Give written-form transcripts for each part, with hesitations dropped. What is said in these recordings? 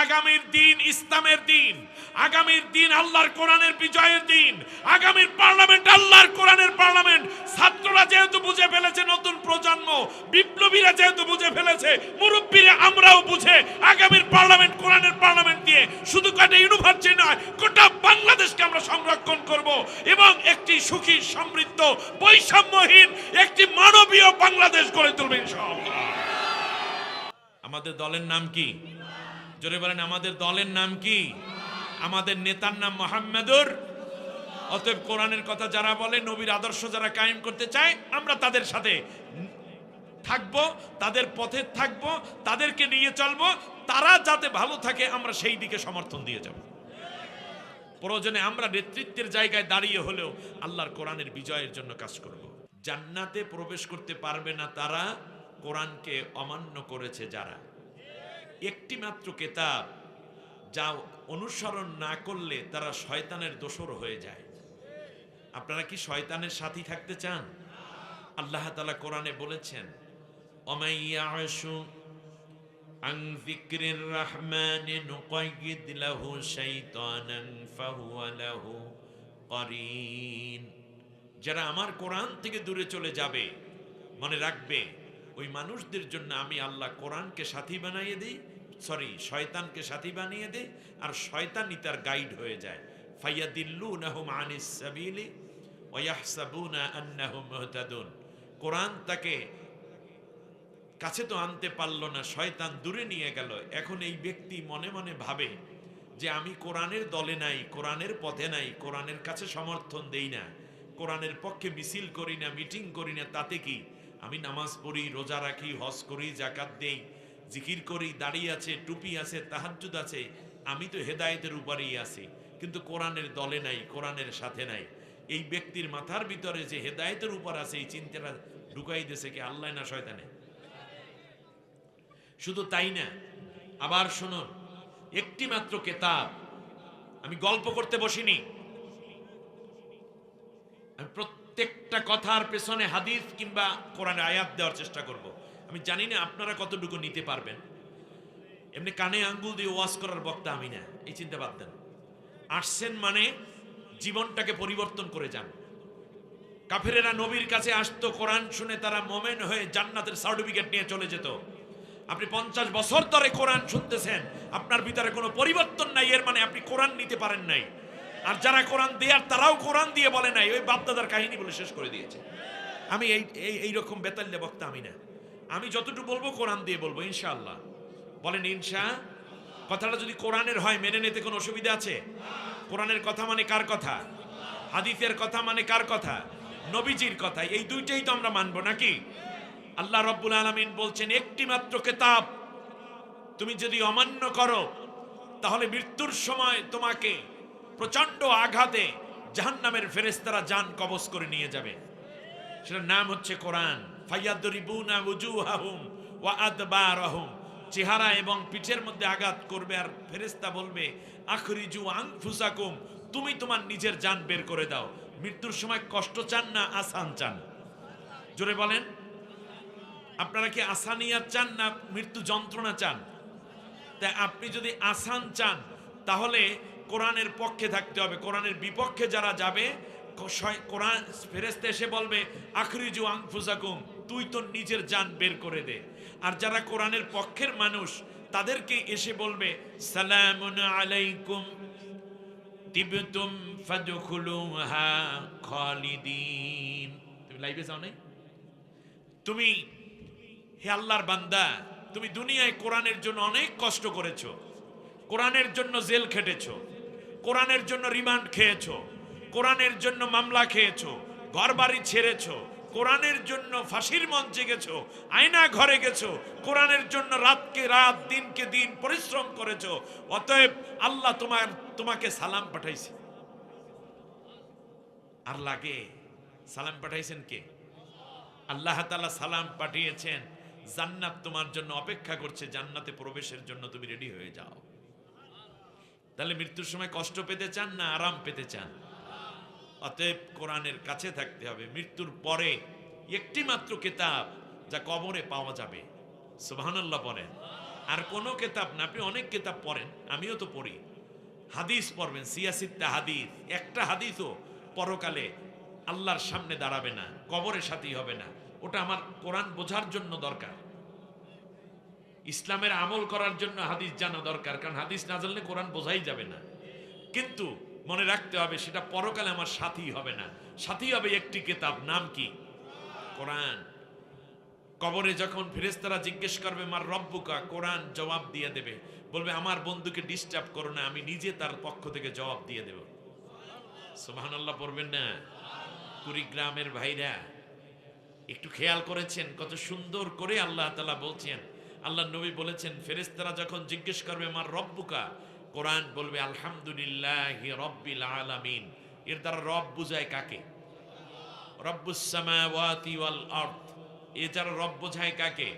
আগামীর দিন ইসলামের দিন, আগামীর দিন আল্লাহর কোরআনের বিজয়ের দিন, আগামীর পার্লামেন্ট আল্লাহর কোরআনের পার্লামেন্ট। ছাত্ররা যেহেতু বুঝে ফেলেছে, নতুন প্রজন্ম বিপ্লবীরা যেহেতু বুঝে ফেলেছে, মুরব্বীরা আমরাও বুঝে আগামীর পার্লামেন্ট কোরআনের পার্লামেন্ট দিয়ে শুধু একটা ইউনিভার্সিটি নয়, গোটা বাংলাদেশকে আমরা সংরক্ষণ করব এবং একটি সুখী সমৃদ্ধ বৈষম্যহীন একটি মানবীয় বাংলাদেশ গড়ে তুলব ইনশাআল্লাহ। আমাদের দলের নাম কি? জোরে বলেন, আমাদের দলের নাম কি? আমাদের নেতার নাম মুহাম্মাদুর। অতএব কোরআনের কথা যারা বলে, নবীর আদর্শ যারা কায়েম করতে চায়, আমরা তাদের সাথে থাকবো, তাদের পথে থাকবো, তাদেরকে নিয়ে চলবো। তারা যাতে ভালো থাকে আমরা সেই দিকে সমর্থন দিয়ে যাব। প্রয়োজনে আমরা নেতৃত্বের জায়গায় দাঁড়িয়ে হলেও আল্লাহর কোরআনের বিজয়ের জন্য কাজ করব। জান্নাতে প্রবেশ করতে পারবে না তারা কোরআনকে অমান্য করেছে যারা। একটি মাত্র কিতাব যা অনুসরণ না করলে তারা শয়তানের দোসর হয়ে যায়। আপনারা কি শয়তানের সাথী থাকতে চান? আল্লাহ তাআলা কোরআনে বলেছেন, ওমাইয়াশু আন যিকরির রহমানি নুকাইয়িদ লাহু শাইতানান ফাহুয়া লাহু কারিন। যারা আমার কোরআন থেকে দূরে চলে যাবে, মনে রাখবে ওই মানুষদের জন্য আমি আল্লাহ কোরআনকে সাথী বানিয়ে দিই, শয়তানকে সাথী বানিয়ে দেই, আর শয়তানই তার গাইড হয়ে যায়। ফায়াদিল্লুনাহুম আনিস সাবিলি ওয়া ইয়াহসাবুনা আন্নাহুম মুহতাদুন। কোরআন তাকে কাছে তো আনতে পারল না, শয়তান দূরে নিয়ে গেল। এখন এই ব্যক্তি মনে মনে ভাবে যে আমি কোরআনের দলে নাই, কোরআনের পথে নাই, কোরআনের কাছে সমর্থন দেই না, কোরআনের পক্ষে মিছিল করি না, মিটিং করি না, তাতে কি? আমি নামাজ পড়ি, রোজা রাখি, হজ করি, যাকাত দেই, জিকির করি, দাড়ি আছে, টুপি আছে, তাহাজ্জুদ আছে, আমি তো হেদায়েতের উপরেই আছি, কিন্তু কোরআনের দলে নাই, কোরআনের সাথে নাই। এই ব্যক্তির মাথার ভিতরে যে হেদায়েতের উপর আছে এই চিন্তাটা ঢুকাই দিয়েছে কি আল্লাহ না শয়তানে? শুধু তাই না, আবার শুনুন, একটি মাত্র কিতাব, আমি গল্প করতে বসিনি, আমি প্রত্যেকটা কথার পেছনে হাদিস কিংবা কোরআনের আয়াত দেওয়ার চেষ্টা করব। আমি জানি না আপনারা কতটুকু নিতে পারবেন। এমনি কানে আঙ্গুল দিয়ে ওয়াজ করার বক্তা আমি না, এই চিন্তা বাদ দেন। আসছেন মানে জীবনটাকে পরিবর্তন করে যান। কাফেরেরা নবীর কাছে আসতো, কোরআন শুনে তারা মোমেন হয়ে জান্নাতের সার্টিফিকেট নিয়ে চলে যেত। আপনি 50 বছর ধরে কোরআন শুনতেছেন, আপনার ভিতরে কোনো পরিবর্তন নাই, এর মানে আপনি কোরআন নিতে পারেন নাই। আর যারা কোরআন দেয়ার তারাও কোরআন দিয়ে বলে নাই, ওই বাপদাদার কাহিনী বলে শেষ করে দিয়েছে। আমি এইরকম বেতাল্য বক্তা আমি না। আমি যতটুকু বলবো কোরআন দিয়ে বলবো ইনশাআল্লাহ। বলেন ইনশা। কথাটা যদি কোরআনের হয় মেনে নিতে কোনো অসুবিধা আছে? কোরআনের কথা মানে কার কথা? হাদিসের কথা মানে কার কথা? নবীজির কথা। এই দুইটাই তো আমরা মানবো নাকি? আল্লাহ রাব্বুল আলামিন বলছেন, একটি মাত্র কিতাব তুমি যদি অমান্য করো তাহলে মৃত্যুর সময় তোমাকে প্রচন্ড আঘাতে জাহান্নামের ফেরেশতারা জান কবজ করে নিয়ে যাবে। সেটার নাম হচ্ছে কোরআন। ফায়াদরিবুনা উজুহাহুম ওয়া আদবারহুম, চেহারা এবং পিঠের মধ্যে আঘাত করবে, আর ফেরেশতা বলবে আখরিজু আনফুসাকুম, তুমি তোমার নিজের জান বের করে দাও। মৃত্যুর সময় কষ্ট চান না আসান চান? জোরে বলেন, আপনারা কি আসানিয়াত চান না মৃত্যু যন্ত্রণা চান? তাই আপনি যদি আসান চান তাহলে কোরআনের পক্ষে থাকতে হবে। কোরআনের বিপক্ষে যারা যাবে, কোরআন ফেরেশতা এসে বলবে আখরিজু আনফুসাকুম, তুই তোর নিজের জান বের করে দে। আর যারা কোরআনের পক্ষের মানুষ তাদেরকে এসে বলবে সালামুন আলাইকুম তিবতুম ফাদখুলুহা খালিদিন। তুমি লাইভে যাও নাই? তুমি হে আল্লাহর বান্দা, তুমি দুনিয়ায় কোরআনের জন্য অনেক কষ্ট করেছো, কোরআনের জন্য জেল খেটেছো, কোরআনের জন্য রিমান্ড খেয়েছো, কোরআনের জন্য মামলা খেয়েছো, ঘর বাড়ি ছেড়েছো, কোরআনের জন্য ফাঁসির মঞ্চে গেছো, আয়না ঘরে গেছো, কোরআনের জন্য রাতকে রাত দিনকে দিন পরিশ্রম করেছো। অতএব আল্লাহ তোমাকে সালাম পাঠাইছে। আর লাগে? সালাম পাঠাইছেন কে? আল্লাহ তাআলা সালাম পাঠিয়েছেন। জান্নাত তোমার জন্য অপেক্ষা করছে, জান্নাতে প্রবেশের জন্য তুমি রেডি হয়ে যাও। তাহলে মৃত্যুর সময় কষ্ট পেতে চান না আরাম পেতে চান? অতএব কোরআনের কাছে থাকতে হবে। মৃত্যুর পরে একটি মাত্র কিতাব যা কবরে পাওয়া যাবে। সুবহানাল্লাহ বলেন। আর কোনো কেতাব না, আপনি অনেক কেতাব পড়েন, আমিও তো পড়ি, হাদিস পড়বেন, সিয়াসিত্তা হাদিস, একটা হাদিসও পরকালে আল্লাহর সামনে দাঁড়াবে না, কবরের সাথেই হবে না। ওটা আমার কোরআন বোঝার জন্য দরকার, ইসলামের আমল করার জন্য হাদিস জানা দরকার, কারণ হাদিস না জানলে কোরআন বোঝাই যাবে না। কিন্তু মনে রাখতে হবে সেটা পরকালে আমার সাথী হবে না, সাথী হবে একটি কিতাব, নাম কি? কোরআন। কবরে যখন ফেরেশতারা জিজ্ঞেস করবে মার রব্বুকা, কোরআন জবাব দিয়ে দেবে, বলবে আমার বন্ধুকে ডিস্টার্ব করো না, আমি নিজে তার পক্ষ থেকে জবাব দিয়ে দেব। সুবহানাল্লাহ পড়বেন না? কুড়িগ্রামের ভাইরা একটু খেয়াল করেছেন কত সুন্দর করে আল্লাহ তাআলা বলছেন, আল্লাহ নবী বলেছেন ফেরেশতারা যখন জিজ্ঞেস করবে মার রব্বুকা, কোরআন বলবে আলহামদুলিল্লাহি রব্বিল আলামিন। এর দ্বারা রব বুঝায় কাকে? রব্বুস সামাওয়াতি ওয়াল আরদ। এ যারা রব বোঝায় কাকে?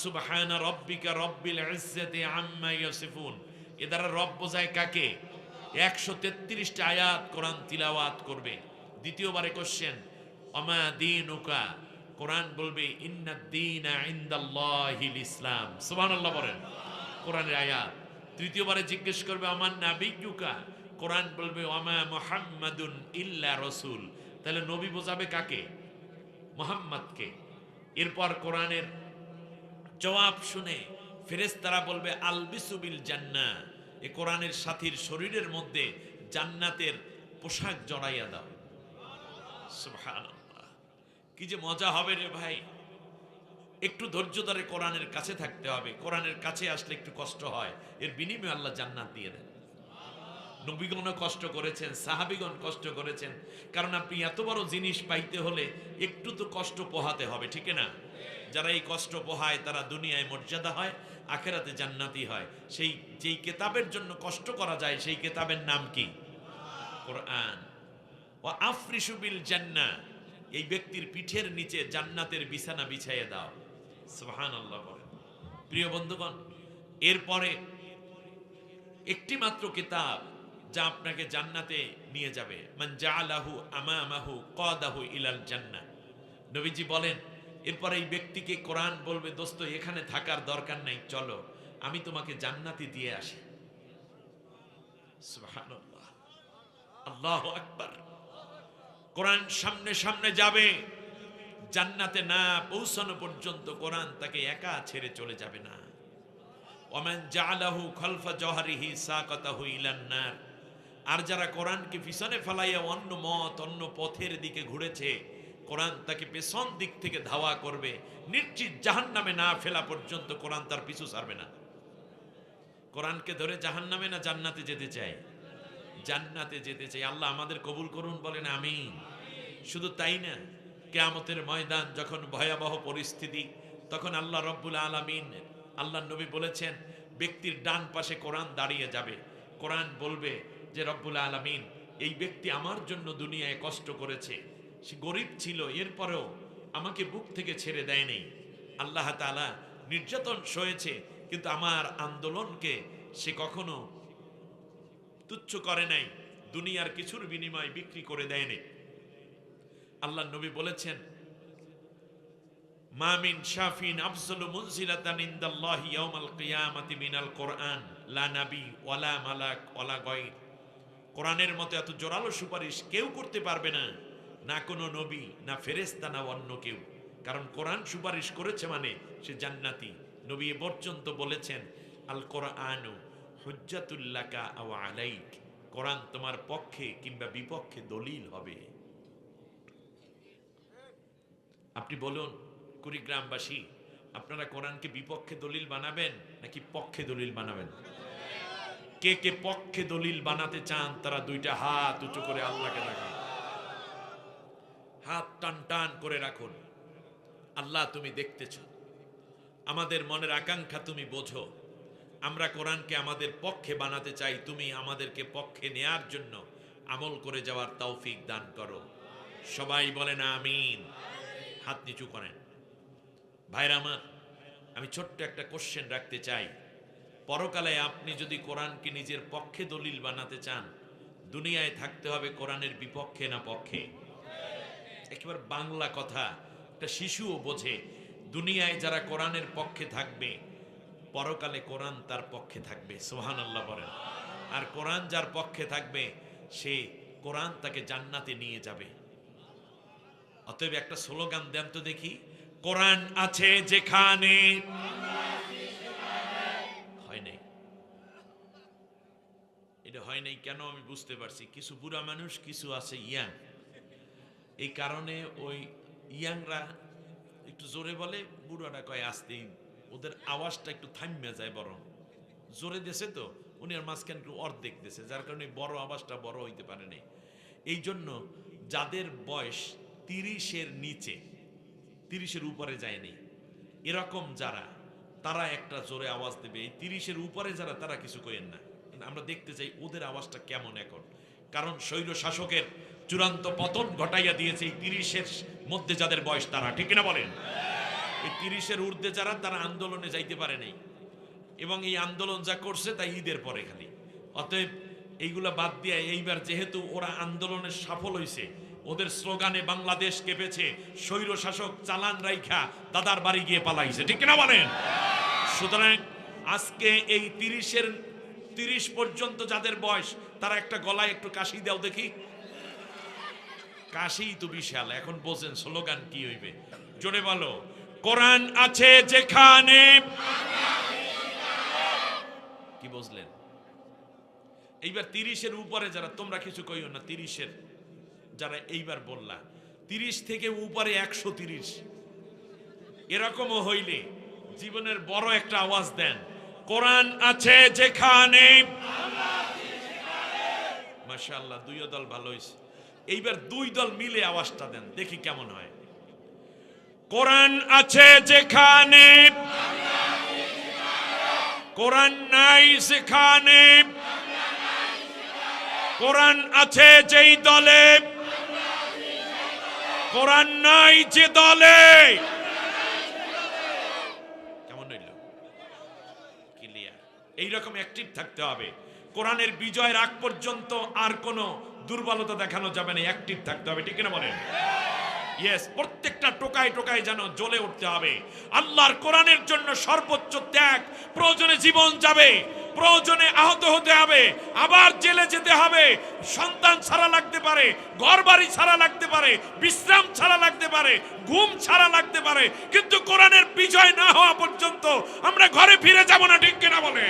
সুবহানা রব্বিকা রব্বিল ইজ্জাতি আম্মা ইয়াসিফুন। এ দ্বারা রব বোঝায় কাকে? 133টা আয়াত কোরআন তিলাওয়াত করবে। দ্বিতীয়বারে কোশ্চেন ওমা দীনুকা, কোরআন বলবে ইন্নাদ দীনা ইনদাল্লাহিল ইসলাম। সুবহানাল্লাহ বলেন, কোরআনের আয়াত। তৃতীয়বারে জিজ্ঞেস করবে আমার নাবিয়ুকা, কোরআন বলবে ওমা মুহাম্মাদুন ইল্লা রাসূল। তাহলে নবী বোঝাবে কাকে? মুহাম্মদকে। এরপর কোরআনের জবাব শুনে ফেরেশতারা বলবে আলবিসু বিল জান্নাহ, এ কোরআনের সাথীর শরীরের মধ্যে জান্নাতের পোশাক জড়াইয়া দাও। সুবহানাল্লাহ, কি যে মজা হবে রে ভাই। একটু ধৈর্য ধরে কোরআনের কাছে থাকতে হবে, কোরআনের কাছে আসলে একটু কষ্ট হয়, এর বিনিময়ে আল্লাহ জান্নাত দিয়ে দেন। নবীগণ কষ্ট করেছেন, সাহাবীগণ কষ্ট করেছেন, কারণ আপনি এত বড় জিনিস পাইতে হলে একটু তো কষ্ট পোহাতে হবে, ঠিক না? যারা এই কষ্ট পোহায় তারা দুনিয়ায় মর্যাদা হয়, আখেরাতে জান্নাতি হয়। সেই যেই কিতাবের জন্য কষ্ট করা যায় সেই কিতাবের নাম কি? কোরআন। ওয়া আফরিশু বিল জান্নাহ, এই ব্যক্তির পিঠের নিচে জান্নাতের বিছানা বিছাইয়ে দাও। সুবহানাল্লাহ বলেন। প্রিয় বন্ধুগণ, এরপরে একটি মাত্র কিতাব যা আপনাকে জান্নাতে নিয়ে যাবে, মান জাআলাহু আমামাহু কাদাহু ইলাল জান্নাহ। নবীজি বলেন এরপর এই ব্যক্তিকে কোরআন বলবে দোস্ত এখানে থাকার দরকার নাই, চলো আমি তোমাকে জান্নাতে দিয়ে আসি। সুবহানাল্লাহ, আল্লাহু আকবার। কোরআন সামনে সামনে যাবে, জান্নাতে না পৌঁছানো পর্যন্ত কোরআন তাকে একা ছেড়ে চলে যাবে না। ওমান জাআলাহু খালফা জহরিহি সাকাতাহু ইলান নার। আর যারা কোরআনকে পিছনে ফেলাইয়া অন্য মত অন্য পথের দিকে ঘুরেছে, কোরআন তাকে পেছন দিক থেকে ধাওয়া করবে, নিশ্চিত জাহান্নামে না ফেলা পর্যন্ত কোরআন তার পিছু ছাড়বে না। কোরআনকে ধরে জাহান্নামে না জান্নাতে যেতে চাই? জান্নাতে যেতে চাই। আল্লাহ আমাদের কবুল করুন, বলেন আমিন। শুধু তাই না, কিয়ামতের ময়দান যখন ভয়াবহ পরিস্থিতি, তখন আল্লাহ রব্বুল আলামিন, আল্লাহ নবী বলেছেন ব্যক্তির ডান পাশে কোরআন দাঁড়িয়ে যাবে। কোরআন বলবে যে রব্বুল আলামিন, এই ব্যক্তি আমার জন্য দুনিয়ায় কষ্ট করেছে, সে গরিব ছিল, এরপরেও আমাকে বুক থেকে ছেড়ে দেয় নেই। আল্লাহ তাআলা নির্যাতন সয়েছে, কিন্তু আমার আন্দোলনকে সে কখনো তুচ্ছ করে নাই, দুনিয়ার কিছুর বিনিময় বিক্রি করে দেয়নি। আল্লাহ নবী বলেছেন মা মিন শাফিন আফজালু মুনজিলাতান ইনদাল্লাহি ইয়াউমাল কিয়ামাতি মিনাল কোরআন লা নবী ওয়ালা মালাক ওয়ালা গায়র। কোরআনের মতো এত জোরালো সুপারিশ কেউ করতে পারবে না, না কোনো নবী, না ফেরেশতা, না অন্য কেউ। কারণ কোরআন সুপারিশ করেছে মানে সে জান্নাতি। নবী এ পর্যন্ত বলেছেন আল কোরআনু হুজ্জাতুল লাকা আও আলাইক, কোরআন তোমার পক্ষে কিংবা বিপক্ষে দলিল হবে। আপনি বলুন কুড়িগ্রামবাসী, আপনারা কোরআনকে বিপক্ষে দলিল বানাবেন নাকি পক্ষে দলিল বানাবেন? কে কে পক্ষে দলিল বানাতে চান তারা দুইটা হাত উঁচু করে আল্লাহকে দেখান, হাত টান টান করে রাখুন। আল্লাহ তুমি দেখতেছ, আমাদের মনের আকাঙ্ক্ষা তুমি বোঝো। আমরা কোরআনকে আমাদের পক্ষে বানাতে চাই, তুমি আমাদেরকে পক্ষে নেয়ার জন্য আমল করে যাওয়ার তৌফিক দান করো। সবাই বলেন আমিন। হাত নিচু করেন। ভাইরা আমার, আমি ছোট্ট একটা কোশ্চেন রাখতে চাই। পরকালে আপনি যদি কোরআনকে নিজের পক্ষে দলিল বানাতে চান, দুনিয়ায় থাকতে হবে কোরআনের বিপক্ষে না পক্ষে? একেবারে বাংলা কথা, একটা শিশুও বোঝে। দুনিয়ায় যারা কোরআনের পক্ষে থাকবে, পরকালে কোরআন তার পক্ষে থাকবে, সুবহানাল্লাহ বলেন। আর কোরআন যার পক্ষে থাকবে সে কোরআন তাকে জান্নাতে নিয়ে যাবে। অতএব একটা স্লোগান দেন তো দেখি, কোরআন আছে যেখানে। হয় নাই, এটা হয় নাই কেন আমি বুঝতে পারছি। কিছু বুড়া মানুষ, কিছু আছে ইয়াং, এই কারণে ওই ইয়াংরা একটু জোরে বলে, বুড়াটা কয় আস্তেই, ওদের আওয়াজটা একটু থামিয়ে যায়। বরং জোরে দেশে তো উনি আর মাঝখানে একটু অর্ধেক দেশে, যার কারণে বড় আওয়াজটা বড় হইতে পারে নাই। এই জন্য যাদের বয়স 30-এর নিচে, 30-এর উপরে যায়নি, এরকম যারা, তারা একটা জোরে আওয়াজ দেবে। এই 30-এর উপরে যারা, তারা কিছু কইেন না। আমরা দেখতে চাই ওদের আওয়াজটা কেমন এখন, কারণ স্বৈর শাসকের চূড়ান্ত পতন ঘটাইয়া দিয়েছে এই 30-এর মধ্যে যাদের বয়স, তারা, ঠিক না বলেন? এই 30-এর ঊর্ধ্বে যারা, তারা আন্দোলনে যাইতে পারে নাই, এবং এই আন্দোলন যা করছে তাই ঈদের পরে খালি। অতএব এইগুলা বাদ দিয়ে এইবার যেহেতু ওরা আন্দোলনের সফল হয়েছে, ওদের স্লোগানে বাংলাদেশ কেঁপেছে, স্বৈর শাসক চালান রাইখা দাদার বাড়ি গিয়ে পালাইছে, ঠিক না বলেন? সুতরাং আজকে এই 30 পর্যন্ত যাদের বয়স, তারা একটা গলায় একটু কাশি দাও দেখি। কাশি তো বিশাল, এখন বোঝেন স্লোগান কি হইবে। জোরে বলো, কোরআন আছে যেখানে। কি বুঝলেন? এইবার 30-এর উপরে যারা, তোমরা কিছু কইও না, 30-এর যারা এইবার বললা, 30 থেকে উপরে 130, এরকমও হইলে জীবনের বড় একটা আওয়াজ দেন, কোরআন আছে যেখানে। মাশাআল্লাহ, দুই দল ভালো হয়েছে। এইবার দুই দল মিলে আওয়াজটা দেন, দেখি কেমন হয়। কোরআন আছে যেখানে, কোরআন নাই সেখানে। কোরআন আছে যেই দলে, কোরআন নাই যে দলে। কেমন হইল? ক্লিয়ার? এইরকম অ্যাক্টিভ থাকতে হবে। কোরআনের বিজয়ের আগ পর্যন্ত আর কোনো দুর্বলতা দেখানো যাবে না, অ্যাক্টিভ থাকতে হবে, ঠিক না বলেন? ইয়েস, প্রত্যেকটা টোকায় টোকায় যেন জ্বলে উঠতে হবে। আল্লাহর কোরআনের জন্য সর্বোচ্চ ত্যাগ, প্রয়োজনে জীবন যাবে, প্রয়োজনে আহত হতে হবে, আবার জেলে যেতে হবে, সন্তান ছাড়া লাগতে পারে, ঘর বাড়ি ছাড়া লাগতে পারে, বিশ্রাম ছাড়া লাগতে পারে, ঘুম ছাড়া লাগতে পারে, কিন্তু কোরআনের বিজয় না হওয়া পর্যন্ত আমরা ঘরে ফিরে যাব না, ঠিক কিনা বলে?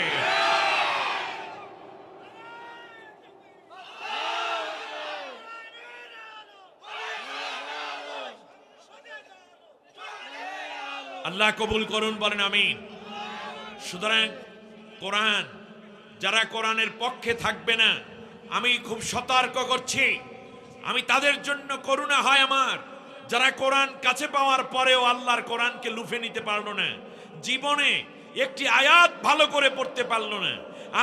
আল্লাহ কবুল করুন, বলেন আমিন। সুতরাং কোরআন, যারা কোরআনের পক্ষে থাকবে না, আমি খুব সতর্ক করছি, আমি তাদের জন্য করুণা হয় আমার, যারা কোরআন কাছে পাওয়ার পরেও আল্লাহর কোরআনকে লুফে নিতে পারলো না, জীবনে একটি আয়াত ভালো করে পড়তে পারলো না,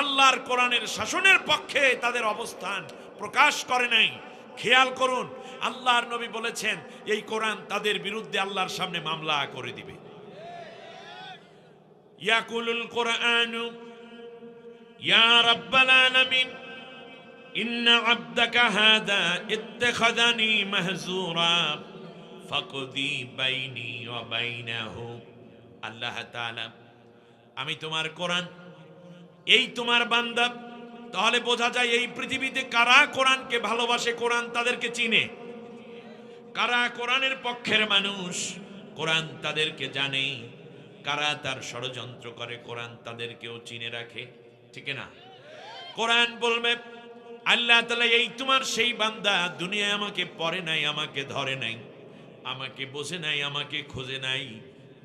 আল্লাহর কোরআনের শাসনের পক্ষে তাদের অবস্থান প্রকাশ করে নাই। খেয়াল করুন, আল্লাহর নবী বলেছেন এই কোরআন তাদের বিরুদ্ধে আল্লাহর সামনে মামলা করে দিবে। ইয়াকুলুল কুরআনু ইয়া রাব্বাল আলামিন ইন্না আবদাকা হাদা ইত্তাখাযানি মাহজুরা ফাকদি বাইনি ওয়া বাইনাহু। আল্লাহ তাআলা, আমি তোমার কোরআন, এই তোমার বান্দা। তাহলে বোঝা যায় এই পৃথিবীতে কারা কোরআনকে ভালোবাসে, কোরআন তাদেরকে চিনে। কারা কোরআনের পক্ষের মানুষ, কোরআন তাদেরকে জানে। কারা তার ষড়যন্ত্র করে, কোরআন তাদেরকেও চিনে রাখে, ঠিক না? কোরআন বলবে আল্লাহ তাআলা, এই তোমার সেই বান্দা, দুনিয়ায় আমাকে পড়ে নাই, আমাকে ধরে নাই, আমাকে বোঝে নাই, আমাকে খোঁজে নাই,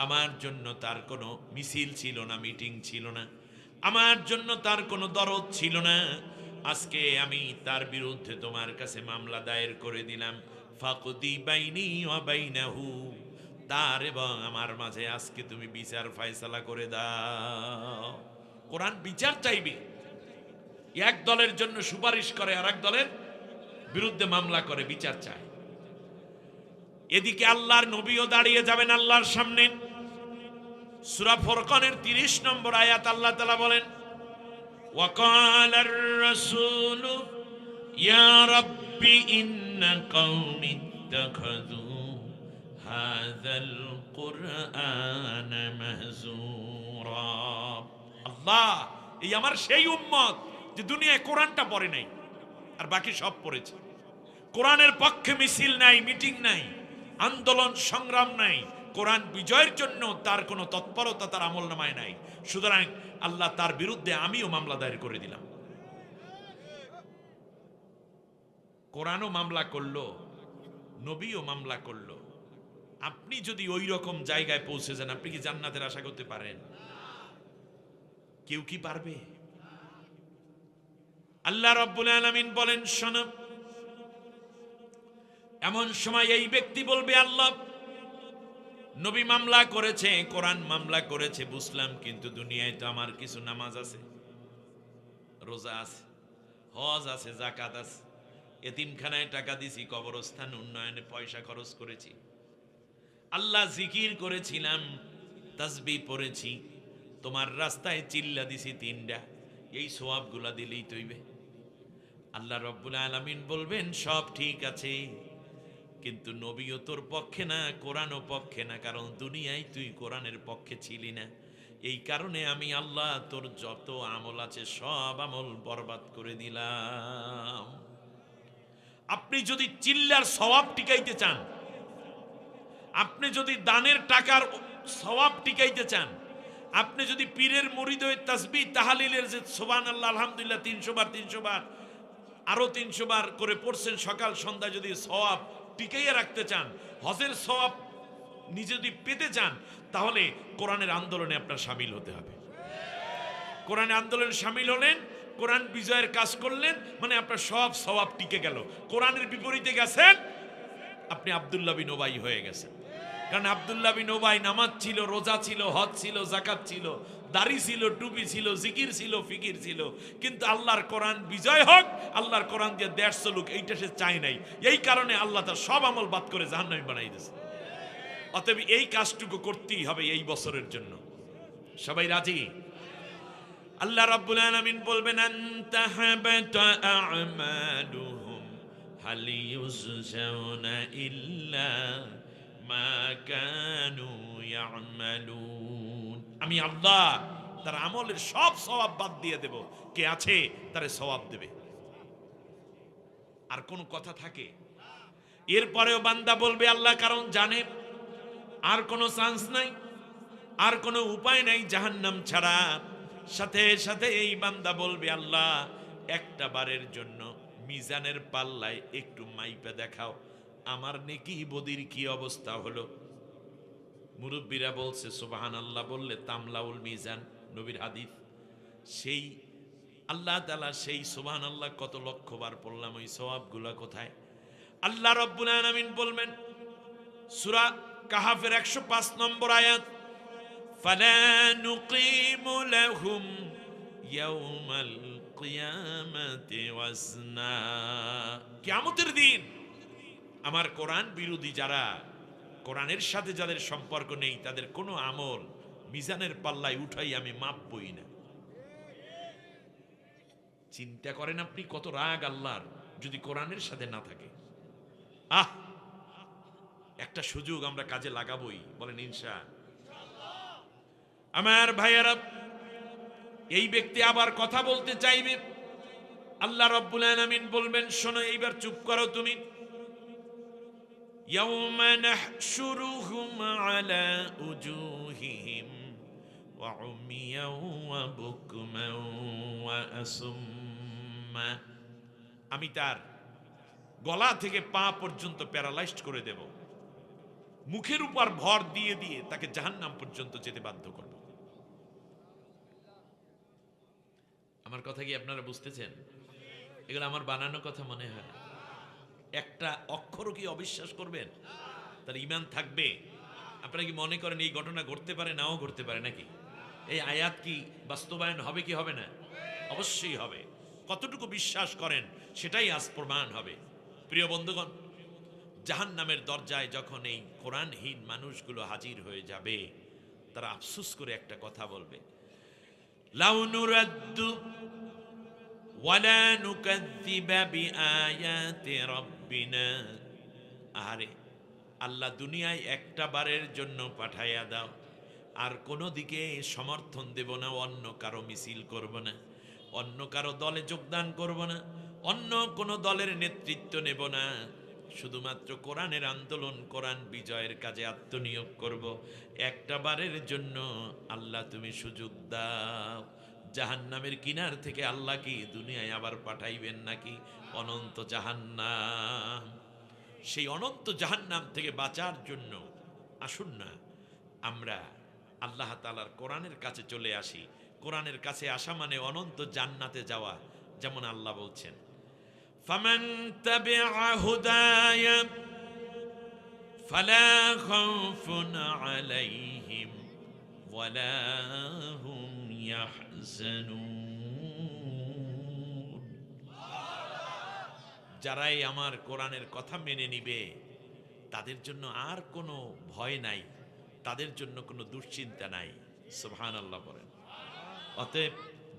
আমার জন্য তার কোনো মিছিল ছিল না, মিটিং ছিল না, আমার জন্য তার কোনো দরদ ছিল না। আজকে আমি তার বিরুদ্ধে তোমার কাছে মামলা দায়ের করে দিলাম। ফাকদি বাইনি ওয়া বাইনাহু, তার এবং আমার মাঝে আজকে তুমি বিচার ফয়সালা করে দাও। কোরআন বিচার চাইবে, এক দলের জন্য সুপারিশ করে, আর এক দলের বিরুদ্ধে মামলা করে, বিচার চায়। এদিকে আল্লাহর নবীও দাঁড়িয়ে যাবেন আল্লাহর সামনে। সূরা ফুরকানের 30 নম্বর আয়াত আল্লাহ তাআলা বলেন, ওয়াকালার রাসূলু ইয়া রাব্বি ইন্না কওমি ইত্তাখাযু হাযাল কুরআনা মাহজুরা। التراب আল্লাহ এই আমার সেই উম্মত যে দুনিয়ায় কোরআনটা পড়ে নাই আর বাকি সব পড়েছে। কোরআনের পক্ষে মিছিল নাই, মিটিং নাই, আন্দোলন সংগ্রাম নাই, কোরআন বিজয়ের জন্য তার কোনো তৎপরতা তার আমলনামায় নাই। সুতরাং আল্লাহ তার বিরুদ্ধে আমিও মামলা দায়ের করে দিলাম। কোরআনও মামলা করলো, নবীও মামলা করলো। আপনি যদি ওই রকম জায়গায় পৌঁছে যান, আপনি কি জান্নাতের আশা করতে পারেন? কেউ কি পারবে? আল্লাহ রাব্বুল আলামিন বলেন, শোনো, এমন সময় এই ব্যক্তি বলবে, আল্লাহ নবী মামলা করেছে, কোরআন মামলা করেছে বুঝলাম, কিন্তু দুনিয়ায় তো আমার কিছু নামাজ আছে, রোজা আছে, হজ আছে, যাকাত আছে, এতিমখানায় টাকা দিছি, কবরস্থান উন্নয়নে পয়সা খরচ করেছি, আল্লাহ জিকির করেছিলাম, তাসবিহ পড়েছি, তোমার রাস্তায় চিল্লা দিছি 3টা, এই সওয়াবগুলা দিলেই তৈবে। আল্লাহ রাব্বুল আলামিন বলবেন, সব ঠিক আছে, কিন্তু নবীও তোর পক্ষে না, কোরআনও পক্ষে না, কারণ দুনিয়ায় তুই কোরআনের পক্ষে ছিলি না। এই কারণে আমি আল্লাহ তোর যত আমল আছে সব আমল বরবাদ করে দিলাম। আপনি যদি চিল্লার সওয়াব টিকাইতে চান, আপনি যদি দানের টাকার সওয়াব টিকাইতে চান, আপনি যদি পীরের মুরিদ হয়ে তাসবিহ তাহলিলের যে সুবহানাল্লাহ আলহামদুলিল্লাহ 300 বার 300 বার আরো 300 বার করে পড়ছেন সকাল সন্ধ্যা, যদি সওয়াব টিকাইয়া রাখতে চান, হজের সওয়াব নিজে যদি পেতে চান, তাহলে কোরআনের আন্দোলনে আপনার শামিল হতে হবে। কোরআনের আন্দোলনে শামিল হলেন, কোরআন বিজয়ের কাজ করলেন, মানে আপনার সব সওয়াব টিকে গেল। কোরআনের বিপরীতে গেছেন, আপনি আব্দুল্লাহ বিন উবাই হয়ে গেছেন। কারণ আব্দুল্লাহ বিন উবাই নামাজ ছিল, রোজা ছিল, হজ ছিল, যাকাত ছিল, দাড়ি ছিল, টুপি ছিল, জিকির ছিল, ফিকির ছিল, কিন্তু আল্লাহর কোরআন বিজয় হোক, আল্লাহর কোরআন দিয়ে দেশ চলুক, এইটা সে চায় নাই। এই কারণে আল্লাহ তার সব আমল বাদ করে জাহান্নামী বানাই দিয়েছে। অতএব এই কাজটুকু করতেই হবে এই বছরের জন্য। সবাই রাজি? আল্লাহ রাব্বুল আলামিন বলবেন, আনতা হাবাতা আমালুহুম হাল ইউজজাউনা ইল্লা মা কানু ইয়ামালুন। আমি আল্লাহ তার আমলের সব সওয়াব বাদ দিয়ে দেব, কে আছে তারে সওয়াব দেবে। আর কোন কথা থাকে? এরপরেও বান্দা বলবে আল্লাহ, কারণ জানে আর কোনো চান্স নাই, আর কোনো উপায় নাই জাহান্নাম ছাড়া। সাথে সাথে এই বান্দা বলবে, আল্লাহ একটা বারের জন্য মিজানের পাল্লায় একটু মাইপা দেখাও, আমার নেকি বদির কি অবস্থা হলো। মুরব্বীরা বলছে সুবহানাল্লাহ বললে তামলাউল মিজান, নবীর হাদিস। সেই আল্লাহ তাআলা সেই সুবহানাল্লাহ কত লক্ষবার পড়লাম, ওই সওয়াবগুলো কোথায়? আল্লাহ রাব্বুল আলামিন বলবেন, সূরা কাহাফের 105 নম্বর আয়াত, ফালা নুকিমু লাহুম ইয়াউমাল কিয়ামাতি ওয়াজনা। কিয়ামতের দিন আমার কোরআন বিরোধী যারা, কোরআনের সাথে যাদের সম্পর্ক নেই, তাদের কোনো আমল মিজানের পাল্লায় উঠাই আমি মাপবই না। চিন্তা করেন আপনি কত রাগ আল্লাহর যদি কোরআনের সাথে না থাকে। একটা সুযোগ আমরা কাজে লাগাবই, বলেন ইনশাআল্লাহ। আমার ভাইয়েরা, এই ব্যক্তি আবার কথা বলতে চাইবে, আল্লাহ রাব্বুল আলামিন বলবেন, শোনো এইবার চুপ করো তুমি। ইয়াউমা নাহশুরুহুম আলা উজুহিহিম ওয়া উমিয়াও ওয়া বুকমাও ওয়া আসুম্মা। আমি তার গলা থেকে পা পর্যন্ত প্যারালাইজড করে দেব, মুখের উপর ভর দিয়ে দিয়ে তাকে জাহান্নাম পর্যন্ত যেতে বাধ্য করব। আমার কথা কি আপনারা বুঝতেছেন? এগুলো আমার বানানো কথা মনে হয়? একটা অক্ষরও কি অবিশ্বাস করবেন? তার ঈমান থাকবে? আপনারা কি মনে করেন এই ঘটনা ঘটতে পারে? নাও ঘটতে পারে নাকি? এই আয়াত কি বাস্তবায়ন হবে কি হবে না? অবশ্যই হবে। কতটুকু বিশ্বাস করেন সেটাই আজ প্রমাণ হবে। প্রিয় বন্ধুগণ, জাহান্নামের দরজায় যখন এই কোরআনহীন মানুষগুলো হাজির হয়ে যাবে, তারা আফসোস করে একটা কথা বলবে, লাউ নুরাদ্দু ওয়ালা নুকাযযিবা বিআয়াতি রাব্বিনা। আরে আল্লাহ, দুনিয়ায় একটা বারের জন্য পাঠাইয়া দাও, আর কোনো দিকে সমর্থন দেব না, অন্য কারো মিছিল করব না, অন্য কারো দলে যোগদান করব না, অন্য কোনো দলের নেতৃত্ব নেব না। শুধুমাত্র কোরআনের আন্দোলন, কোরআন বিজয়ের কাজে আত্মনিয়োগ করব। একটা বারের জন্য আল্লাহ তুমি সুযোগ দাও। জাহান্নামের কিনার থেকে আল্লাহ কি দুনিয়ায় আবার পাঠাইবেন নাকি? অনন্ত জাহান্নাম, সেই অনন্ত জাহান্নাম থেকে বাঁচার জন্য আসুন না আমরা আল্লাহ তাআলার কোরআনের কাছে চলে আসি। কোরআনের কাছে আসা মানে অনন্ত জান্নাতে যাওয়া। যেমন আল্লাহ বলছেন, ফামান তাবিআ হুদায়া ফালা খাউফুন আলাইহিম ওয়ালা হুম ইয়াহজানুন। যারাই আমার কোরআনের কথা মেনে নিবে তাদের জন্য আর কোনো ভয় নাই, তাদের জন্য কোনো দুশ্চিন্তা নাই। সুবহানাল্লাহ বলেন। অতএব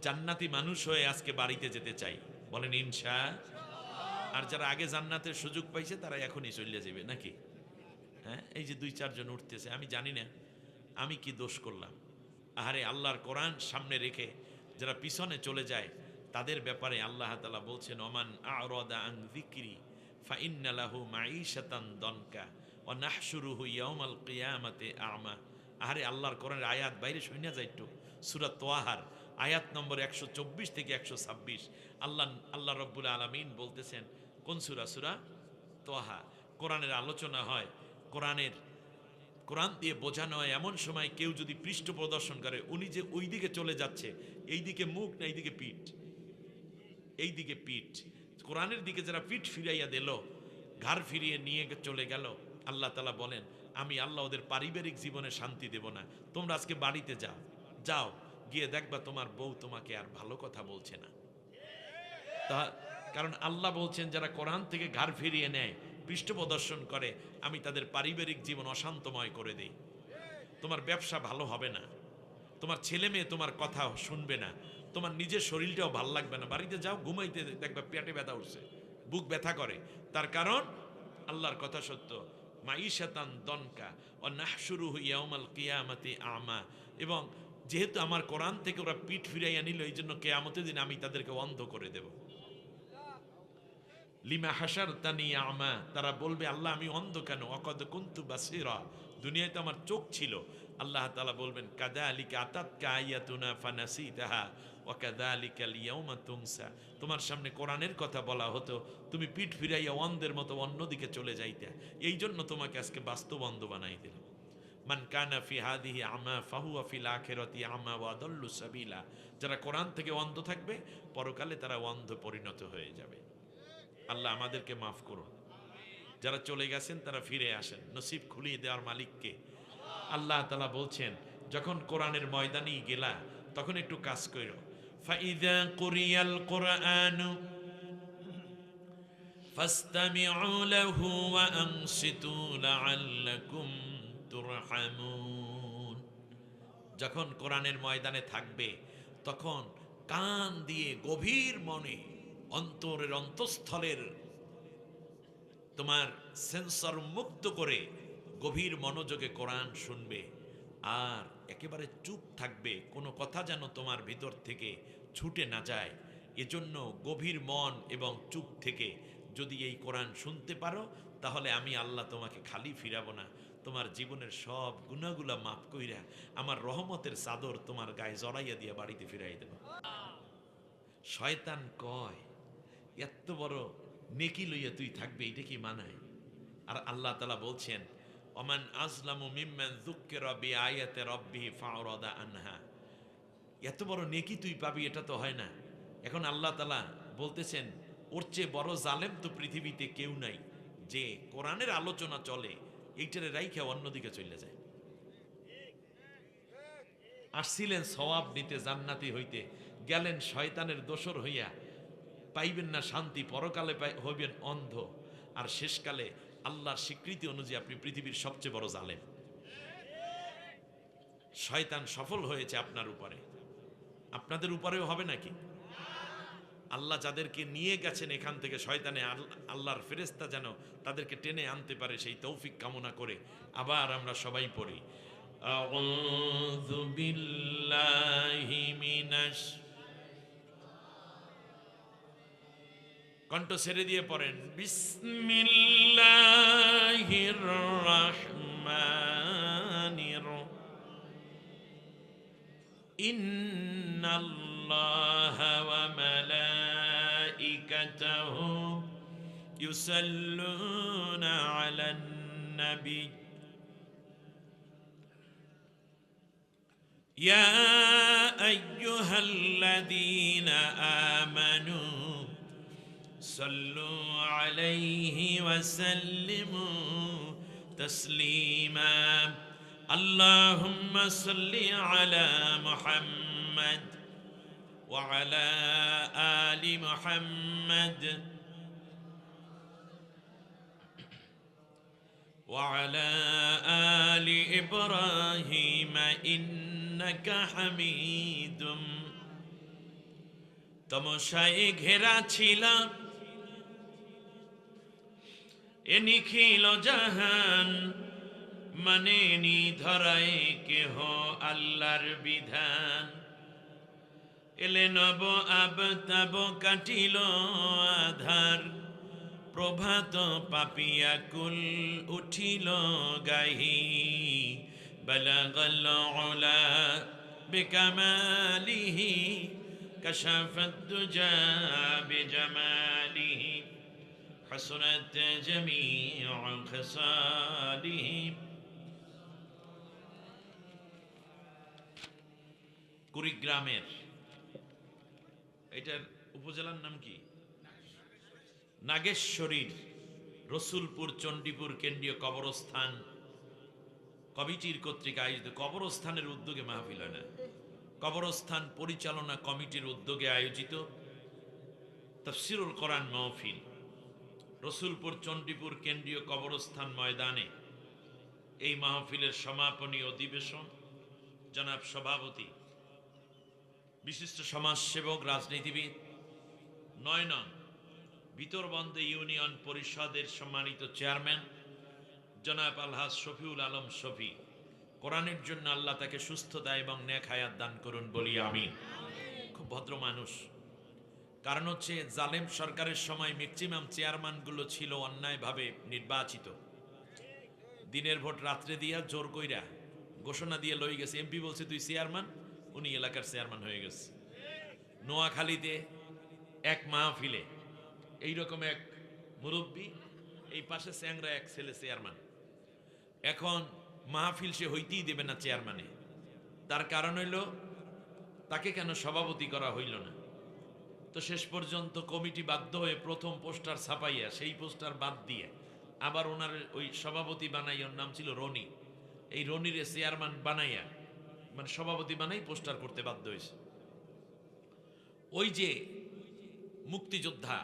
জান্নাতি মানুষ হয়ে আজকে বাড়িতে যেতে চাই, বলেন ইনশা। আর যারা আগে জান্নাতের সুযোগ পাইছে তারা এখনই চলে যাবে নাকি? হ্যাঁ, এই যে 2-4 জন উঠতেছে, আমি জানি না আমি কি দোষ করলাম। আহারে, আল্লাহর কোরআন সামনে রেখে যারা পিছনে চলে যায় তাদের ব্যাপারে আল্লাহ তাআলা বলছেন, ওমান আ'রাদা আন যিকরি ফাইন্না লাহু মাঈশাতান দনকা ওয়া নাহশুরুহু ইয়াওমাল কিয়ামাতি আ'মা। আহারে, আল্লাহর কোরআনের আয়াত বাইরে শুনিয়া যায় একটু। সূরা তোয়াহার আয়াত নম্বর 124 থেকে 126 আল্লাহ রব্বুল আলামিন বলতেছেন। কোন সূরা? সূরা তোয়াহা। কোরআনের আলোচনা হয়, কোরআন দিয়ে বোঝানো হয়। এমন সময় কেউ যদি পৃষ্ঠ প্রদর্শন করে, উনি যে ওই দিকে চলে যাচ্ছে, এই দিকে মুখ না এইদিকে পিঠ, এই দিকে পিঠ, কোরআনের দিকে যারা পিঠ ফিরাইয়া দিল, ঘাড় ফিরিয়ে নিয়ে চলে গেল, আল্লাহ তাআলা বলেন আমি আল্লাহ ওদের পারিবারিক জীবনে শান্তি দেব না। তোমরা আজকে বাড়িতে যাও, গিয়ে দেখবা তোমার বউ তোমাকে আর ভালো কথা বলছে না। তা কারণ আল্লাহ বলছেন যারা কোরআন থেকে ঘাড় ফিরিয়ে নেয়, পৃষ্ঠ প্রদর্শন করে, আমি তাদের পারিবারিক জীবন অশান্তময় করে দেই। তোমার ব্যবসা ভালো হবে না, তোমার ছেলে মেয়ে তোমার কথা শুনবে না, তোমার নিজের শরীরটাও ভালো লাগবে না। বাড়িতে যাও, ঘুমাইতে দেখবা পেটে ব্যথা উঠছে, বুক ব্যথা করে। তার কারণ আল্লাহর কথা সত্য। মাঈশাতান দনকা ওয়া নাহশুরুহু ইয়াউমাল কিয়ামাতি আ'মা। এবং যেহেতু আমার কোরআন থেকে ওরা পিঠ ফিরাইয়া নিল, এই জন্য কিয়ামতের দিন আমি তাদেরকে অন্ধ করে দেব। লিমা হাসারতানি আমা, তারা বলবে আল্লাহ আমি অন্ধ কেন? ওয়াকাদ কুনতু বাসীরা, দুনিয়ায় তো আমার চোখ ছিল। আল্লাহ তাআলা বলবেন কাযালিকা আতাতকা আয়াতুনা ফানাসিতাহা ওয়া কাযালিকাল ইয়াউমা তুনসা। তোমার সামনে কোরআনের কথা বলা হতো, তুমি পিঠ ফিরাইয়া অন্ধের মতো অন্যদিকে চলে যাইতে, এই জন্য তোমাকে আজকে বাস্তব অন্ধ বানাই দিলাম। মান কানা ফি হাদিহি আমা ফাহুয়া ফিল আখিরাতি আমা ওয়া আদাল্লু সাবিলা। যারা কোরআন থেকে অন্ধ থাকবে, পরকালে তারা অন্ধ পরিণত হয়ে যাবে। আল্লাহ আমাদেরকে মাফ করুন। যারা চলে গেছেন তারা ফিরে আসেন, নসিব খুলিয়ে দেওয়ার মালিককে। আল্লাহ তাআলা বলছেন যখন কোরআনের ময়দানে গেলা তখন একটু কাজ করো। ফাইযা কুরিয়াল কুরআনু ফাসতামিউ লাহু ওয়া আনসিতু লাআল্লাকুম তুরহামুন। যখন কোরআনের ময়দানে থাকবে তখন কান দিয়ে গভীর মনে, অন্তরের অন্তঃস্থলের তোমার সেন্সর মুক্ত করে গভীর মনোযোগে কোরআন শুনবে আর একেবারে চুপ থাকবে, কোনো কথা যেন তোমার ভিতর থেকে ছুটে না যায়। এজন্য গভীর মন এবং চুপ থেকে যদি এই কোরআন শুনতে পারো, তাহলে আমি আল্লাহ তোমাকে খালি ফিরাবো না, তোমার জীবনের সব গুনাহগুলা মাফ কইরা আমার রহমতের চাদর তোমার গায়ে জড়াইয়া দিয়া বাড়িতে ফিরাই দেব। শয়তান কয় এত বড় নেকি লইয়া তুই থাকবে, এটা কি মানায়? আর আল্লাহ তাআলা বলছেন ওমান আজলামু মিম্মান যুক্কিরা বিআয়াতি রাব্বিহি ফাআরাদা আনহা। এত বড় নেকি তুই পাবি, এটা তো হয় না। এখন আল্লাহ তাআলা বলতেছেন ওর চেয়ে বড় জালেম তো পৃথিবীতে কেউ নাই, যে কোরআনের আলোচনা চলে এইটারে রাইখা অন্যদিকে চলে যায়। আসছিলেন সওয়াব নিতে, জান্নাতি হইতে, গেলেন শয়তানের দোসর হইয়া, পাইবেন না শান্তি, পরকালে হইবেন অন্ধ, আর শেষকালে আল্লাহর স্বীকৃতি অনুযায়ী আপনি পৃথিবীর সবচেয়ে বড় জালেম। শয়তান সফল হয়েছে আপনার উপরে, আপনাদের উপরেও হবে নাকি? আল্লাহ যাদেরকে নিয়ে গেছেন এখান থেকে শয়তানে, আল্লাহর ফেরেশতা যেন তাদেরকে টেনে আনতে পারে সেই তৌফিক কামনা করে আবার আমরা সবাই পড়ি আউযু বিল্লাহি মিনাশ, কণ্ঠ ছেড়ে দিয়ে পড়েন, বিসমিল্লাহির রহমানির, ইন্নাল্লাহা ওয়া মালাইকাতাহু ইউসাল্লুনা আলান নবী ইয়া আইয়ুহাল্লাযীনা আমানু সাল্লু আলাইহি ওয়া সাল্লিমু তাসলিমা। আল্লাহুম্মা সাল্লি আলা মুহাম্মাদ ওয়া আলা আলি মুহাম্মাদ ওয়া আলা আলি ইব্রাহিম ইন্নাকা হামিদুম। তমসায় ঘেরা ছিল এ নিখিল জাহান, মানে নি ধরায় কেহ আল্লাহর বিধান। এলে নব আবতাব কাটিল আধার, প্রভাত পাপিয়া কুল উঠিল গাহি। বালাগাল উলা বিকামালিহি কাশাফাত দুজা বিজামালিহি হাসনাত জামিউ খাসালিহি। কুড়িগ্রামের, এটার উপজেলার নাম কি? নাগেশ্বরীর রসুলপুর চণ্ডীপুর কেন্দ্রীয় কবরস্থান কমিটির কর্তৃক আয়োজিত, কবরস্থানের উদ্যোগে মাহফিল হয় না, কবরস্থান পরিচালনা কমিটির উদ্যোগে আয়োজিত তাফসিরুল কোরআন মাহফিল রসুলপুর চণ্ডীপুর কেন্দ্রীয় কবরস্থান ময়দানে। এই মাহফিলের সমাপনী অধিবেশন জনাব সভাপতি বিশিষ্ট সমাজসেবক রাজনীতিবিদ ৯ নং ভিতরবন্দে ইউনিয়ন পরিষদের সম্মানিত চেয়ারম্যান জনাব আলহাজ শফিউল আলম শফি, কোরআনের জন্য আল্লাহ তাকে সুস্থতা এবং নেক হায়াত দান করুন বলি আমিন। খুব ভদ্র মানুষ, কারণ হচ্ছে জালেম সরকারের সময় ম্যাক্সিমাম চেয়ারম্যানগুলো ছিল অন্যায়ভাবে নির্বাচিত। দিনের ভোট রাত্রে দিয়া জোর কইরা ঘোষণা দিয়ে লই গেছে, এমপি বলছে তুই চেয়ারম্যান, উনি এলাকার চেয়ারম্যান হয়ে গেছে। নোয়াখালীতে এক মাহফিলে এইরকম এক মুরব্বী, এই পাশে স্যাংরা এক ছেলে চেয়ারম্যান। এখন মাহফিল সে হইতেই দেবে না চেয়ারম্যানে, তার কারণ হইল তাকে কেন সভাপতি করা হইল না। তো শেষ পর্যন্ত কমিটি বাধ্য হয়ে প্রথম পোস্টার ছাপাইয়া সেই পোস্টার বাদ দিয়ে আবার ওনার ওই সভাপতি বানাই, ওর নাম ছিল রনি, এই রনিরে চেয়ারম্যান বানাইয়া মানে সভাপতি বানাই পোস্টার করতে বাধ্য হয়েছে। ওই যে মুক্তিযোদ্ধা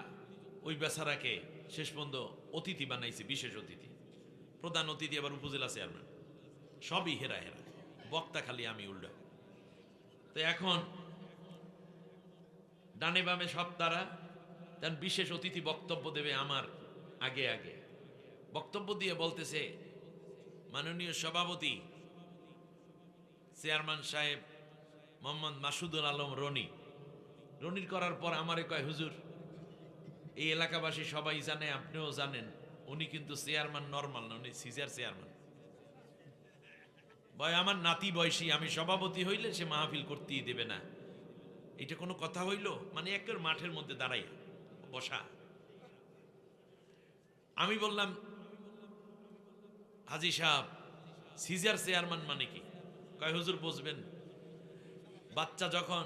ওই বেচারাকে শেষ পর্যন্ত অতিথি বানাইছে, বিশেষ অতিথি, প্রধান অতিথি আবার উপজেলা চেয়ারম্যান, সবই হেরা হেরা, বক্তা খালি আমি উল্টা। তো এখন ডানে বামে সব তারা, তার বিশেষ অতিথি বক্তব্য দেবে আমার আগে আগে। বক্তব্য দিয়ে বলতেছে, মাননীয় সভাপতি চেয়ারম্যান সাহেব মোহাম্মদ মাসুদুল আলম রনি। রনির করার পর আমারে কয়, হুজুর এই এলাকাবাসী সবাই জানে, আপনিও জানেন, উনি কিন্তু চেয়ারম্যান নরমাল না, উনি সিজার চেয়ারম্যান। ভয় আমার নাতি বয়সী, আমি সভাপতি হইলে সে মাহফিল করতেই দেবে না। এটা কোনো কথা হইল? মানে একের মাঠের মধ্যে দাঁড়াই বসা। আমি বললাম, হাজি সাহেব সিজার চেয়ারম্যান মানে কি? কয় হুজুর বুঝবেন, বাচ্চা যখন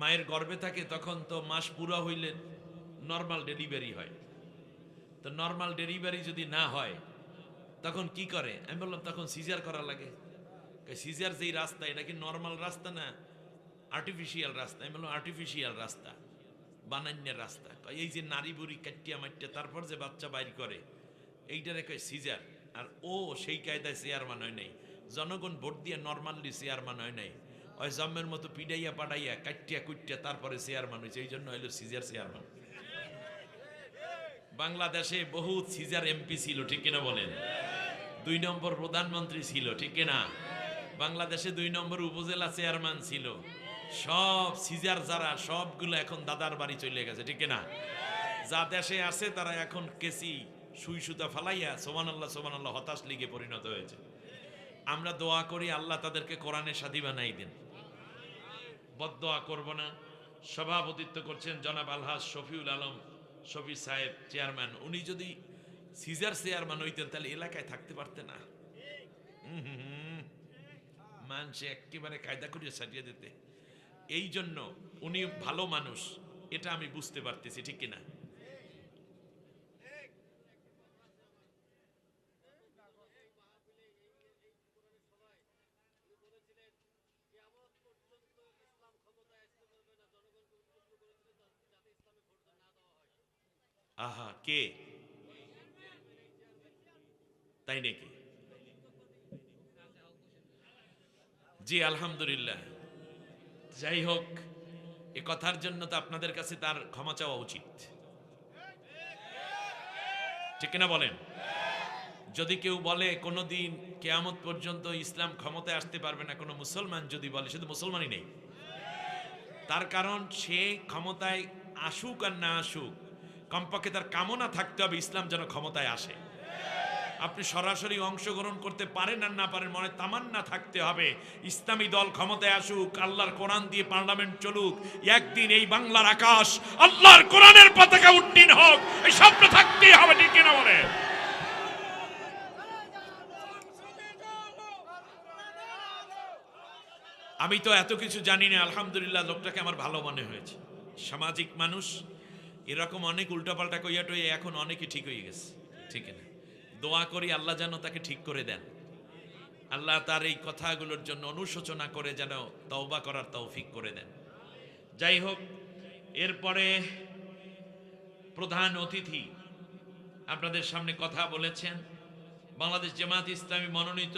মায়ের গর্ভে থাকে তখন তো মাস পুরা হইলে নর্মাল ডেলিভারি হয়। তো নর্মাল ডেলিভারি যদি না হয় তখন কি করে? আমি বললাম তখন সিজার করা লাগে। সিজার যেই রাস্তা, এটা কি নর্মাল রাস্তা না আর্টিফিশিয়াল রাস্তা? আমি বললাম আর্টিফিশিয়াল রাস্তা, বানান্যের রাস্তা। এই যে নারী বুড়ি কাটিয়া মাটিয়া তারপর যে বাচ্চা বাইর করে, এইটারে কয় সিজার। আর ও সেই কায়দায় চেয়ারম্যান হয় নাই, জনগণ ভোট দিয়ে নর্মালি চেয়ারম্যান হয় নাই, ওই জম্মের মতো পিডাইয়া পাড়াইয়া কাটিয়া কুটিয়া তারপরে চেয়ারম্যান হয়েছে, এই জন্য হইল সিজার চেয়ারম্যান। বাংলাদেশে বহুত সিজার এমপি ছিল, ঠিক কিনা বলেন? 2 নম্বর প্রধানমন্ত্রী ছিল, ঠিক কিনা? বাংলাদেশে 2 নম্বর উপজেলা চেয়ারম্যান ছিল, সব সিজার যারা সবগুলো এখন দাদার বাড়ি চলে গেছে, ঠিক না? যা দেশে আছে তারা এখন কেসি সুই সুতা ফালাইয়া সোবহানাল্লাহ হতাশ লীগে পরিণত হয়েছে। আমরা দোয়া করি আল্লাহ তাদেরকে কোরআনের সাথী বানাই দেন, বদদোয়া করব না। সভাপতিত্ব করছেন জনাব আলহাজ শফিউল আলম শফি সাহেব চেয়ারম্যান। উনি যদি সিজার চেয়ারম্যান হইতেন তাহলে এলাকায় থাকতে পারতেন না, মানুষ একেবারে কায়দা করিয়ে সাজিয়ে দিতে। এই জন্য উনি ভালো মানুষ, এটা আমি বুঝতে পারতেছি, ঠিক কিনা? আহা, কে? তাই নাকি? জি আলহামদুলিল্লাহ। যাই হোক, এ কথার জন্য তো আপনাদের কাছে তার ক্ষমা চাওয়া উচিত, ঠিক কিনা বলেন? যদি কেউ বলে কোনোদিন কিয়ামত পর্যন্ত ইসলাম ক্ষমতায় আসতে পারবে না, কোনো মুসলমান যদি বলে, সে তো মুসলমানই নেই। তার কারণ সে ক্ষমতায় আসুক আর না আসুক, কমপক্ষে তার কামনা থাকতে হবে ইসলাম যেন ক্ষমতায় আসে। আপনি সরাসরি অংশগ্রহণ করতে পারেন আর না পারেন, মনে তামান্না থাকতে হবে ইসলামী দল ক্ষমতায় আসুক, আল্লাহর কোরআন দিয়ে পার্লামেন্ট চলুক, একদিন এই বাংলার আকাশ আল্লাহর কোরআনের পতাকা উড্ডীন হোক, এই স্বপ্ন থাকতেই হবে, ঠিক কিনা বলে? আমি তো এত কিছু জানি না, আলহামদুলিল্লাহ লোকটাকে আমার ভালো মনে হয়েছে, সামাজিক মানুষ। এরকম অনেক উল্টাপাল্টা কইয়া টইয়া এখন অনেকে ঠিক হয়ে গেছে, ঠিক না? দোয়া করি আল্লাহ যেন তাকে ঠিক করে দেন, আল্লাহ তার এই কথাগুলোর জন্য অনুশোচনা করে যেন তওবা করার তৌফিক করে দেন। যাই হোক, এরপরে প্রধান অতিথি আপনাদের সামনে কথা বলেছেন বাংলাদেশ জামায়াত ইসলামী মনোনীত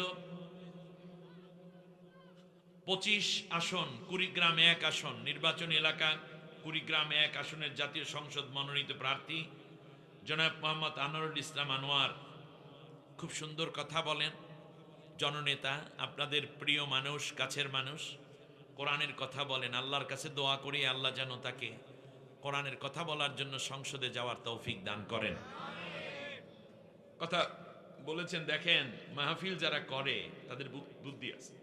25 আসন, কুড়িগ্রাম 1 আসন নির্বাচনী এলাকা, কুড়িগ্রাম 1 আসনের জাতীয় সংসদ মনোনীত প্রার্থী জনাব মোহাম্মদ আনোয়ারুল ইসলাম আনোয়ার। খুব সুন্দর কথা বলেন, জননেতা, আপনাদের প্রিয় মানুষ, কাছের মানুষ, কোরআনের কথা বলেন। আল্লাহর কাছে দোয়া করি আল্লাহ যেন তাকে কোরআনের কথা বলার জন্য সংসদে যাওয়ার তৌফিক দান করেন। কথা বলেছেন, দেখেন মাহফিল যারা করে তাদের বুদ্ধি আছে।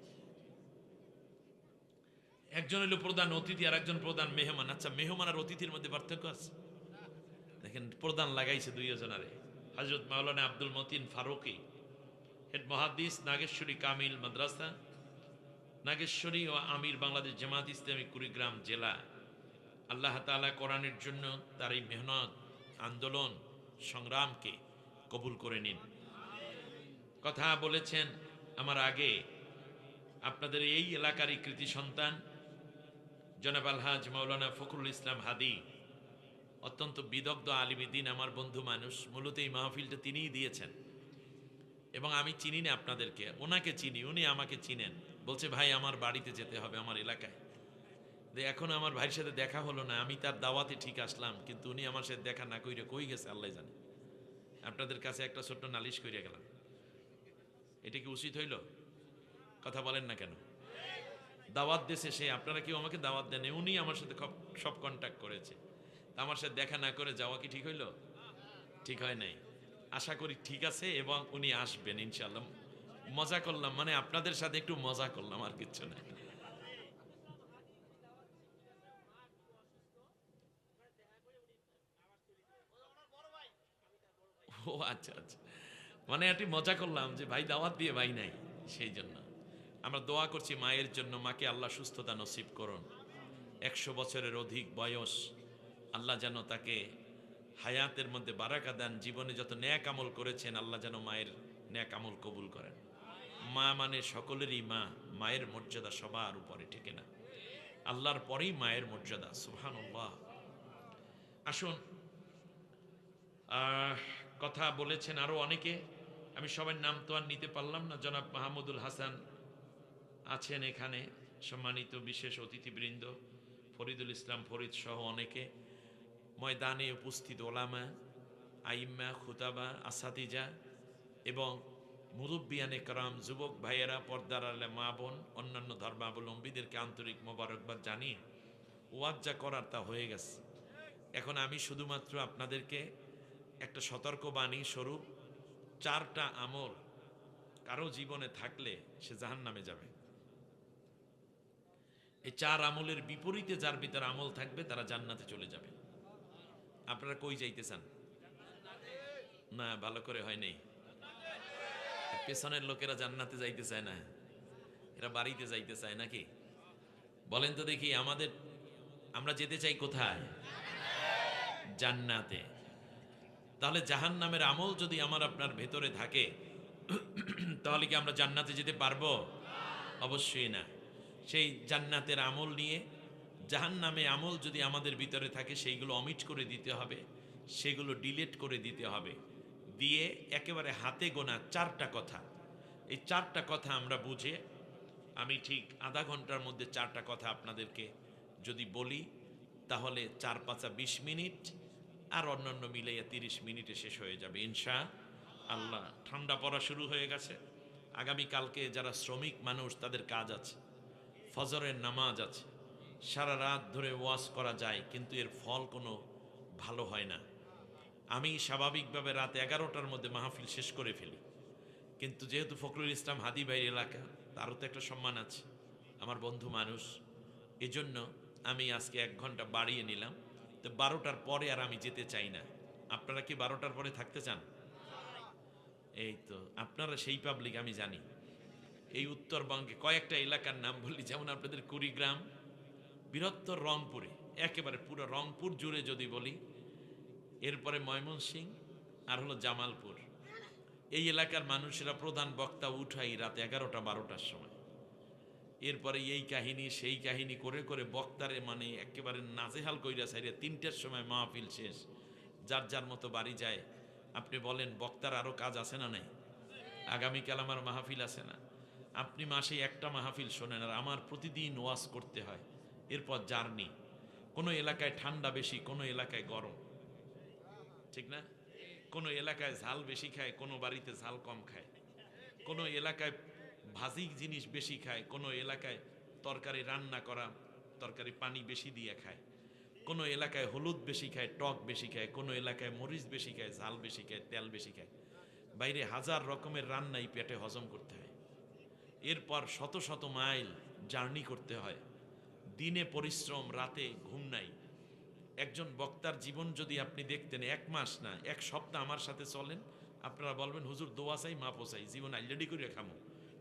একজন হলো প্রধান অতিথি আর একজন প্রধান মেহমান। আচ্ছা, মেহমান আর অতিথির মধ্যে পার্থক্য আছে? দেখেন প্রধান লাগাইছে 2 জনারে, হযরত মাওলানা আব্দুল মতিন ফারুকী, হেড মুহাদ্দিস, নাগেশ্বরী কামিল মাদ্রাসা, নাগেশ্বরী ও আমির বাংলাদেশ জামায়াত ইসলামী কুড়িগ্রাম জেলা। আল্লাহ তাআলা কোরআনের জন্য তার এই মেহনত, আন্দোলন, সংগ্রামকে কবুল করে নিন। কথা বলেছেন আমার আগে আপনাদের এই এলাকারই কৃতি সন্তান জনাব আলহাজ মাওলানা ফখরুল ইসলাম হাদি, অত্যন্ত বিদগ্ধ আলিমে দ্বীন, আমার বন্ধু মানুষ। মূলত এই মাহফিলটা তিনিই দিয়েছেন এবং আমি চিনি না আপনাদেরকে, ওনাকে চিনি, উনি আমাকে চিনেন। বলছে ভাই আমার বাড়িতে যেতে হবে, আমার এলাকায়। এখনো আমার ভাইয়ের সাথে দেখা হলো না, আমি তার দাওয়াতে ঠিক আসলাম, কিন্তু উনি আমার সাথে দেখা না কইরে কই গেছে আল্লাহ জানে। আপনাদের কাছে একটা ছোট্ট নালিশ কইরে গেলাম, এটা কি উচিত হইল? কথা বলেন না কেন? দাওয়াত দেশে সে, আপনারা কেউ আমাকে দাওয়াত দেন, উনি আমার সাথে সব কন্ট্যাক্ট করেছে, আমার সাথে দেখা না করে যাওয়া কি ঠিক হইল? ঠিক হয় নাই। আশা করি ঠিক আছে এবং উনি আসবেন ইনশাআল্লাহ। মজা করলাম, মানে আপনাদের সাথে একটু মজা করলাম, আর কিচ্ছু না। ও আচ্ছা আচ্ছা, মানে একটু মজা করলাম যে ভাই দাওয়াত দিয়ে ভাই নাই, সেই জন্য আমরা দোয়া করছি মায়ের জন্য। মাকে আল্লাহ সুস্থতা নসিব করুন, 100 বছরের অধিক বয়স, আল্লাহ যেন তাকে হায়াতের মধ্যে বারাকা দেন। জীবনে যত নেক আমল করেছেন আল্লাহ যেন মায়ের নেক আমল কবুল করেন। মা মানে সকলেরই মা, মায়ের মর্যাদা সবার উপরে, ঠিক না? আল্লাহর পরেই মায়ের মর্যাদা, সুবহানাল্লাহ। আসুন, কথা বলেছেন আরো অনেকে, আমি সবার নাম তো আর নিতে পারলাম না। জনাব মাহমুদুল হাসান আছেন এখানে, সম্মানিত বিশেষ অতিথিবৃন্দ, ফরিদুল ইসলাম ফরিদ সহ অনেকে, ময়দানে উপস্থিত ওলামা, আইম্মা, খুতাবা, আসাতিজা এবং মুরব্বিয়ানে کرام, যুবক ভাইয়েরা, পর্দার আলে মা বোন, অন্যান্য ধর্মাবলম্বীদেরকে আন্তরিক মোবারকবাদ জানিয়ে ওয়াজ যা করার তা হয়ে গেছে। এখন আমি শুধুমাত্র আপনাদেরকে একটা সতর্কবাণী স্বরূপ 4টা আমল কারো জীবনে থাকলে সে জাহান্নামে যাবে। এই 4 আমলের বিপরীতে যার ভিতরে আমল থাকবে তারা জান্নাতে চলে যাবে। আপনারা কই যাইতে চান? না, ভালো করে হয় নাই। পেছনের লোকেরা জান্নাতে যাইতে চায় না, এরা বাড়িতে যাইতে চায় নাকি? বলেন তো দেখি, আমরা যেতে চাই কোথায়? জান্নাতে। তাহলে জাহান্নামের আমল যদি আমার আপনার ভেতরে থাকে তাহলে কি আমরা জান্নাতে যেতে পারবো? অবশ্যই না। সেই জান্নাতের আমল নিয়ে জাহান্নামে আমল যদি আমাদের ভিতরে থাকে সেইগুলো অমিট করে দিতে হবে, সেগুলো ডিলিট করে দিতে হবে। দিয়ে একেবারে হাতে গোনা 4টা কথা, এই 4টা কথা আমরা বুঝে, আমি ঠিক আধা ঘন্টার মধ্যে 4টা কথা আপনাদেরকে যদি বলি তাহলে 4×5 20 মিনিট, আর অন্যান্য মিলাইয়া 30 মিনিটে শেষ হয়ে যাবে ইনশা আল্লাহ। ঠান্ডা পড়া শুরু হয়ে গেছে। আগামীকালকে যারা শ্রমিক মানুষ তাদের কাজ আছে, ফজরের নামাজ আছে, সারা রাত ধরে ওয়াজ করা যায় কিন্তু এর ফল কোনো ভালো হয় না। আমি স্বাভাবিকভাবে রাত 11টার মধ্যে মাহফিল শেষ করে ফেলি, কিন্তু যেহেতু ফখরুল ইসলাম হাদি ভাইয়ের এলাকা, তারও তো একটা সম্মান আছে, আমার বন্ধু মানুষ, এজন্য আমি আজকে 1 ঘন্টা বাড়িয়ে নিলাম। তো 12টার পরে আর আমি যেতে চাই না। আপনারা কি 12টার পরে থাকতে চান? এই তো আপনারা সেই পাবলিক, আমি জানি। এই উত্তরবঙ্গে কয়েকটা এলাকার নাম বললি, যেমন আপনাদের কুড়িগ্রাম, বৃহত্তর রংপুরে, একেবারে পুরো রংপুর জুড়ে যদি বলি, এরপরে ময়মনসিংহ, আর হলো জামালপুর। এই এলাকার মানুষেরা প্রধান বক্তা উঠাই রাত 11টা 12টার সময়। এরপরে এই কাহিনী সেই কাহিনী করে করে বক্তারে মানে একেবারে নাজেহাল কইরা সাইরে 3টার সময় মাহফিল শেষ, যার যার মতো বাড়ি যায়। আপনি বলেন বক্তার আরও কাজ আছে না নাই? আগামীকাল আমার মাহফিল আছে না? আপনি মাসে একটা মাহফিল শোনেন, আর আমার প্রতিদিন ওয়াজ করতে হয়। এরপর জার্নি, কোনো এলাকায় ঠান্ডা বেশি, কোনো এলাকায় গরম, ঠিক না? কোনো এলাকায় ঝাল বেশি খায়, কোনো বাড়িতে ঝাল কম খায়। কোনো এলাকায় ভাজি জিনিস বেশি খায়, কোনো এলাকায় তরকারি রান্না করা তরকারি পানি বেশি দিয়ে খায়। কোনো এলাকায় হলুদ বেশি খায়, টক বেশি খায়, কোনো এলাকায় মরিচ বেশি খায়, ঝাল বেশি খায়, তেল বেশি খায়। বাইরে 1000 রকমের রান্নাই পেটে হজম করতে হয়। এরপর শত শত মাইল জার্নি করতে হয়, দিনে পরিশ্রম, রাতে ঘুম নাই। একজন বক্তার জীবন যদি আপনি দেখতেন, 1 মাস না 1 সপ্তাহ আমার সাথে চলেন, আপনারা বলবেন হুজুর দোয়া চাই মা পোসাই, জীবন আইলেডি করে খামো,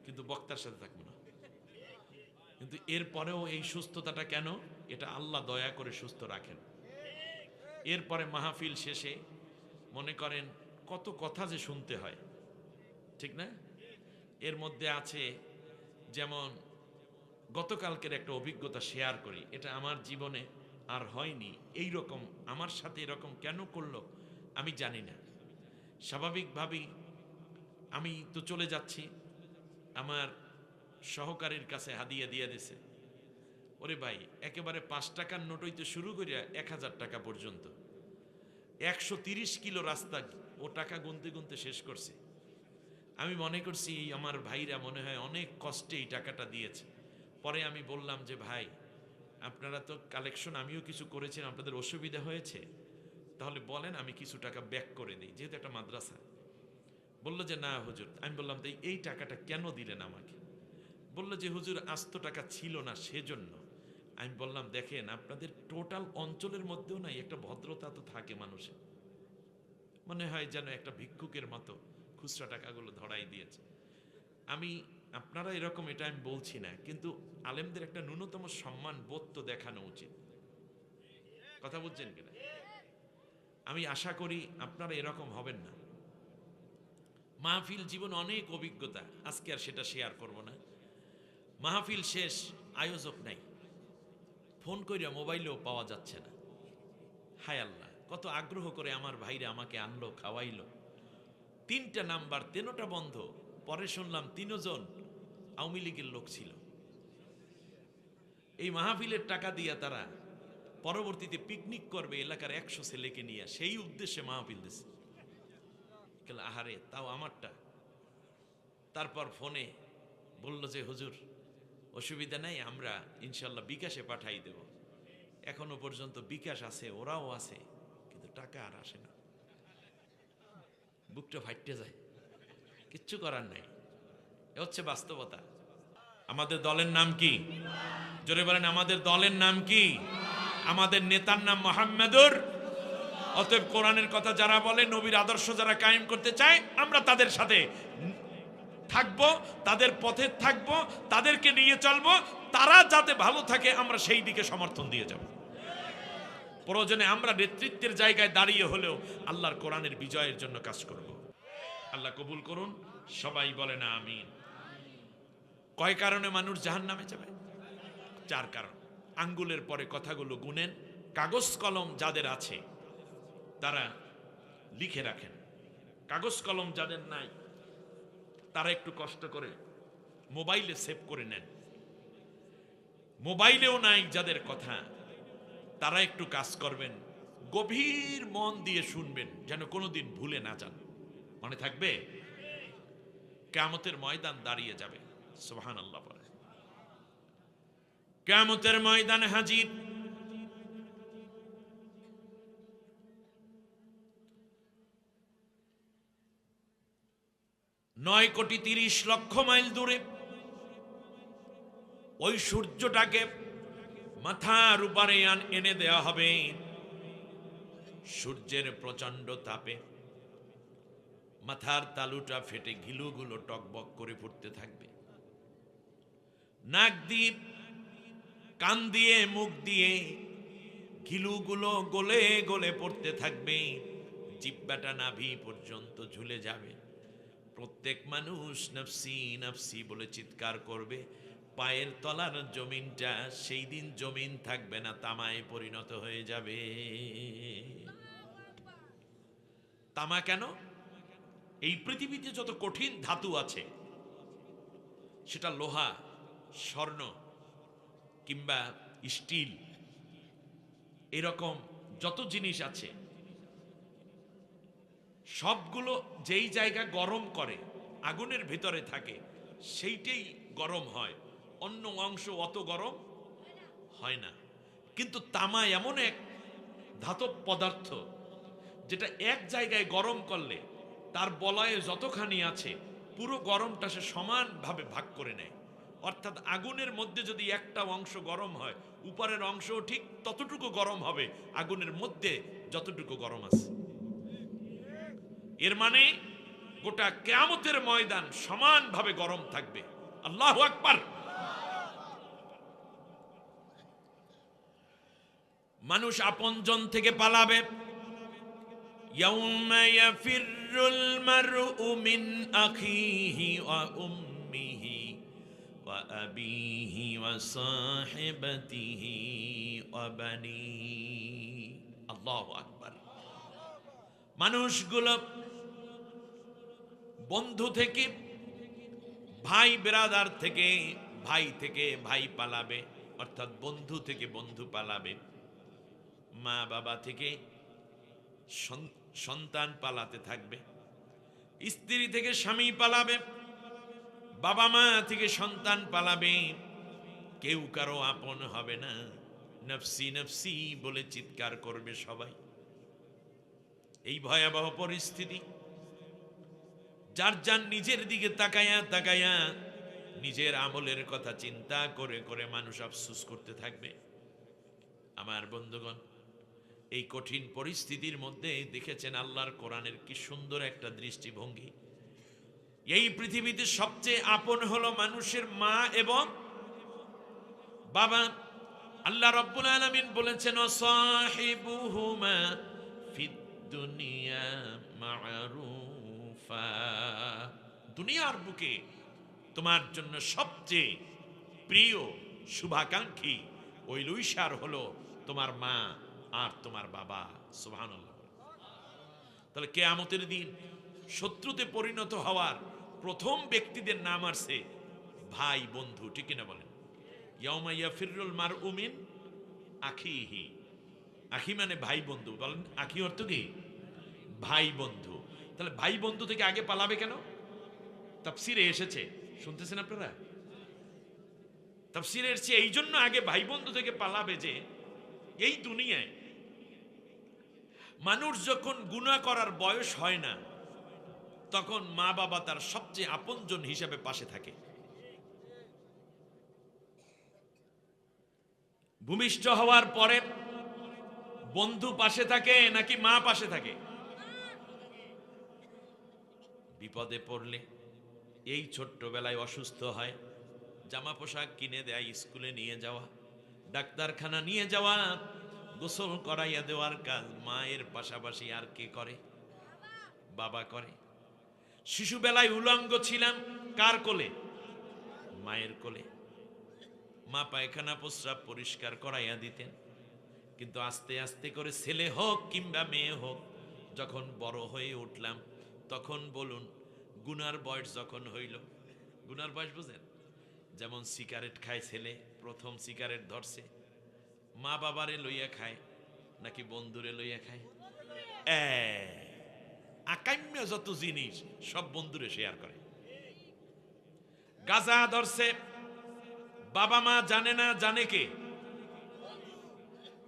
কিন্তু বক্তার সাথে থাকবো না। কিন্তু এরপরেও এই সুস্থতাটা কেন? এটা আল্লাহ দয়া করে সুস্থ রাখেন। এরপরে মাহফিল শেষে মনে করেন কত কথা যে শুনতে হয়, ঠিক না? এর মধ্যে আছে, যেমন গতকালকের একটা অভিজ্ঞতা শেয়ার করি, এটা আমার জীবনে আর হয়নি এই রকম, আমার সাথে এরকম কেন করলো আমি জানি না। স্বাভাবিকভাবেই আমি তো চলে যাচ্ছি, আমার সহকারীর কাছে হাদিয়া দিয়ে দিছে। ওরে ভাই, একেবারে 5 টাকার নোট হইতে শুরু করিয়া 1000 টাকা পর্যন্ত 130 কিলো রাস্তা ও টাকা গুনতে গুনতে শেষ করছে। আমি মনে করছি আমার ভাইরা মনে হয় অনেক কষ্টে এই টাকাটা দিয়েছে। পরে আমি বললাম যে ভাই, আপনারা তো কালেকশন, আমিও কিছু করেছিলাম, আপনাদের অসুবিধা হয়েছে, তাহলে বলেন আমি কিছু টাকা ব্যাক করে দিই, যেহেতু একটা মাদ্রাসা। বলল যে না হুজুর। আমি বললাম তো এই টাকাটা কেন দিলেন আমাকে? বলল যে হুজুর আস্ত টাকা ছিল না সেজন্য। আমি বললাম দেখেন, আপনাদের টোটাল অঞ্চলের মধ্যেও নাই একটা ভদ্রতা তো থাকে মানুষের, মনে হয় যেন একটা ভিক্ষুকের মতো খুচরা টাকাগুলো ধরাই দিয়েছে। আমি আপনারা এরকম, এটা আমি বলছি না, কিন্তু আলেমদের একটা ন্যূনতম সম্মান বোধ তো দেখানো উচিত। কথা বুঝছেন কিনা? আমি আশা করি আপনারা এরকম হবেন না। মাহফিল জীবন অনেক অভিজ্ঞতা, আজকে আর সেটা শেয়ার করব না। মাহফিল শেষ, আয়োজক নাই, ফোন কইরা মোবাইলেও পাওয়া যাচ্ছে না। হায় আল্লাহ, কত আগ্রহ করে আমার ভাইরা আমাকে আনলো, খাওয়াইলো। 3টা নাম্বার, 3টা বন্ধ। পরে শুনলাম 3 জন আওয়ামী লীগের লোক ছিল। এই মাহফিলের টাকা দিয়া তারা পরবর্তীতে পিকনিক করবে এলাকার 100 ছেলেকে নিয়ে, সেই উদ্দেশ্যে মাহফিল দিচ্ছে। আহারে, তাও আমারটা। তারপর ফোনে বলল যে হুজুর অসুবিধা নাই, আমরা ইনশাল্লাহ বিকাশে পাঠাই দেব। এখনো পর্যন্ত বিকাশ আছে, ওরাও আছে, কিন্তু টাকা আর আসে না। বুকটা ফাইটে যায়, কিচ্ছু করার নাই। এ হচ্ছে বাস্তবতা। আমাদের দলের নাম কি? জোরে বলেন, আমাদের দলের নাম কি? আমাদের নেতার নাম মুহাম্মাদুর। অতএব কোরআনের কথা যারা বলে, নবীর আদর্শ যারা কায়েম করতে চায়, আমরা তাদের সাথে থাকবো, তাদের পথে থাকবো, তাদেরকে নিয়ে চলবো। তারা যাতে ভালো থাকে আমরা সেই দিকে সমর্থন দিয়ে যাব। প্রয়োজনে আমরা নেতৃত্বের জায়গায় দাঁড়িয়ে হলেও আল্লাহর কোরআনের বিজয়ের জন্য কাজ করব। আল্লাহ কবুল করুন, সবাই বলে না আমিন। কয় কারণে মানুষ জাহান্নামে যাবে? 4 কারণ। আঙ্গুলের পরে কথাগুলো গুনেন। কাগজ কলম যাদের আছে তারা লিখে রাখেন। কাগজ কলম যাদের নাই তারা একটু কষ্ট করে মোবাইলে সেভ করে নেন। মোবাইলেও নাই যাদের কথা, তারা একটু কাজ করবেন, গভীর মন দিয়ে শুনবেন, যেন কোনোদিন ভুলে না যান। মনে থাকবে? কিয়ামতের ময়দান দাঁড়িয়ে যাবে। সুবহানাল্লাহ বলে। কিয়ামতের ময়দান হাজির। নয় কোটি 30 লক্ষ মাইল দূরে ওই সূর্যটাকে মাথার উপরে এনে দেয়া হবে। সূর্যের প্রচন্ড তাপে মাথার তালুটা ফেটে ঘিলুগুলো টকবক করে ফুটতে থাকবে। নাক দিয়ে, কান দিয়ে, মুখ দিয়ে ঘিলুগুলো গলে গলে পড়তে থাকবে। জিহ্বাটা নাভি পর্যন্ত ঝুলে যাবে। প্রত্যেক মানুষ নফসি নফসি বলে চিৎকার করবে। পায়ের তলার জমিনটা সেই দিন জমিন থাকবে না, তামায় পরিণত হয়ে যাবে। তামা কেন? এই পৃথিবীতে যত কঠিন ধাতু আছে, সেটা লোহা, স্বর্ণ কিংবা স্টিল, এরকম যত জিনিস আছে সবগুলো যেই জায়গা গরম করে, আগুনের ভিতরে থাকে, সেইটাই গরম হয়। অন্য অংশ অত গরম হয় না। কিন্তু তামা এমন এক ধাতব পদার্থ যেটা এক জায়গায় গরম করলে তার বলয়ে যতখানি আছে পুরো গরমটা সে সমানভাবে ভাগ করে নেয়। অর্থাৎ আগুনের মধ্যে যদি একটা অংশ গরম হয়, উপরের অংশও ঠিক ততটুকু গরম হবে আগুনের মধ্যে যতটুকু গরম আছে। এর মানে গোটা কিয়ামতের ময়দান সমানভাবে গরম থাকবে। আল্লাহু আকবার। মানুষ আপনজন থেকে পালাবে। ইয়াউমা ইয়াফিরুল মারউ মিন আখিহি ওয়া উম্মিহি ওয়া আবিহি ওয়া সাহিবাতিহি ওয়া বানিহি। আল্লাহু আকবার। মানুষগুলো বন্ধু থেকে, ভাই ব্রাদার থেকে, ভাই থেকে ভাই পালাবে, অর্থাৎ বন্ধু থেকে বন্ধু পালাবে। মা বাবা থেকে সন্তান পালাতে থাকবে। স্ত্রী থেকে স্বামী পালাবে, বাবা মা থেকে সন্তান পালাবে। কেউ কারো আপন হবে না। নফসি নফসি বলে চিৎকার করবে সবাই। এই ভয়াবহ পরিস্থিতি, যার যার নিজের দিকে তাকায়া তাকায়া নিজের আমলের কথা চিন্তা করে করে মানুষ আফসোস করতে থাকবে। আমার বন্ধুগণ, এই কঠিন পরিস্থিতির মধ্যে দেখেছেন আল্লাহর কোরআনের কি সুন্দর একটা দৃষ্টিভঙ্গি। এই পৃথিবীতে সবচেয়ে আপন হলো মানুষের মা এবং বাবা। আল্লাহ রাব্বুল আলামিন বলেছেন, সাহিবুহুমা ফিদ দুনিয়া মা'রুফা। দুনিয়ার বুকে তোমার জন্য সবচেয়ে প্রিয় শুভাকাঙ্ক্ষী ওই লুইসার হলো তোমার মা আর তোমার বাবা। সুবহানাল্লাহ। তাহলে কিয়ামতের দিন শত্রুতে পরিণত হওয়ার প্রথম ব্যক্তিদের নাম আসছে ভাই, বন্ধু। ঠিক কিনা বলেন? ইয়াউমা ইয়াফিরুল মারউ মিন আখিহি। আখি মানে ভাই বন্ধু। বলেন আখি অর্থ কি? ভাই বন্ধু। তাহলে ভাই বন্ধু থেকে আগে পালাবে কেন? তাফসিরে এসেছে, শুনতেছেন আপনারা? তাফসিরে এসেছে এই জন্য আগে ভাই বন্ধু থেকে পালাবে যে এই দুনিয়ায় মানুষ যখন গুনাহ করার বয়স হয় না তখন মা বাবা তার সবচেয়ে আপনজন হিসেবে পাশে থাকে। ভূমিষ্ঠ হওয়ার পরে বন্ধু পাশে থাকে নাকি মা পাশে থাকে? বিপদে পড়লে, এই ছোট্টবেলায় অসুস্থ হয়, জামা পোশাক কিনে দেয়, স্কুলে নিয়ে যাওয়া, ডাক্তারখানা নিয়ে যাওয়া, গোসল করাইয়া দেওয়ার কাজ মায়ের পাশাপাশি আর কে করে? বাবা করে। শিশুবেলায় উলঙ্গ ছিলাম, কার কোলে? মায়ের কোলে। মা পায়খানা প্রস্রাব পরিষ্কার করাইয়া দিতেন। কিন্তু আস্তে আস্তে করে ছেলে হোক কিংবা মেয়ে হোক, যখন বড় হয়ে উঠলাম তখন বলুন গুনার বয়স যখন হইল, গুনার বয়স বুঝেন? যেমন সিগারেট খায় ছেলে, প্রথম সিগারেট ধরছে, মা বাবারে লইয়া খায় নাকি বন্ধুরে লইয়া খায়? আকাম্য যত জিনিস সব বন্ধুরে শেয়ার করে। গাঁজা ধরছে, বাবা মা জানে না, জানে কে?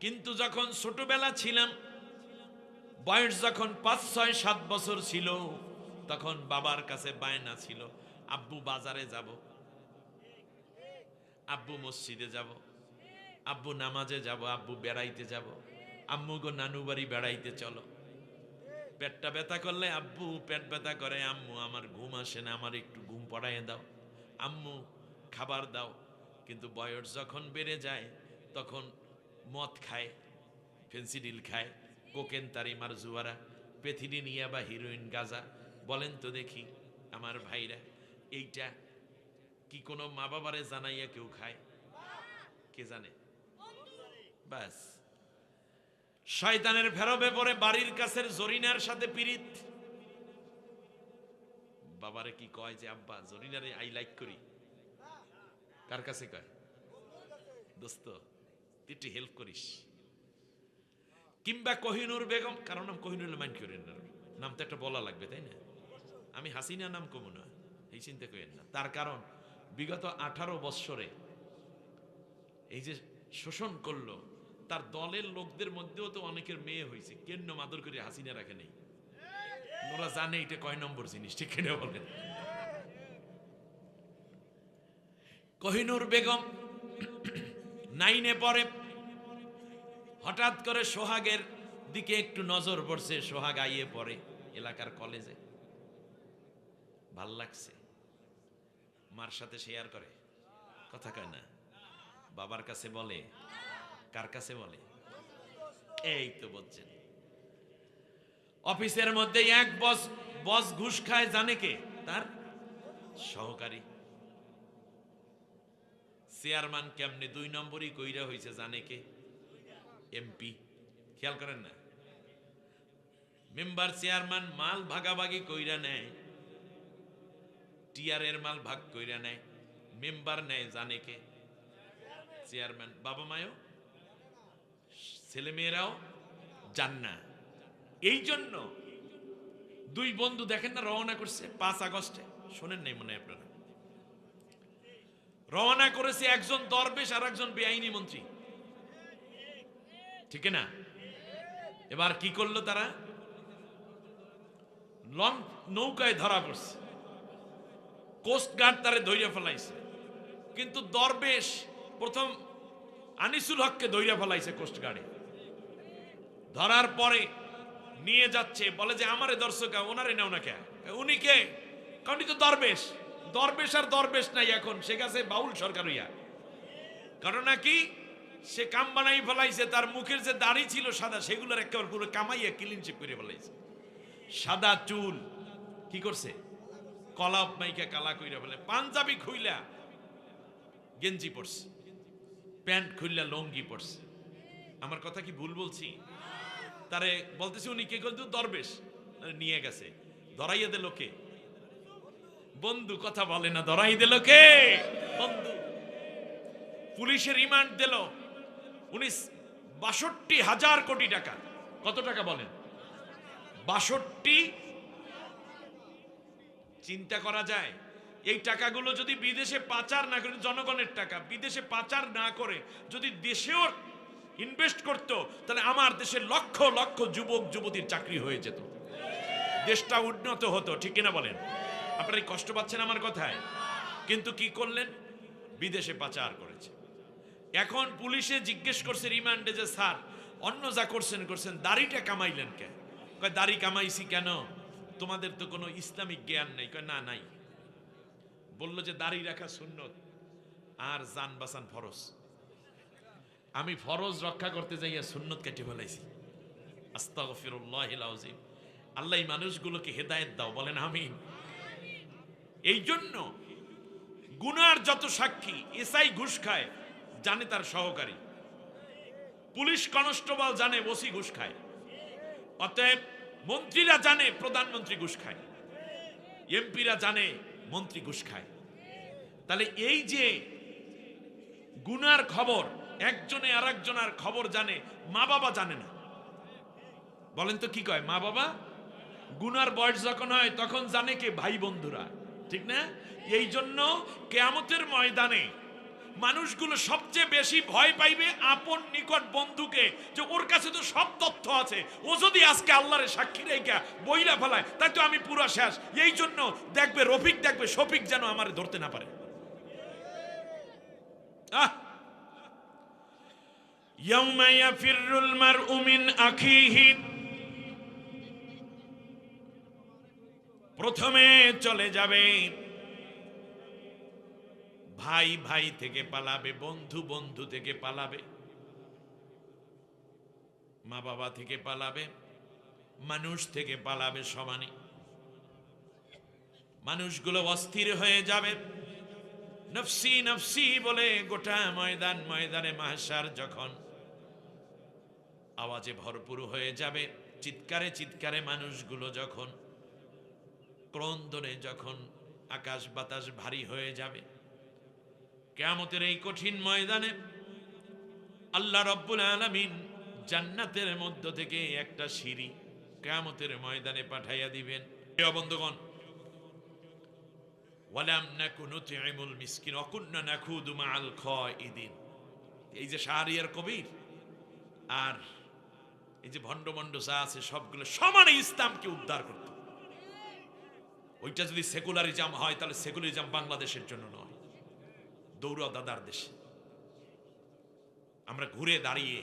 কিন্তু যখন ছোটবেলা ছিলাম, বয়স যখন ৫, ৬, ৭ বছর ছিল, তখন বাবার কাছে বায়না ছিল, আব্বু বাজারে যাব, আব্বু মসজিদে যাব, আব্বু নামাজে যাব, আব্বু বেড়াইতে যাব, আম্মু গো নানু বাড়ি বেড়াইতে চলো। পেটটা ব্যথা করলে আব্বু পেট ব্যথা করে, আম্মু আমার ঘুম আসে না, আমার একটু ঘুম পড়াইয়ে দাও, আম্মু খাবার দাও। কিন্তু বয়স যখন বেড়ে যায় তখন মদ খায়, ফেন্সিডিল খায়, কোকেন, তারি, মারজুয়ারা, পেথিডিনিয়া বা হিরোইন, গাঁজা। বলেন তো দেখি আমার ভাইরা, এইটা কি কোনো মা বাবারে জানাইয়া কেউ খায়? কে জানে? বাস, শয়তানের ফেরবে পড়ে বাড়ির কাছের জরিনার সাথে পীড়িত। বাবারে কি কয় যে আব্বা জরিনারে আই লাইক করি? কার কাছে কয়? দোস্ত একটু হেল্প করিস। কিংবা কোহিনুর বেগম, কারণ নাম কোহিনুর মাইন্ড করেন না, নাম তো একটা বলা লাগবে তাই না? আমি হাসিনা নাম কমু না, এই চিন্তা করেন না। তার কারণ বিগত 18 বৎসরে এই যে শোষণ করলো, তার দলের লোকদের মধ্যেও তো অনেকের মেয়ে হয়েছে, কেন মাদর করে হাসিনা রাখে নেই? ওরা জানে এটা কয় নম্বর জিনিস, ঠিক কিনা বলেন? কোহিনুর বেগম 9-এ পড়ে, হঠাৎ করে সোহাগের দিকে একটু নজর পড়ছে, সোহাগ আইয়ে পড়ে এলাকার কলেজে, ভাল লাগছে, মার সাথে শেয়ার করে, কথা কয় না, বাবার কাছে বলে, কার কাছে বলে? এই তো বলছেন। অফিসের মধ্যে এক বস ঘুষ খায়, জানে কে? তার সহকারী। চেয়ারম্যান কেমনে 2 নম্বরই কইরা হয়েছে, জানে কে? এমপি। খেয়াল করেন না? মেম্বার চেয়ারম্যান মাল ভাগাভাগি কইরা নেয়, টিআরের মাল ভাগ কইরা নেয়, মেম্বার নেয়, জানে কে? চেয়ারম্যান। বাবা মায়ও, ছেলে মেয়েরাও জান না। এই জন্য 2 বন্ধু দেখেন না রওনা করছে 5 আগস্টে, শোনেন নাই মনে হয় আপনারা? রওনা করেছে একজন দরবেশ আর একজন বেআইনি মন্ত্রী, ঠিক না? এবার কি করলো তারা? নৌকায় ধরা পড়ছে, কোস্ট গার্ড তারে ধৈর্য ফেলাইছে। কিন্তু দরবেশ প্রথম আনিসুল হককে ধৈর্য ফেলাইছে কোস্ট গার্ডে। ধরার পরে নিয়ে যাচ্ছে, বলে যে আমারে দর্শক ওনারে নেও না কে? উনি কে? কারণ তো দরবেশ। দরবেশ আর দরবেশ নাই এখন, সে গেছে বাউল সরকার হইয়া। ঘটনা কি? সে কাম বানাই ফেলাইছে, তার মুখের যে দাড়ি ছিল সাদা, সেগুলোর একেবারে পুরো কামাইয়া ক্লিন শেভ করে ফেলাইছে। সাদা চুল কি করছে? কলাপ মাইকা কালা কইরা ফেলে। পাঞ্জাবি খুইলা গেঞ্জি পরছে, প্যান্ট খুইলা লঙ্গি পরছে। আমার কথা কি ভুল বলছি? তারে বলতেছে উনি কে? কিন্তু দরবেশ। নিয়ে গেছে, ধরাইয়া দিল কে? বন্ধু। কথা বলে না, ধরাই দিল কে? বন্ধু। পুলিশের রিমান্ড দিল 62,000 কোটি টাকা। কত টাকা বলেন? 62। চিন্তা করা যায়? এই টাকাগুলো যদি বিদেশে পাচার না করে, জনগণের টাকা বিদেশে পাচার না করে যদি দেশেও ইনভেস্ট করত, তাহলে আমার দেশের লক্ষ লক্ষ যুবক যুবতীর চাকরি হয়ে যেত, দেশটা উন্নত হতো। ঠিক কিনা বলেন? আপনারা কষ্ট পাচ্ছেন আমার কথায়? কিন্তু কি করলেন? বিদেশে পাচার করেছে। এখন পুলিশে জিজ্ঞেস করছে রিমান্ডে যে স্যার অন্য যা করছেন করছেন, দাড়িটা কামাইলেন কেন? কয় দাড়ি কামাইছি কেন, তোমাদের তো কোনো ইসলামিক জ্ঞান নেই। কয় না, নাই। বলল যে দাড়ি রাখা সুন্নত আর জান বাঁচান ফরজ। আমি ফরজ রক্ষা করতে যাইয়া সুন্নত কেটে ফেলাইছি। আস্তাগফিরুল্লাহিল আযীম। আল্লাহ এই মানুষগুলোকে হেদায়েত দাও, বলেন আমিন। এই জন্য গুনার যত সাক্ষী, এসআই ঘুষ খায় জানে তার সহকারী, পুলিশ কনস্টেবল জানে ওসি ঘুষ খায়, অতএব মন্ত্রীরা জানে প্রধানমন্ত্রী ঘুষ খায়, এমপিরা জানে মন্ত্রী ঘুষ খায়। তাহলে এই যে গুনার খবর একজনে আর একজনের খবর জানে, মা বাবা জানে না। বলেন তো কি কয় মা বাবা? গুনার বয়স যখন হয় তখন জানে কে? ভাই বন্ধুরা, ঠিক না? এই জন্য কিয়ামতের ময়দানে মানুষগুলো সবচেয়ে বেশি ভয় পাইবে আপন নিকট বন্ধুকে, যে ওর কাছে তো সব তথ্য আছে, ও যদি আজকে আল্লাহরে সাক্ষী রেখা বইলা ফেলায় তাই তো আমি পুরো শেষ। এই জন্য দেখবে রফিক, দেখবে শফিক যেন আমারে ধরতে না পারে। ইয়াউমা ইয়াফিরুল মারউ মিন আখিহি, প্রথমে চলে যাবে ভাই, ভাই থেকে পালাবে, বন্ধু, বন্ধু থেকে পালাবে, মা বাবা থেকে পালাবে, মানুষ থেকে পালাবে, সমানে মানুষগুলো অস্থির হয়ে যাবে, নফসি নফসি বলে গোটা ময়দান, ময়দানে মাহশার যখন আওয়াজে ভরপুর হয়ে যাবে, চিৎকারে চিৎকারে মানুষগুলো যখন, ক্রন্দনে যখন আকাশ বাতাস ভারী হয়ে যাবে, কিয়ামতের এই কঠিন ময়দানে আল্লাহ রাব্বুল আলামিন জান্নাতের মধ্য থেকে একটা সিঁড়ি কিয়ামতের ময়দানে পাঠাইয়া দিবেন। প্রিয় বন্ধুগণ, ওয়ালাম নাকু নুতইমুল মিসকিন ওয়া কুননা নাখুদু মাআল খায়িদিন, এই যে শাহরিয়ার কবির আর এই যে ভণ্ড মণ্ড যা আছে সবগুলো সমানে ইসলামকে উদ্ধার করত। ওইটা যদি সেকুলারিজম হয় তাহলে সেকুলারিজম বাংলাদেশের জন্য নয়, দৌড়া দাদার দেশে। আমরা ঘুরে দাঁড়িয়ে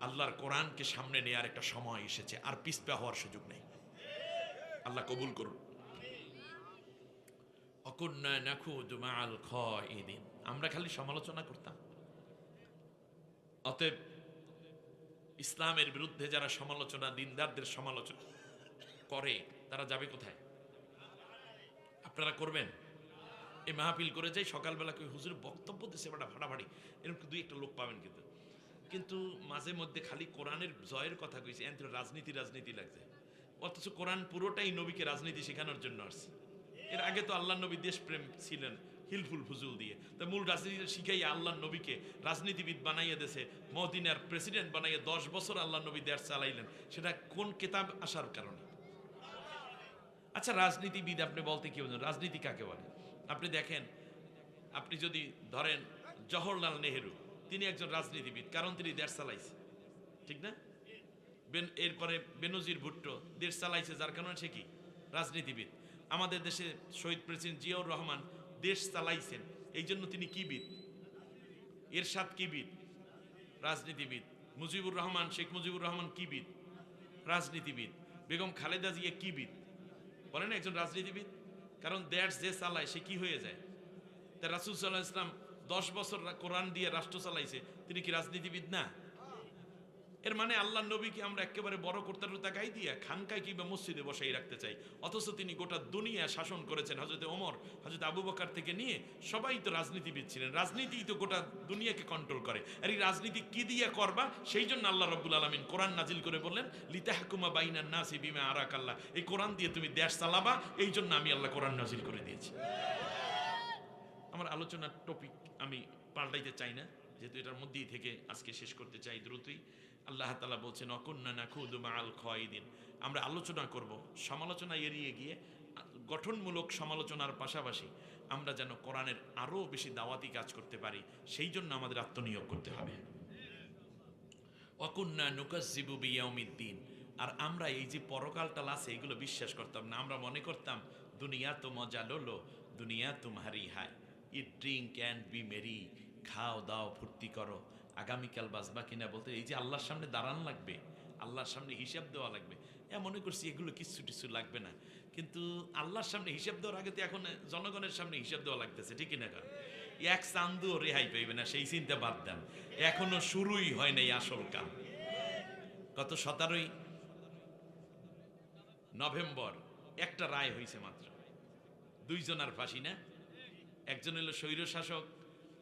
আল্লাহর কোরআনকে সামনে নেওয়ার একটা সময় এসেছে, আর পিছপা হওয়ার সুযোগ নেই। আল্লাহ কবুল করুন। অকুন্না নাখুদু মাআল খায়িদিন, আমরা খালি সমালোচনা করতাম। অতএব ইসলামের বিরুদ্ধে যারা সমালোচনা, দিনদারদের সমালোচনা করে, তারা যাবে কোথায়? আপনারা করবেন? এই মাহফিল করে যাই, সকালবেলা কেউ হুজুর বক্তব্য দিচ্ছে বাটা ফাটাফাটি, এরকম দুই একটা লোক পাবেন, কিন্তু মাঝে মধ্যে খালি কোরআনের জয়ের কথা কইছে, এত রাজনীতি রাজনীতি লাগছে, অথচ কোরআন পুরোটাই নবীকে রাজনীতি শেখানোর জন্য আসছে। এর আগে তো আল্লাহ নবী দেশপ্রেম ছিলেন হিলফুল ফুজুল দিয়ে, তা মূল রাজনীতি শিখাইয়া আল্লাহ নবীকে রাজনীতিবিদ বানাইয়া দেশে মদিনার প্রেসিডেন্ট বানাইয়া 10 বছর আল্লাহ নবী দেশ চালাইলেন, সেটা কোন কিতাব আসার কারণে? আচ্ছা, রাজনীতিবিদ আপনি বলতে কি বোঝেন? রাজনীতি কাকে বলে? আপনি দেখেন, আপনি যদি ধরেন জওহরলাল নেহেরু, তিনি একজন রাজনীতিবিদ, কারণ তিনি দেশ চালাইছে, ঠিক না? এরপরে বেনজির ভুট্টো দেশ চালাইছে, যার কারণে সে কি? রাজনীতিবিদ। আমাদের দেশে শহীদ প্রেসিডেন্ট জিয়াউর রহমান দেশ চালাইছেন, এই জন্য তিনি কি বিদ? এরশাদ কি বিদ? রাজনীতিবিদ। মুজিবুর রহমান, শেখ মুজিবুর রহমান কি বিদ? রাজনীতিবিদ। বেগম খালেদা জিয়া কি বিদ? বলেন একজন রাজনীতিবিদ। কারণ দেশ যে চালায় সে কি হয়ে যায়? তা রাসূল সাল্লাল্লাহু আলাইহি ওয়াসাল্লাম 10 বছর কোরআন দিয়ে রাষ্ট্র চালাইছে, তিনি কি রাজনীতিবিদ না? এর মানে আল্লাহ নবীকে আমরা একেবারে বড় কর্তার তাকাই দিয়া খানকায় কিংবা মসজিদে বসাই রাখতে চাই, অথচ তিনি গোটা দুনিয়া শাসন করেছেন। হযরত ওমর, হযরত আবু বকর থেকে নিয়ে সবাই তো রাজনীতিবিদ ছিলেন। রাজনীতিই তো গোটা দুনিয়াকে কন্ট্রোল করে। আর এই রাজনীতি কি দিয়ে করবা? সেই জন্য আল্লাহ রাব্বুল আলামিন কোরআন নাজিল করে বললেন, লিতাহকুমা বাইনান নাসি বিমা আরাকাল্লাহ, এই কোরআন দিয়ে তুমি দেশ চালাবা, এই জন্য আমি আল্লাহ কোরআন নাজিল করে দিয়েছি। আমার আলোচনার টপিক আমি পাল্টাইতে চাই না, যেহেতু এটার মধ্যেই থেকে আজকে শেষ করতে চাই দ্রুতই। আল্লাহ তাআলা বলছেন, অকুন্না নাখুদু মাআল খায়িদিন, আমরা আলোচনা করব, সমালোচনা এড়িয়ে গিয়ে গঠনমূলক সমালোচনার পাশাপাশি আমরা যেন কোরআনের আরও বেশি দাওয়াতি কাজ করতে পারি, সেই জন্য আমাদের আত্মনিয়োগ করতে হবে। ওয়াকুন্না নুকাজ্জিবু বিয়াউমিদ্দিন, আর আমরা এই যে পরকালটাল আছে এগুলো বিশ্বাস করতাম না। আমরা মনে করতাম দুনিয়া তো মজা লোলো, দুনিয়া তুমহারি হায়, ইট ড্রিঙ্ক অ্যান্ড বি মেরি, খাও দাও ফুর্তি করো, আগামীকাল বাঁচবা কিনা বলতে এই যে আল্লাহর সামনে দাঁড়ান লাগবে, আল্লাহর সামনে হিসাব দেওয়া লাগবে, মনে করছি এগুলো কিচ্ছু টিচ্ছু লাগবে না। কিন্তু আল্লাহর সামনে হিসাব দেওয়ার আগে তো এখন জনগণের সামনে হিসাব দেওয়া লাগতেছে, ঠিক না? কারণ এক চান্দুও রেহাই পাইবে না, সেই চিন্তা বাদ দেন। এখনো শুরুই হয় নাই আসল কাম। গত 17ই নভেম্বর একটা রায় হয়েছে মাত্র, 2 জনের ফাঁসি না? একজন হলো স্বৈর শাসক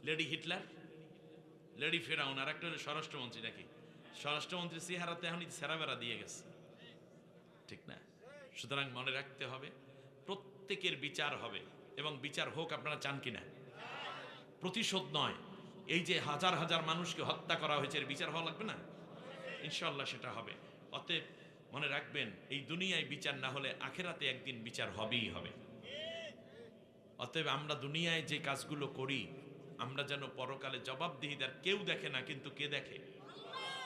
লেডি হিটলার, লেডি ফেরাউন, আর একটা হলো স্বরাষ্ট্রমন্ত্রী। নাকি স্বরাষ্ট্রমন্ত্রী চেহারাতে এখন সেরাবেরা দিয়ে গেছে, ঠিক না? সুতরাং মনে রাখতে হবে প্রত্যেকের বিচার হবে, এবং বিচার হোক। আপনারা চান কিনা? প্রতিশোধ নয়, এই যে হাজার হাজার মানুষকে হত্যা করা হয়েছে এর বিচার হওয়া লাগবে না? ইনশাআল্লাহ সেটা হবে। অতএব মনে রাখবেন, এই দুনিয়ায় বিচার না হলে আখেরাতে একদিন বিচার হবেই হবে। অতএব আমরা দুনিয়ায় যে কাজগুলো করি আমরা যেন পরকালে জবাবদিহিদার। কেউ দেখে না, কিন্তু কে দেখে?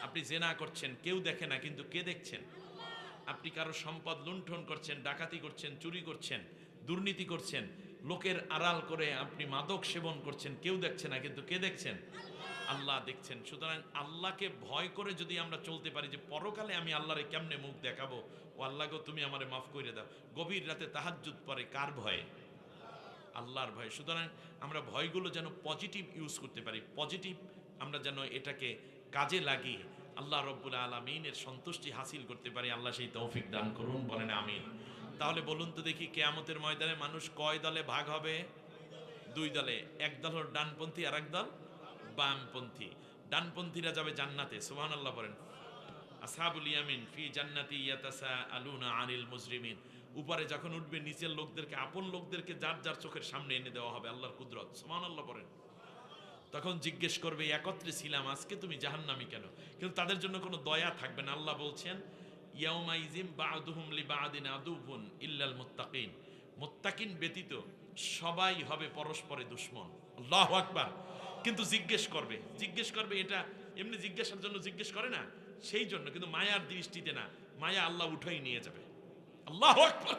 আপনি জেনা করছেন, কেউ দেখে না, কিন্তু কে দেখছেন? আপনি কারো সম্পদ লুণ্ঠন করছেন, ডাকাতি করছেন, চুরি করছেন, দুর্নীতি করছেন, লোকের আড়াল করে আপনি মাদক সেবন করছেন, কেউ দেখছে না, কিন্তু কে দেখছেন? আল্লাহ দেখছেন। সুতরাং আল্লাহকে ভয় করে যদি আমরা চলতে পারি যে পরকালে আমি আল্লাহরে কেমনে মুখ দেখাবো, ও আল্লাহ গো তুমি আমারে মাফ করে দাও, গভীর রাতে তাহাজ্জুদ পড়ে কার ভয়ে? আল্লাহর ভয়। সুতরাং আমরা ভয়গুলো যেন পজিটিভ ইউজ করতে পারি, পজিটিভ আমরা যেন এটাকে কাজে লাগিয়ে আল্লাহ রব্বুল আলামিনের সন্তুষ্টি হাসিল করতে পারি। আল্লাহ সেই তৌফিক দান করুন, বলেন আমিন। তাহলে বলুন তো দেখি, কিয়ামতের ময়দানে মানুষ কয় দলে ভাগ হবে? 2 দলে। এক দল হল ডানপন্থী, আর এক দল বামপন্থী। ডানপন্থীরা যাবে জান্নাতে, সুবহানাল্লাহ বলেন। আসহাবুল ইয়ামিন ফি জান্নাতি ইয়াতাসাআলুনা আনিল মুজরিমিন। উপরে যখন উঠবে নিচের লোকদেরকে, আপন লোকদেরকে যার যার চোখের সামনে এনে দেওয়া হবে, আল্লাহর কুদরত, সুবহানাল্লাহ বলেন। তখন জিজ্ঞেস করবে একত্রে ছিলাম, আজকে তুমি জাহান্নামী কেন? কিন্তু তাদের জন্য কোনো দয়া থাকবে না। আল্লাহ বলছেন ইয়াউমাইজিম বা'দুহুম লিবা'দিন আদুবুন ইল্লাল মুত্তাকিন। মুত্তাকিন ব্যতীত সবাই হবে পরস্পরে দুশমন। আল্লাহু আকবার। কিন্তু জিজ্ঞেস করবে, এটা এমনি জিজ্ঞাসার জন্য জিজ্ঞেস করে না, সেই জন্য, কিন্তু মায়ার দৃষ্টিতে না, মায়া আল্লাহ উঠাই নিয়ে যাবে। আল্লাহু আকবার।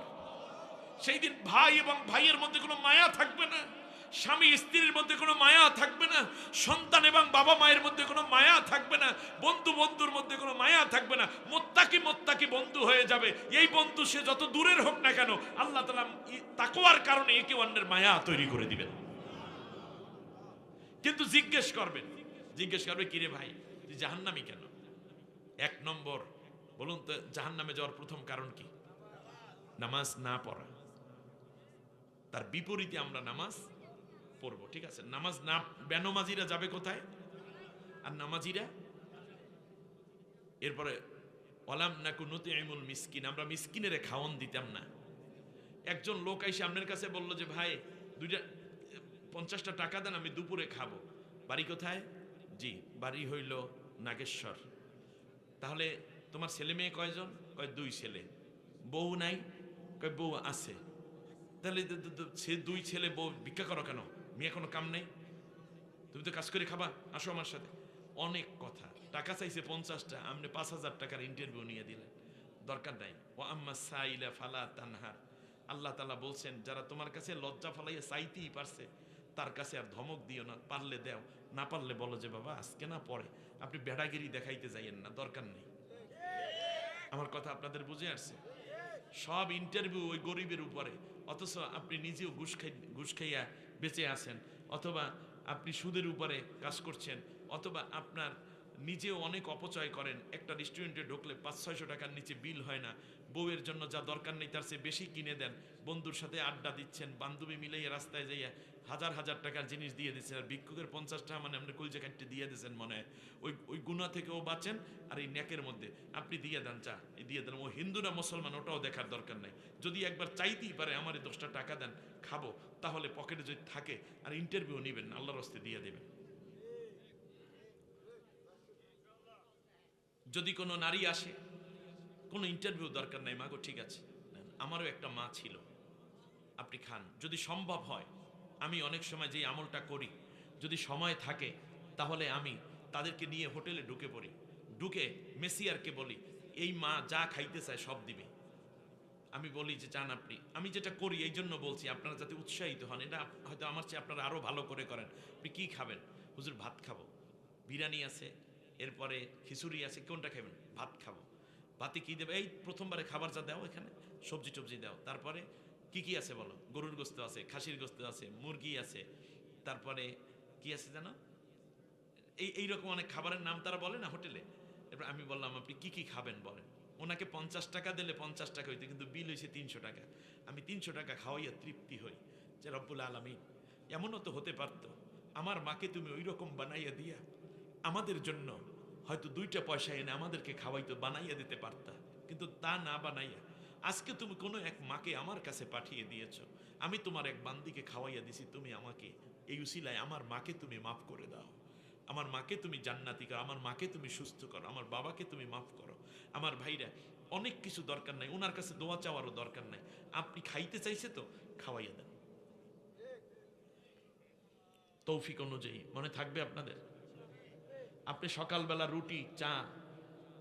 সেই দিন ভাই এবং ভাইয়ের মধ্যে কোনো মায়া থাকবে না, স্বামী স্ত্রীর মধ্যে কোনো মায়া থাকবে না, সন্তান এবং বাবা মায়ের মধ্যে কোনো মায়া থাকবে না, বন্ধু বন্ধুর মধ্যে কোনো মায়া থাকবে না। মোত্তাকি বন্ধু হয়ে যাবে। এই বন্ধু সে যত দূরের হোক না কেন, আল্লাহ তাআলা তাকওয়ার কারণে একে অন্যের মায়া তৈরি করে দিবেন। কিন্তু জিজ্ঞেস করবে কিরে ভাই তুই জাহান্নামী কেন? 1 নম্বর বলুন তো, জাহান্নামে যাওয়ার প্রথম কারণ কি? নামাজ না পড়া। তার বিপরীতে আমরা নামাজ পড়বো, ঠিক আছে? নামাজ না, বেনমাজিরা যাবে কোথায়? আর নামাজিরা এরপরে ওয়ালাম নাকু নুতিমুল মিসকিন, আমরা মিসকিনের খাওয়ান দিতাম না। একজন লোক এসে আপনার কাছে বলল যে ভাই 50টা টাকা দেন, আমি দুপুরে খাবো। বাড়ি কোথায়? জি, বাড়ি হইল নাগেশ্বর। তাহলে তোমার ছেলে মেয়ে কয়জন? কয় 2 ছেলে। বউ নাই? কয় বউ আছে। তাহলে 2 ছেলে বউ ভিক্ষা করো কেন? মেয়ে কোনো কাম নেই? তুমি তো কাজ করে খাবা, আসো আমার সাথে। অনেক কথা। টাকা চাইছে 50টা, আপনি 5000 টাকার ইন্টারভিউ নিয়ে দিলেন, দরকার নাই। ও আম্মা সাইলা ফালা তানহার। আল্লাহ তাআলা বলছেন যারা তোমার কাছে লজ্জা ফালাইয়া চাইতেই পারছে তার কাছে আর ধমক দিও না, পারলে দেও, না পারলে বলো যে বাবা আজকে না পড়ে। আপনি বেড়াগিরি দেখাইতে যাইয়েন না, দরকার নেই। আমার কথা আপনাদের বুঝে আসছে? সব ইন্টারভিউ ওই গরিবের উপরে, অথচ আপনি নিজেও ঘুষ খাইয়া বেঁচে আছেন, অথবা আপনি সুদের উপরে কাজ করছেন, অথবা আপনার নিজেও অনেক অপচয় করেন। একটা রেস্টুরেন্টে ঢুকলে 500-600 টাকার নিচে বিল হয় না, বউয়ের জন্য যা দরকার নেই তার চেয়ে বেশি কিনে দেন, বন্ধুর সাথে আড্ডা দিচ্ছেন, বান্ধবী মিলাইয়া রাস্তায় যাইয়া হাজার হাজার টাকার জিনিস দিয়ে দিচ্ছেন, আর ভিক্ষুকের 50 টাকা মানে আপনি কলজা কাটতে দিয়ে দিচ্ছেন মনে হয়। ওই গুনাহ থেকেও বাঁচেন, আর এই নেকের মধ্যে আপনি দিয়ে দেন, চা দিয়ে দেন। ও হিন্দু না মুসলমান ওটাও দেখার দরকার নাই, যদি একবার চাইতেই পারে আমার 10টা টাকা দেন খাবো, তাহলে পকেটে যদি থাকে আর ইন্টারভিউ নেবেন না, আল্লাহর রাস্তায় দিয়ে দেবেন। যদি কোনো নারী আসে, কোনো ইন্টারভিউ দরকার নাই, মাগো ঠিক আছে। আমারও একটা মা ছিল, আপনি খান যদি সম্ভব হয়। আমি অনেক সময় যে আমলটা করি, যদি সময় থাকে তাহলে আমি তাদেরকে নিয়ে হোটেলে ঢুকে পড়ি, ঢুকে মেসিয়ারকে বলি এই মা যা খাইতে চায় সব দিবে। আমি বলি যে চান আপনি, আমি যেটা করি এই জন্য বলছি আপনারা যাতে উৎসাহিত হন, এটা হয়তো আমার চেয়ে আপনারা আরও ভালো করে করেন। আপনি কী খাবেন? হুজুর ভাত খাবো, বিরিয়ানি আছে, এরপরে খিচুড়ি আছে, কোনটা খাবেন? ভাত খাবো। ভাতে কী দেবে? এই প্রথমবারে খাবার যা দাও এখানে সবজি টবজি দাও। তারপরে কি কি আছে বলো? গরুর গোস্ত আছে, খাসির গোস্ত আছে, মুরগি আছে, তারপরে কি আছে জানো, এইরকম অনেক খাবারের নাম তারা বলে না হোটেলে। এরপর আমি বললাম আপনি কি কি খাবেন বলেন। ওনাকে 50 টাকা দিলে 50 টাকা হইতো, কিন্তু বিল হয়েছে 300 টাকা। আমি 300 টাকা খাওয়াইয়া তৃপ্তি হই যে রব্বুল আলামিন, এমনও তো হতে পারতো আমার মাকে তুমি ওই রকম বানাইয়া দিয়া আমাদের জন্য হয়তো 2টা পয়সা এনে আমাদেরকে খাওয়াইতো, বানাইয়া দিতে পারতা, কিন্তু তা না বানাইয়া আজকে তুমি কোনো এক মাকে আমার কাছে পাঠিয়ে দিয়েছো। আমি তোমার এক বান্দিকে খাওয়াইয়া দিছি, তুমি আমাকে এই উসিলায় আমার মাকে তুমি মাফ করে দাও, আমার মাকে তুমি জান্নাতি করো, আমার মাকে তুমি সুস্থ করো, আমার বাবাকে তুমি মাফ করো। আমার ভাইরা, অনেক কিছু দরকার নাই, ওনার কাছে দোয়া চাওয়ারও দরকার নাই। আপনি খাইতে চাইছে তো খাওয়াইয়া দেন, তৌফিক অনুযায়ী। মনে থাকবে আপনাদের? আপনি সকালবেলা রুটি চা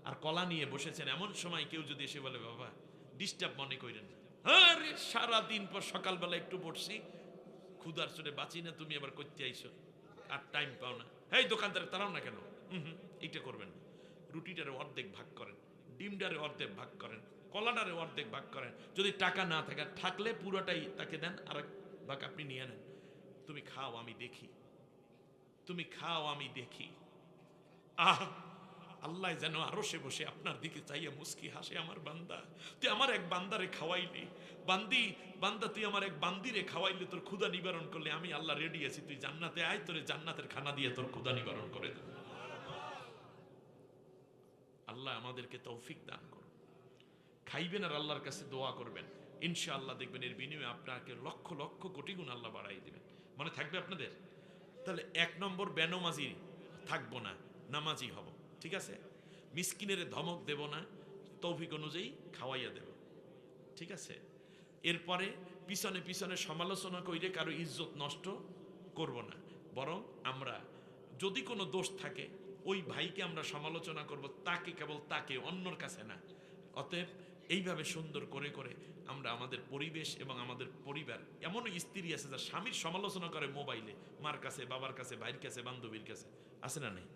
আর কলা নিয়ে বসেছেন, এমন সময় কেউ যদি এসে বলে বাবা ডিস্টার্ব মনে করেন না, আরে সারাদিন পর সকালবেলা একটু বসছি, ক্ষুধার চোটে বাঁচি না, তুমি আবার করতে আইসো, আর টাইম পাও না, এই দোকানদারে তারাও না কেন, এইটা করবেন না। রুটিটারে অর্ধেক ভাগ করেন, ডিমটারে অর্ধেক ভাগ করেন, কলাটারে অর্ধেক ভাগ করেন। যদি টাকা না থাকে, থাকলে পুরোটাই তাকে দেন, আর এক ভাগ আপনি নিয়ে নেন। তুমি খাও আমি দেখি, তুমি খাও আমি দেখি। আহ, আল্লাহ যেন আরো সে বসে আপনার দিকে চাইয়া মুস্কি হাসে, আমার বান্দা তুই আমার এক বান্দারে খাওয়াইলি, বান্দা তুই আমার এক বান্দিরে খাওয়াইলে, তোর ক্ষুধা নিবারণ করলে, আমি আল্লাহ রেডি আছি, তুই জান্নাতে আয়, তোরে জান্নাতের খানা দিয়ে তোর ক্ষুধা নিবারণ করে দেব। আল্লাহ আমাদেরকে তৌফিক দান করুন। খাইবেন আর আল্লাহর কাছে দোয়া করবেন, ইনশাআল্লাহ দেখবেন এর বিনিময়ে আপনাকে লক্ষ লক্ষ কোটি গুণ আল্লাহ বাড়াই দিবেন। মনে থাকবে আপনাদের? তাহলে 1 নম্বর বেনমাজি থাকবো না, নামাজি হব, ঠিক আছে? মিসকিনের ধমক দেব না, তৌফিক অনুযায়ী খাওয়াইয়া দেব, ঠিক আছে? এরপরে পিছনে পিছনে সমালোচনা কইরে কারো ইজ্জত নষ্ট করব না, বরং আমরা যদি কোনো দোষ থাকে ওই ভাইকে আমরা সমালোচনা করব, তাকে, কেবল তাকে, অন্যর কাছে না। অতএব এইভাবে সুন্দর করে করে আমরা আমাদের পরিবেশ এবং আমাদের পরিবার, এমনও স্ত্রী আছে যার স্বামীর সমালোচনা করে মোবাইলে, মার কাছে, বাবার কাছে, ভাইয়ের কাছে, বান্ধবীর কাছে, আছে না নেই?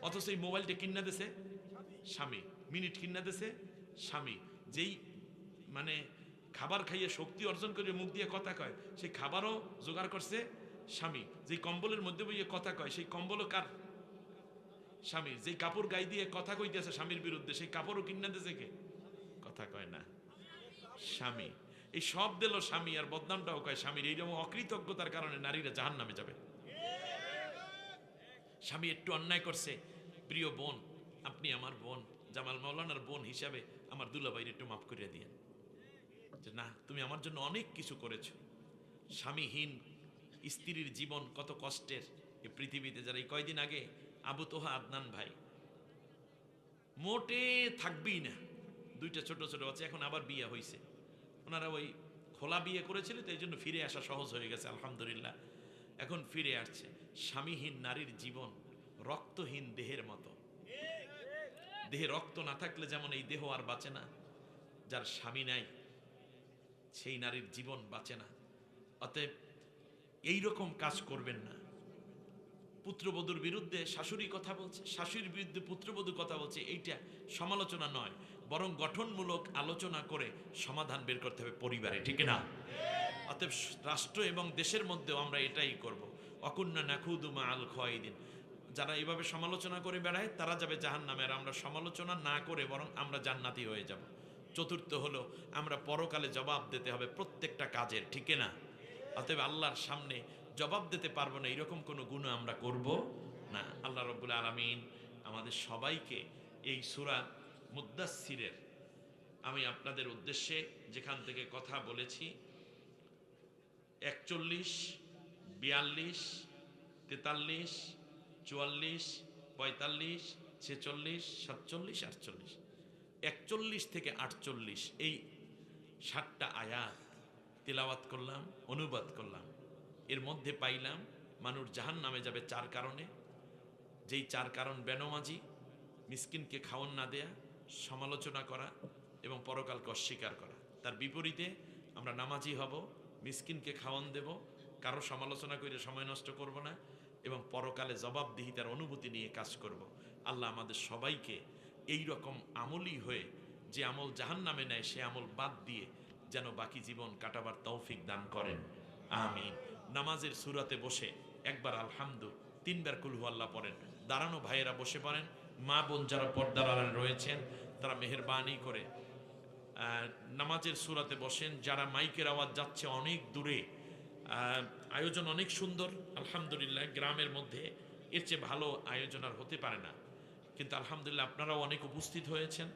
অথচ এই মোবাইলটা কিনা দেছে স্বামী, মিনিট কিনা দেছে স্বামী, যেই মানে খাবার খাইয়ে শক্তি অর্জন করে মুখ দিয়ে কথা কয়, সেই খাবারও জোগাড় করছে স্বামী। যেই কম্বলের মধ্যে বইয়ে কথা কয়, সেই কম্বলও কার? স্বামীর। যেই কাপড় গায়ে দিয়ে কথা কইতেছে স্বামীর বিরুদ্ধে, সেই কাপড়ও কিনা দিয়েছে কে? কথা কয় না, স্বামী। এই সব দিল স্বামী, আর বদনামটাও কয় স্বামীর। এইরকম অকৃতজ্ঞতার কারণে নারীরা জাহান্নামে যাবে। স্বামী একটু অন্যায় করছে, প্রিয় বোন, আপনি আমার বোন, জামাল মাওলানার বোন হিসাবে আমার দুলাভাইয়ের একটু মাফ করে দিয়েন, যে না তুমি আমার জন্য অনেক কিছু করেছো। স্বামীহীন স্ত্রীর জীবন কত কষ্টের এই পৃথিবীতে। যারা এই কয়দিন আগে আবু তোহা আদনান ভাই মোটে থাকবেই না, 2টা ছোট ছোট বাচ্চা, এখন আবার বিয়ে হয়েছে। ওনারা ওই খোলা বিয়ে করেছিল, তো এই জন্য ফিরে আসা সহজ হয়ে গেছে আলহামদুলিল্লাহ, এখন ফিরে আসছে। স্বামীহীন নারীর জীবন রক্তহীন দেহের মতো। দেহে রক্ত না থাকলে যেমন এই দেহ আর বাঁচে না, যার স্বামী নাই সেই নারীর জীবন বাঁচে না। অতএব এইরকম কাজ করবেন না। পুত্রবধূর বিরুদ্ধে শাশুড়ি কথা বলছে, শাশুড়ির বিরুদ্ধে পুত্রবধূ কথা বলছে, এইটা সমালোচনা নয়, বরং গঠনমূলক আলোচনা করে সমাধান বের করতে হবে পরিবারে, ঠিক না? অতএব রাষ্ট্র এবং দেশের মধ্যেও আমরা এটাই করব। অকুন্না নাখুদু মা আল খয়দিন। যারা এইভাবে সমালোচনা করে বেড়ায় তারা যাবে জাহান্নামে, আর আমরা সমালোচনা না করে বরং আমরা জান্নাতি হয়ে যাব। চতুর্থ হলো আমরা পরকালে জবাব দিতে হবে প্রত্যেকটা কাজের, ঠিক না? অতএব আল্লাহর সামনে জবাব দিতে পারবো না এরকম কোনো গুনাহ আমরা করব না। আল্লাহ রাব্বুল আলামিন আমাদের সবাইকে এই সূরা মুদ্দাসসিরের, আমি আপনাদের উদ্দেশ্যে যেখান থেকে কথা বলেছি 41, 42, 43, 44, 45, 46, 47, 48, 41 থেকে 48 এই 7টা আয়াত তিলাওয়াত করলাম, অনুবাদ করলাম। এর মধ্যে পাইলাম মানুষ জাহান্নামে যাবে 4 কারণে। যেই 4 কারণ: বেনমাজি, মিসকিনকে খাওয়ান না দেয়া, সমালোচনা করা এবং পরকালকে অস্বীকার করা। তার বিপরীতে আমরা নামাজি হব, মিসকিনকে খাওয়ান দেব, কারো সমালোচনা করে সময় নষ্ট করব না এবং পরকালে জবাবদিহিতার অনুভূতি নিয়ে কাজ করব। আল্লাহ আমাদের সবাইকে এই রকম আমলই হয়ে, যে আমল জাহান্নামে নেয় সে আমল বাদ দিয়ে যেন বাকি জীবন কাটাবার তৌফিক দান করেন, আমিন। নামাজের সূরাতে বসে একবার আলহামদু, 3 বার কুল হুয়াল্লাহ পড়েন। দাঁড়ানো ভাইয়েরা বসে পড়েন। মা বোন যারা পর্দার আড়ালে রয়েছেন তারা মেহেরবানি করে নামাজের সূরাতে বসেন। যারা মাইকের আওয়াজ যাচ্ছে অনেক দূরে, আয়োজন অনেক সুন্দর আলহামদুলিল্লাহ। গ্রামের মধ্যে এর চেয়ে ভালো আয়োজন আর হতে পারে না, কিন্তু আলহামদুলিল্লাহ আপনারাও অনেক উপস্থিত হয়েছেন,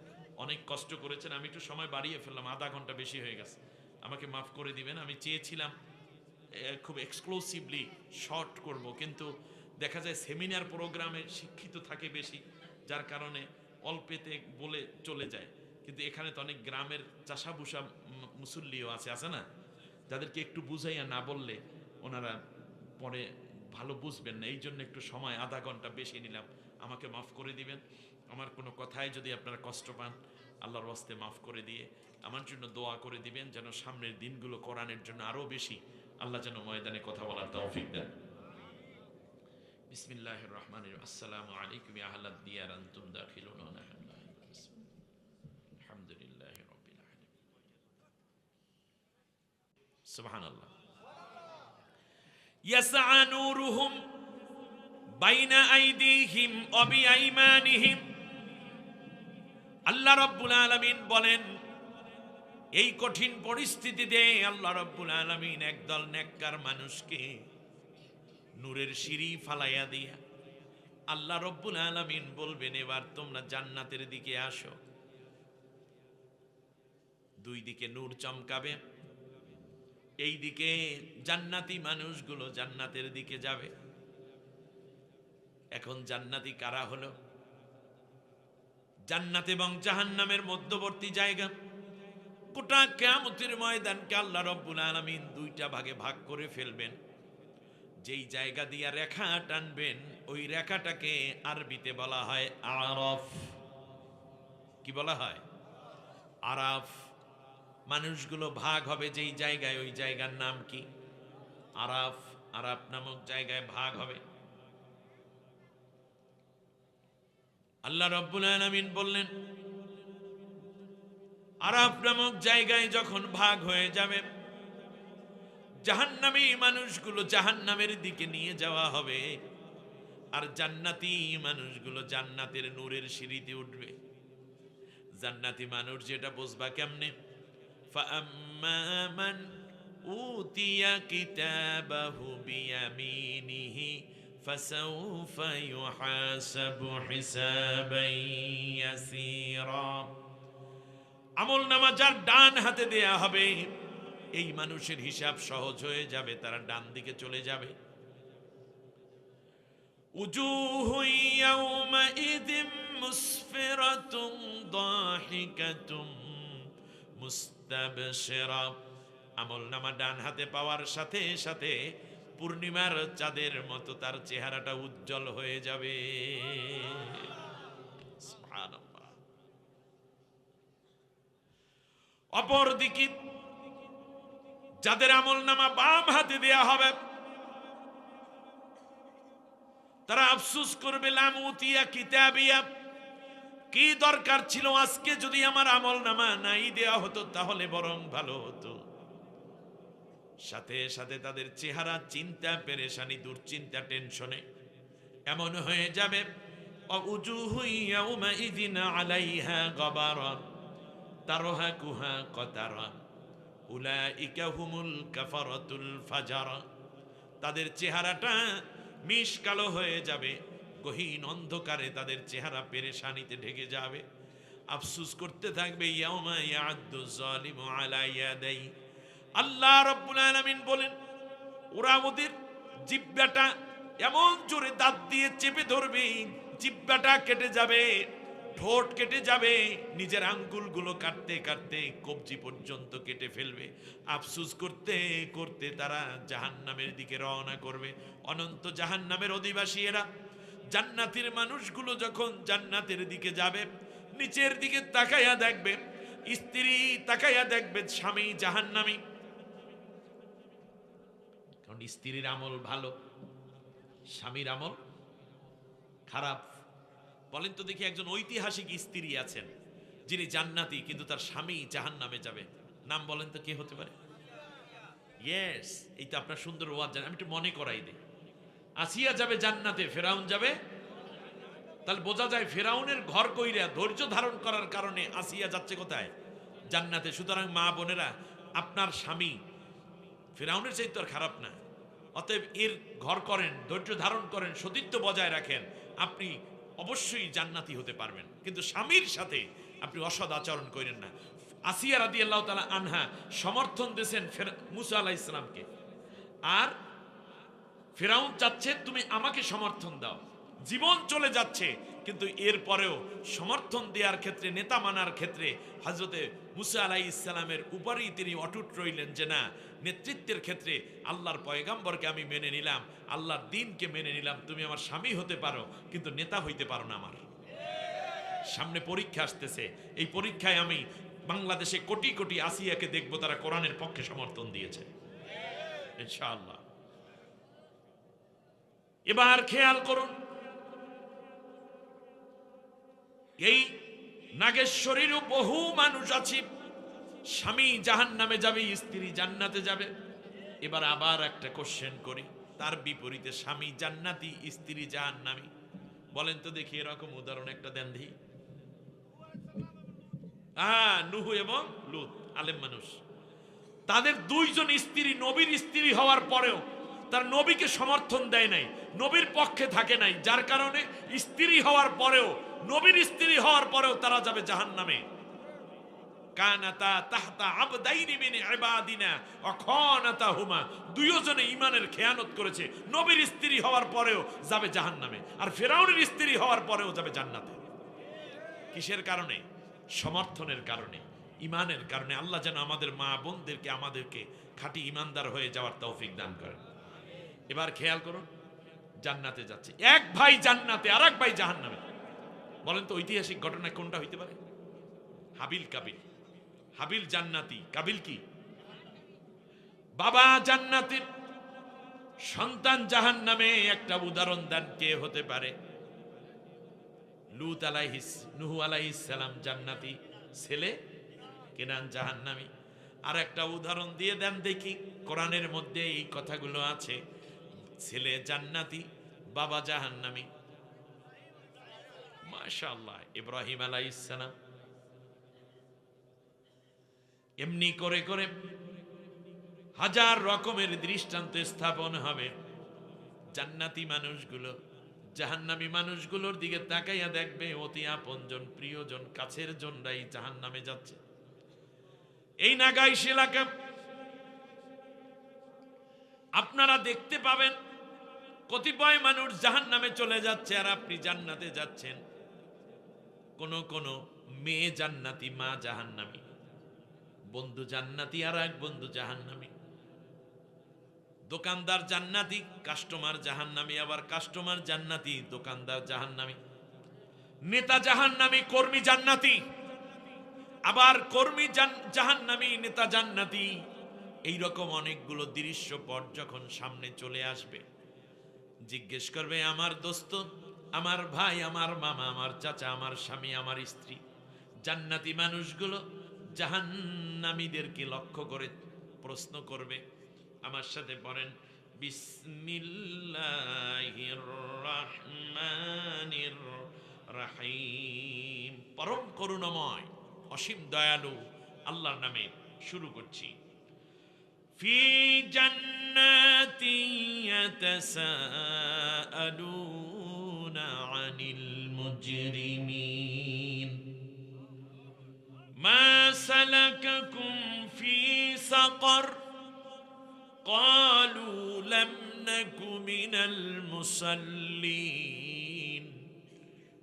অনেক কষ্ট করেছেন। আমি একটু সময় বাড়িয়ে ফেললাম, আধা ঘন্টা বেশি হয়ে গেছে, আমাকে মাফ করে দিবেন। আমি চেয়েছিলাম খুব এক্সক্লুসিভলি শর্ট করব, কিন্তু দেখা যায় সেমিনার প্রোগ্রামে শিক্ষিত থাকে বেশি, যার কারণে অল্পেতে বলে চলে যায়। কিন্তু এখানে তো অনেক গ্রামের চাষাবুষা মুসল্লিও আছে না, যাদেরকে একটু বুঝাইয়া না বললে ওনারা পরে ভালো বুঝবেন না। এই জন্য একটু সময় আধা ঘন্টা বেশি নিলাম, আমাকে মাফ করে দিবেন। আমার কোনো কথায় যদি আপনারা কষ্ট পান, আল্লাহর ওয়াস্তে মাফ করে দিয়ে আমার জন্য দোয়া করে দিবেন, যেন সামনের দিনগুলো কোরআনের জন্য আরও বেশি আল্লাহ যেন ময়দানে কথা বলার তৌফিক দেন। বিসমিল্লাহির রহমানির রহিম। আসসালামু আলাইকুম ইয়া আহলাদ দিয়ার আনতুম দাখিলুন ওয়া নাহনু আলহামদুলিল্লাহি রাব্বিল আলামিন। সুবহানাল্লাহ। ইয়াসআ নূরুহুম বাইনা আইদিহিম ওয়া বিআইমানিহিম। আল্লাহ রাব্বুল আলামিন বলেন, এই কঠিন পরিস্থিতিতে আল্লাহ রাব্বুল আলামিন একদল নেককার মানুষকে নূরের সিঁড়ি ফালাইয়া দিয়া আল্লাহ রাব্বুল আলামিন বলবেন, এবার তোমরা জান্নাতের দিকে আসো। 2 দিকে নূর চমকাবে, এই দিকে জান্নাতি মানুষগুলো জান্নাতের দিকে যাবে। এখন জান্নাতি কারা হলো? জান্নাত এবং জাহান্নামের মধ্যবর্তী জায়গা। গোটা কিয়ামতের ময়দানকে আল্লাহ রাব্বুল আলামিন 2টা ভাগে ভাগ করে ফেলবেন। যেই জায়গা দিয়া রেখা টানবেন ওই রেখাটাকে আরবিতে বলা হয় আরাফ। কি বলা হয়? আরাফ। মানুষগুলো ভাগ হবে যেই জায়গায়, ওই জায়গার নাম কি? আরাফ। আরাফ নামক জায়গায় ভাগ হবে। আল্লাহ রাব্বুল আলামিন বললেন, আরাফ নামক জায়গায় যখন ভাগ হয়ে যাবে, জাহান্নামী মানুষগুলো জাহান্নামের দিকে নিয়ে যাওয়া হবে, আর জান্নাতি মানুষগুলো জান্নাতের নূরের সিঁড়িতে উঠবে। জান্নাতি মানুষ যেটা বুঝবা কেমনে? ফাআম্মা মান উতিয়া কিতাবাহু বিয়ামিনিহি ফাসাউফা ইউহাসাবু হিসাবান ইয়াসীরা। আমলনামা যার ডান হাতে দেয়া হবে, এই মানুষের হিসাব সহজ হয়ে যাবে, তারা ডান দিকে চলে যাবে। উজুহু ইয়াওমাইযিম মুসফিরাতুন দাহিকাতুম মুস্তাবশিরা। আমলনামা ডান হাতে পাওয়ার সাথে সাথে পূর্ণিমার চাঁদের মতো তার চেহারাটা উজ্জ্বল হয়ে যাবে। সুবহানাল্লাহ। অপরদিকে যাদের আমলনামা বাম হাতে দেয়া হবে, তারা আফসোস করবে, লামুতিয়া কিতাবিয়া, কি দরকার ছিল আজকে যদি আমার আমলনামা নাই দেয়া হতো, তাহলে বরং ভালো হতো। সাথে সাথে তাদের চেহারা চিন্তা, পেরেশানি, দুশ্চিন্তা, টেনশনে এমন হয়ে যাবে, ওয়াজুহু ইয়াউমাইযিন আলাইহা গাবারা তারহাকুহা কতারা উলাইকা হুমুল কাফারাতুল ফাজারা। তাদের চেহারাটা মিশ কালো হয়ে যাবে, গহীন অন্ধকারে তাদের চেহারা পেরেশানিতে ঢেকে যাবে, আফসোস করতে থাকবে। ইয়াউমা ইয়া'আদ্দু যালিমু আলা ইয়াদাই। আল্লাহ রাব্বুল আলামিন বলেন, ওরা ওদের জিহ্বাটা এমন জোরে দাঁত দিয়ে চেপে ধরবে, জিহ্বাটা কেটে যাবে, ঠোঁট কেটে যাবে, নিজের আঙ্গুলগুলো কাটতে কাটতে কবজি পর্যন্ত কেটে ফেলবে। আফসুস করতে করতে তারা জাহান্নামের দিকে রওনা করবে। অনন্ত জাহান্নামের অধিবাসী এরা। জান্নাতের মানুষগুলো যখন জান্নাতের দিকে যাবে, নিচের দিকে তাকাইয়া দেখবে, স্ত্রী তাকাইয়া দেখবে স্বামী জাহান্নামী। কারণ স্ত্রীর আমল ভালো, স্বামীর আমল খারাপ। বলেন তো দেখি, একজন ঐতিহাসিক স্ত্রী আছেন যিনি জান্নাতি, কিন্তু তার স্বামী জাহান্নামে যাবে। নাম বলেন তো কে হতে পারে? ইয়েস, এই তো আপনার সুন্দর ওয়াজ জানেন। আমি একটু মনে করাই দিই। আসিয়া যাবে জান্নাতে, ফেরাউন যাবে। তাহলে বোঝা যায় ফেরাউনের ঘর কইরা ধৈর্য ধারণ করার কারণে আসিয়া যাচ্ছে কোথায়? জান্নাতে। সুতরাং মা বোনেরা, আপনার স্বামী ফেরাউনের চাইতে আর খারাপ না। অতএব এর ঘর করেন, ধৈর্য ধারণ করেন, সতীত্ব বজায় রাখেন, আপনি অবশ্যই জান্নাতি হতে পারবেন। কিন্তু স্বামীর সাথে আপনি অসৎ আচরণ করেন না। আসিয়া রাদিয়াল্লাহু তাআলা আনহা সমর্থন দিয়েছেন মুসা আলাইহিস সালামকে, আর ফেরাউন চাচ্ছে তুমি আমাকে সমর্থন দাও। জীবন চলে যাচ্ছে, কিন্তু এরপরেও সমর্থন দেওয়ার ক্ষেত্রে, নেতা মানার ক্ষেত্রে হযরতে মুসা আলাইহিস সালামের উপরেই তিনি অটুট রইলেন যে না, নেতৃত্বের ক্ষেত্রে আল্লাহর পয়গাম্বরকে আমি মেনে নিলাম, আল্লাহর দ্বীনকে মেনে নিলাম। তুমি আমার স্বামী হতে পারো, কিন্তু নেতা হইতে পারো না। আমার সামনে পরীক্ষা আসতেছে, এই পরীক্ষায় আমি বাংলাদেশে কোটি কোটি আসিয়াকে দেখব তারা কোরআনের পক্ষে সমর্থন দিয়েছে ইনশাআল্লাহ। এবার খেয়াল করুন, এই নাগেশ্বরীরও বহু মানুষ আছে, স্বামী জাহান্নামে যাবে, স্ত্রী জান্নাতে যাবে। এবার আবার একটা কোশ্চেন করি, তার বিপরীতে স্বামী জান্নাতি, স্ত্রী জাহান্নামী। বলেন তো দেখি এরকম উদাহরণ একটা দেন দেখি। নূহ এবং লূত, আলেম মানুষ। তাদের দুইজন স্ত্রী নবীর স্ত্রী হওয়ার পরেও তার নবীকে সমর্থন দেয় নাই, নবীর পক্ষে থাকে নাই, যার কারণে স্ত্রী হওয়ার পরেও, নবীর স্ত্রী হওয়ার পরেও তারা যাবে জাহান্নামে। কানাতা তাহতা আবদাইনি মিন ইবাদিনা ওয়া খানাতাহুমা, দুইজনে ঈমানের খেয়ানত করেছে, নবীর স্ত্রী হওয়ার পরেও যাবে জাহান্নামে, আর ফিরআউনের স্ত্রী হওয়ার পরেও যাবে জান্নাতে। কিসের কারণে? সমর্থনের কারণে, ঈমানের কারণে। আল্লাহ যেন আমাদের মা বোনদেরকে, আমাদেরকে খাঁটি ঈমানদার হয়ে যাওয়ার তৌফিক দান করেন। এবার খেয়াল করুন, জান্নাতে যাচ্ছে এক ভাই, জান্নাতে আর এক ভাই জাহান্নামে। বলেন তো ঐতিহাসিক ঘটনা কোনটা হইতে পারে? হাবিল কাবিল। হাবিল জান্নাতি, কাবিল কি? বাবা জান্নাতি, সন্তান জাহান্নামে। একটা উদাহরণ দেন কে হতে পারে? নূহ আলাইহিস সালাম জান্নাতি, ছেলে কেনান জাহান্নামী। আর একটা উদাহরণ দিয়ে দেন দেখি, কোরআনের মধ্যে এই কথাগুলো আছে, ছেলে জান্নাতি, বাবা জাহান্নামী। মাশাআল্লাহ, ইব্রাহিম আলাইহিস সালাম। এমনি করে করে হাজার রকমের দৃষ্টান্ত স্থাপন হবে। জান্নাতি মানুষগুলো জাহান্নামী মানুষগুলোর দিকে তাকাইয়া দেখবে, অতি আপনজন, প্রিয়জন, কাছের জনরাই জাহান্নামে যাচ্ছে। এই নাগাইশ এলাকা আপনারা দেখতে পাবেন কতিপয় মানুষ জাহান্নামে চলে যাচ্ছে, আর আপনি জান্নাতে যাচ্ছেন। কোন কোন মেয়ে জান্নাতি, মা জাহান্নামী, বন্ধু জান্নাতি আর এক বন্ধু জাহান্নামী। দোকানদার জান্নাতি, কাস্টমার জাহান্নামী, আবার কাস্টমার জান্নাতি, দোকানদার জাহান্নামী। নেতা জাহান্নামী, কর্মী জান্নাতি, আবার কর্মী জাহান্নামী, নেতা জান্নাতি। এইরকম অনেকগুলো দৃশ্যপট যখন সামনে চলে আসবে, জিজ্ঞেস করবে আমার দোস্ত, আমার ভাই, আমার মামা, আমার চাচা, আমার স্বামী, আমার স্ত্রী। জান্নাতি মানুষগুলো জাহান্নামীদেরকে লক্ষ্য করে প্রশ্ন করবে। আমার সাথে পড়েন, বিসমিল্লাহির রহমানির রহিম। পরম করুণাময়, অসীম দয়ালু আল্লাহর নামে শুরু করছি। ফি জান্নাতি ইয়াতাসাআলুনা আনিল মুজরিমিন মা সালাকাকুম ফি সাকার قالوا لم نك من المصلين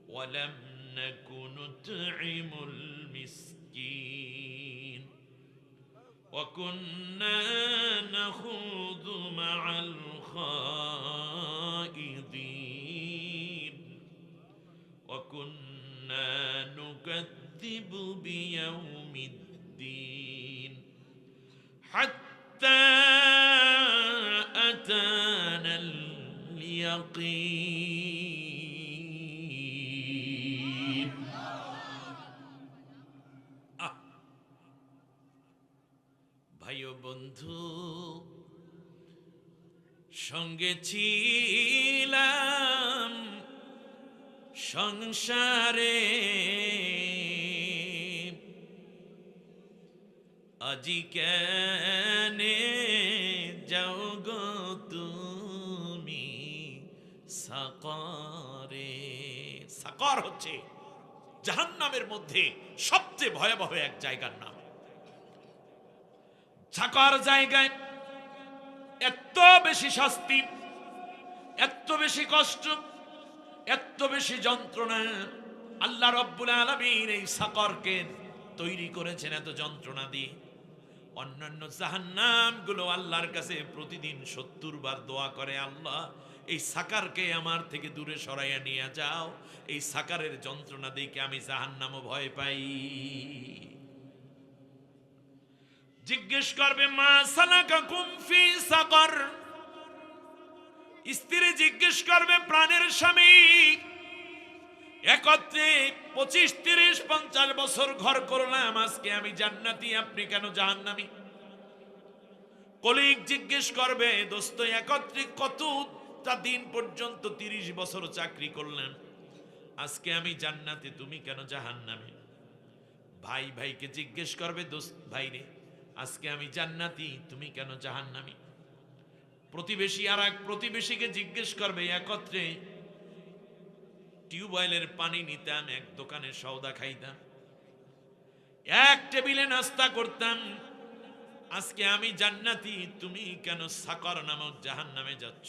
ولم نك নুতঈমুল মিসকিন ওয়া কুন্না নাখুযু মা'আল খাইদিন ওয়া কুন্না নুকাযযিবু বিয়াউমিদ্দিন হাত্তা আতানাল ইয়াকিন। ভাই ও বন্ধু, সঙ্গে ছিলাম সংসারে, আজি কেনে যাও গো তুমি সাকরে। সাকর হচ্ছে জাহান্নামের মধ্যে সবচেয়ে ভয়াবহ এক জায়গার নাম। সাকর জায়গায় এত বেশি শাস্তি, এত বেশি কষ্ট, এত বেশি যন্ত্রণা। আল্লাহ রাব্বুল আলামিন এই সাকরকে তৈরি করেছেন এত যন্ত্রণা দিয়ে। অন্যান্য জাহান্নামগুলো আল্লাহর কাছে প্রতিদিন 70 বার দোয়া করে, আল্লাহ এই সাকারকে আমার থেকে দূরে সরাইয়া নিয়ে যাও, এই সাকারের যন্ত্রণা দেখে আমি জাহান্নামও ভয় পাই। জিজ্ঞেস করবে মা সালাকাকুম ফি সাকর, স্ত্রী জিজ্ঞেস করবে প্রাণের স্বামী, একত্রে 25, 30, 50 বছর ঘর করলাম, আজকে আমি জান্নাতি, আপনি কেন জাহান্নামী? কলিগ জিজ্ঞেস করবে দোস্ত একত্রে কতটা দিন পর্যন্ত 30 বছর চাকরি করলেন, আজকে আমি জান্নাতি, তুমি কেন জাহান্নামী? ভাই ভাইকে জিজ্ঞেস করবে দোস্ত ভাই রে, আজকে আমি জান্নাতি, তুমি কেন জাহান্নামী? প্রতিবেশী আর এক প্রতিবেশীকে জিজ্ঞেস করবে, একত্রে টিউবওয়েলের পানি নিতাম, এক দোকানে সওদা খাইতাম, এক টেবিলে নাস্তা করতাম, আজকে আমি জান্নাতি, তুমি কেন সাকর নামক জাহান্নামে যাচ্ছ?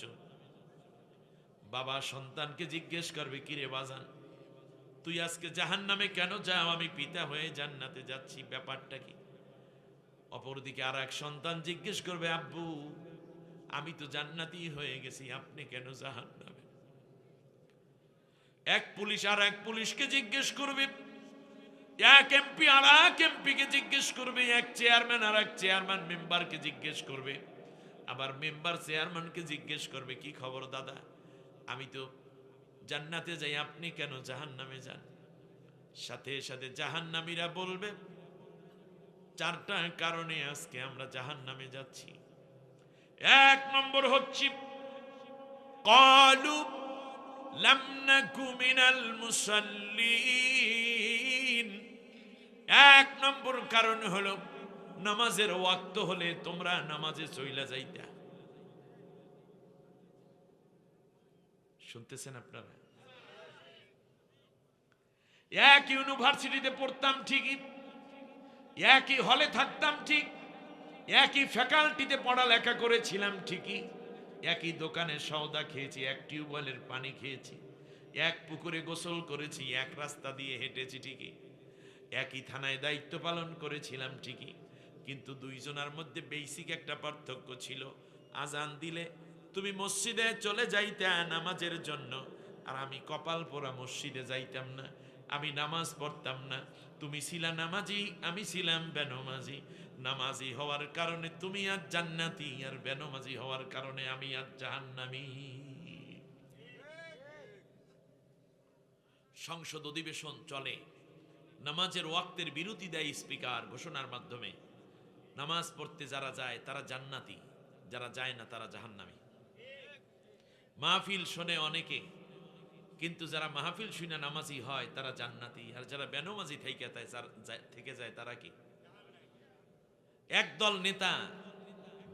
বাবা সন্তানকে জিজ্ঞেস করবে, কিরে বাজান তুই আজকে জাহান্নামে কেন যাও? আমি পিতা হয়ে জান্নাতে যাচ্ছি, ব্যাপারটা কি? অপরদিকে আর এক সন্তান জিজ্ঞেস করবে, আব্বু আমি তো জান্নাতি হয়ে গেছি, আপনি কেন জাহান্নামে? এক পুলিশ আর এক পুলিশকে জিজ্ঞেস করবে, এক এমপি আর এক এমপিকে জিজ্ঞেস করবে, এক চেয়ারম্যান আর এক চেয়ারম্যান মেম্বারকে জিজ্ঞেস করবে, আবার মেম্বার চেয়ারম্যানকে জিজ্ঞেস করবে, কি খবর দাদা, আমি তো জান্নাতে যাই, আপনি কেন জাহান্নামে যান? সাথে সাথে জাহান্নামীরা বলবে, 4টা কারণে আজকে আমরা জাহান্নামে যাচ্ছি। 1 নম্বর হচ্ছে ক্বালু লাম নাকু মিনাল মুসাল্লিন। 1 নম্বর কারণ হলো নামাজের ওয়াক্ত হলে তোমরা নামাজে চইলা যাইতা। শুনতেছেন আপনারা? এক ইউনিভার্সিটিতে পড়তাম ঠিকই, একই হলে থাকতাম ঠিক, একই ফ্যাকাল্টিতে পড়ালেখা করেছিলাম ঠিকই, একই দোকানে সওদা খেয়েছি, এক টিউবওয়েলের পানি খেয়েছি, এক পুকুরে গোসল করেছি, এক রাস্তা দিয়ে হেঁটেছি ঠিকই, একই থানায় দায়িত্ব পালন করেছিলাম ঠিকই, কিন্তু দুইজনের মধ্যে বেসিক একটা পার্থক্য ছিল। আজান দিলে তুমি মসজিদে চলে যাইতে নামাজের জন্য, আর আমি কপাল পোড়া মসজিদে যাইতাম না, আমি নামাজ পড়তাম না। তুমি ছিলা নামাজি, আমি ছিলাম বেনমাজি। নামাজি হওয়ার কারণে তুমি আজ জান্নাতি, আর বেনমাজি হওয়ার কারণে আমি আজ জাহান্নামী। সংসদ অধিবেশন চলে, নামাজের ওয়াক্তের বিরতি দেয় স্পিকার ঘোষণার মাধ্যমে। নামাজ পড়তে যারা যায় তারা জান্নাতি, যারা যায় না তারা জাহান্নামী। মাহফিল শোনে অনেকে, কিন্তু যারা মাহফিল শুনে নামাজি হয় তারা জান্নাতি, আর যারা বেনমাজি থেকে যায় তারা কি? একদল নেতা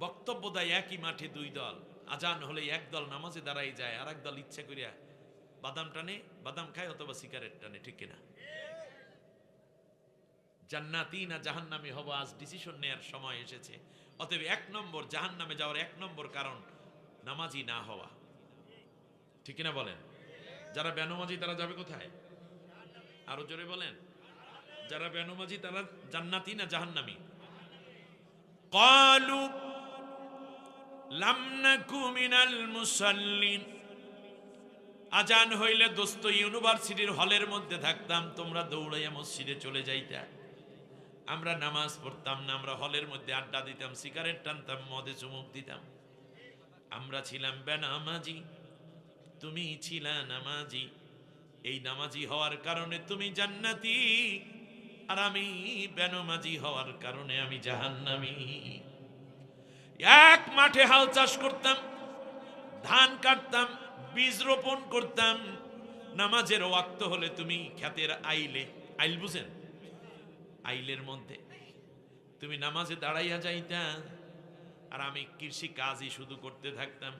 বক্তব্য দেয় একই মাঠে 2 দল, আজান হলে এক দল নামাজে দাঁড়াই যায়, আর এক দল ইচ্ছা করিয়া বাদাম টানে, বাদাম খায় অথবা সিগারেট টানে, ঠিক কিনা? জান্নাতি না জাহান্নামী হব, আজ ডিসিশন নেয়ার সময় এসেছে। অতএব 1 নম্বর জাহান্নামে যাওয়ার 1 নম্বর কারণ নামাজি না হওয়া, ঠিক কিনা বলেন? যারা বেনমাজি তারা যাবে কোথায়? আরো জোরে বলেন, যারা বেনমাজি তারা জান্নাতি না জাহান্নামী? ক্বালু লাম নাকু মিনাল মুসাল্লিন। আজান হইলে দোস্ত ইউনিভার্সিটির হলের মধ্যে থাকতাম, তোমরা দৌড়াইয়া মসজিদে চলে যাইতা। আমরা নামাজ পড়তাম না, আমরা হলের মধ্যে আড্ডা দিতাম, সিগারেট টানতাম, মদে চুমুক দিতাম। আমরা ছিলাম বেনামাজি, তুমি ছিলা নামাজি। এই নামাজি হওয়ার কারণে তুমি জান্নাতি, আর আমি বেনামাজি হওয়ার কারণে আমি জাহান্নামী। এক মাঠে হাল চাষ করতাম, ধান কাটতাম, বীজ রোপণ করতাম। নামাজের ওয়াক্ত হলে তুমি ক্ষেতের আইলে, আইল বুঝেন, আইলের মধ্যে তুমি নামাজে দাঁড়াইয়া যাইতা, আর আমি কৃষি কাজই শুধু করতে থাকতাম।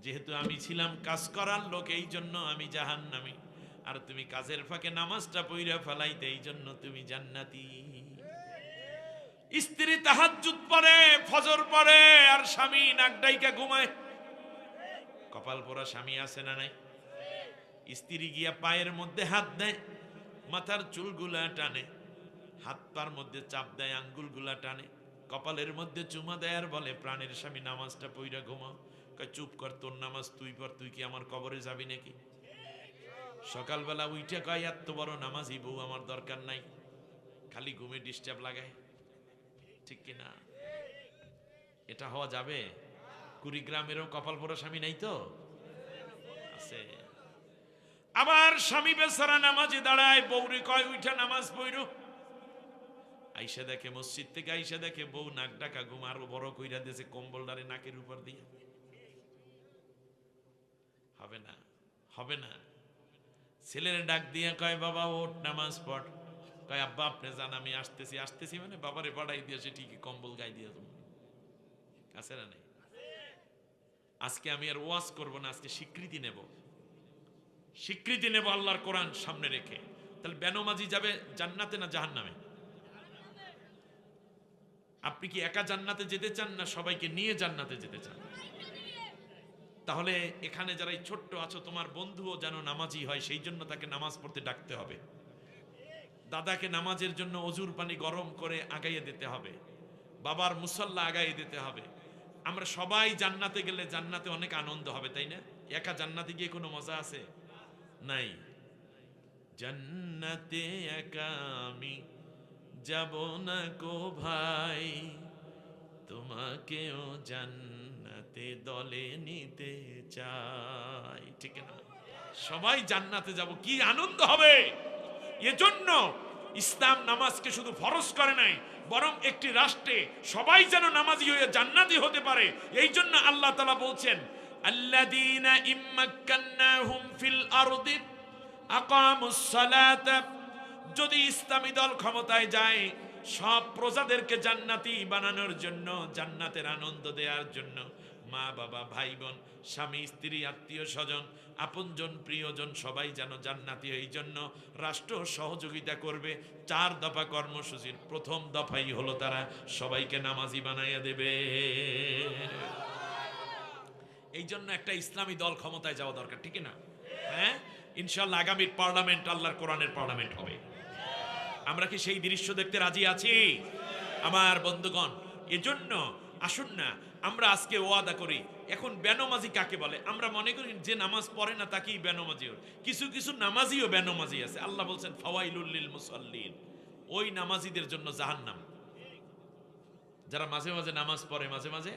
যেহেতু আমি ছিলাম কাজ করার লোক, এই জন্য আমি জাহান্নামী। আর তুমি কাজের ফাঁকে নামাজটা পইরা ফেলাইতে, এই জন্য তুমি জান্নাতি। স্ত্রী তাহাজ্জুদ পড়ে, ফজর পড়ে, আর স্বামী নাক ডাইকা ঘুমায়। কপাল পোড়া স্বামী আছে না নাই? স্ত্রী গিয়া পায়ের মধ্যে হাত দেয়, মাথার চুলগুলা টানে, হাত পার মধ্যে চাপ দেয়, আঙ্গুলগুলা টানে, কপালের মধ্যে চুমা দেয়, আর বলে প্রাণের স্বামী নামাজটা পইরা ঘুমাও। কয় চুপ কর, তোর নামাজ তুই পড়, তুই কি আমার কবরে যাবি নাকি? সকালবেলা উইঠে কয় এত বড় নামাজি বউ আমার দরকার নাই, খালি ঘুমে ডিস্টার্ব লাগায়। ঠিক কিনা? এটা হওয়া যাবে? কুড়িগ্রামেরও কপাল পোড়া স্বামী নাই তো? আছে। আবার স্বামী বেচারা নামাজে দাঁড়ায়, বউরে কয় উঠা নামাজ পড়ো। আইসা দেখে, মসজিদ থেকে আইসা দেখে বউ নাক ডাকা ঘুম, আরো বড় কইরা দিয়েছে কম্বলটারে নাকের উপর দিয়ে। হবে না, হবে না। ছেলের ডাক দিয়ে কয় বাবা ওঠ, নামাজ পড়। কয় আব্বা আপনি জান, আমি আসতেছি। আসতেছি মানে বাবারে পাঠাই দিয়েছে, ঠিকই কম্বল গায়ে দিয়ে তুমি আছে না নাই? আজকে আমি আর ওয়াজ করব না, আজকে স্বীকৃতি নেব, স্বীকৃতি নেব আল্লাহর কোরআন সামনে রেখে। তাহলে বেনমাজি যাবে জান্নাতে না জাহান্নামে? আপনি কি একা জান্নাতে যেতে চান, না সবাইকে নিয়ে জান্নাতে যেতে চান? তাহলে এখানে যারা এই ছোট্ট আছো, তোমার বন্ধুও যেন নামাজি হয়, সেই জন্য তাকে নামাজ পড়তে ডাকতে হবে। দাদাকে নামাজের জন্য অজুর পানি গরম করে আগাইয়ে দিতে হবে, বাবার মুসল্লা আগাইয়ে দিতে হবে। আমরা সবাই জান্নাতে গেলে জান্নাতে অনেক আনন্দ হবে, তাই না? একা জান্নাতে গিয়ে কোনো মজা আছে? নাই। জান্নাতে একা আমি যাব না গো ভাই, তোমাকেও জান্নাতে দলে নিতে চাই। ঠিক না? সবাই জান্নাতে যাব, কি আনন্দ হবে! এজন্য ইসলাম নামাজকে শুধু ফরজ করে নাই, বরং একটি রাষ্ট্রে সবাই যেন নামাজি হয়ে জান্নাতি হতে পারে, এই জন্য আল্লাহ তাআলা বলছেন আল্লাযীনা ইম্মাক্কান্নাহুম ফিল আরদি আকামুস সালাতা। যদি ইসলামী দল ক্ষমতায় যায়, সব প্রজাদেরকে জান্নাতি বানানোর জন্য, জান্নাতের আনন্দ দেওয়ার জন্য, মা বাবা ভাই বোন স্বামী স্ত্রী আত্মীয় স্বজন আপনজন প্রিয়জন সবাই যেন জান্নাতি, এই জন্য রাষ্ট্র সহযোগিতা করবে। 4 দফা কর্মসূচির প্রথম দফাই হলো তারা সবাইকে নামাজি বানাইয়া দেবে। এই জন্য একটা ইসলামী দল ক্ষমতায় যাওয়া দরকার, ঠিক না? হ্যাঁ, ইনশাআল্লাহ আগামীর পার্লামেন্ট আল্লাহর কোরআনের পার্লামেন্ট হবে। আমরা কি সেই দৃশ্য দেখতে রাজি আছি আমার বন্ধুগণ? এজন্য আসুন না আমরা আজকে ওয়াদা করি। এখন বেনমাজি কাকে বলে? আমরা মনে করি যে নামাজ পড়ে না তাকেই বেনমাজি। কিছু কিছু নামাজিও বেনমাজি আছে। আল্লাহ বলছেন ফাওয়াইলুল লিল মুসাল্লিন, ওই নামাজিদের জন্য জাহান্নাম, যারা মাঝে মাঝে নামাজ পড়ে মাঝে মাঝে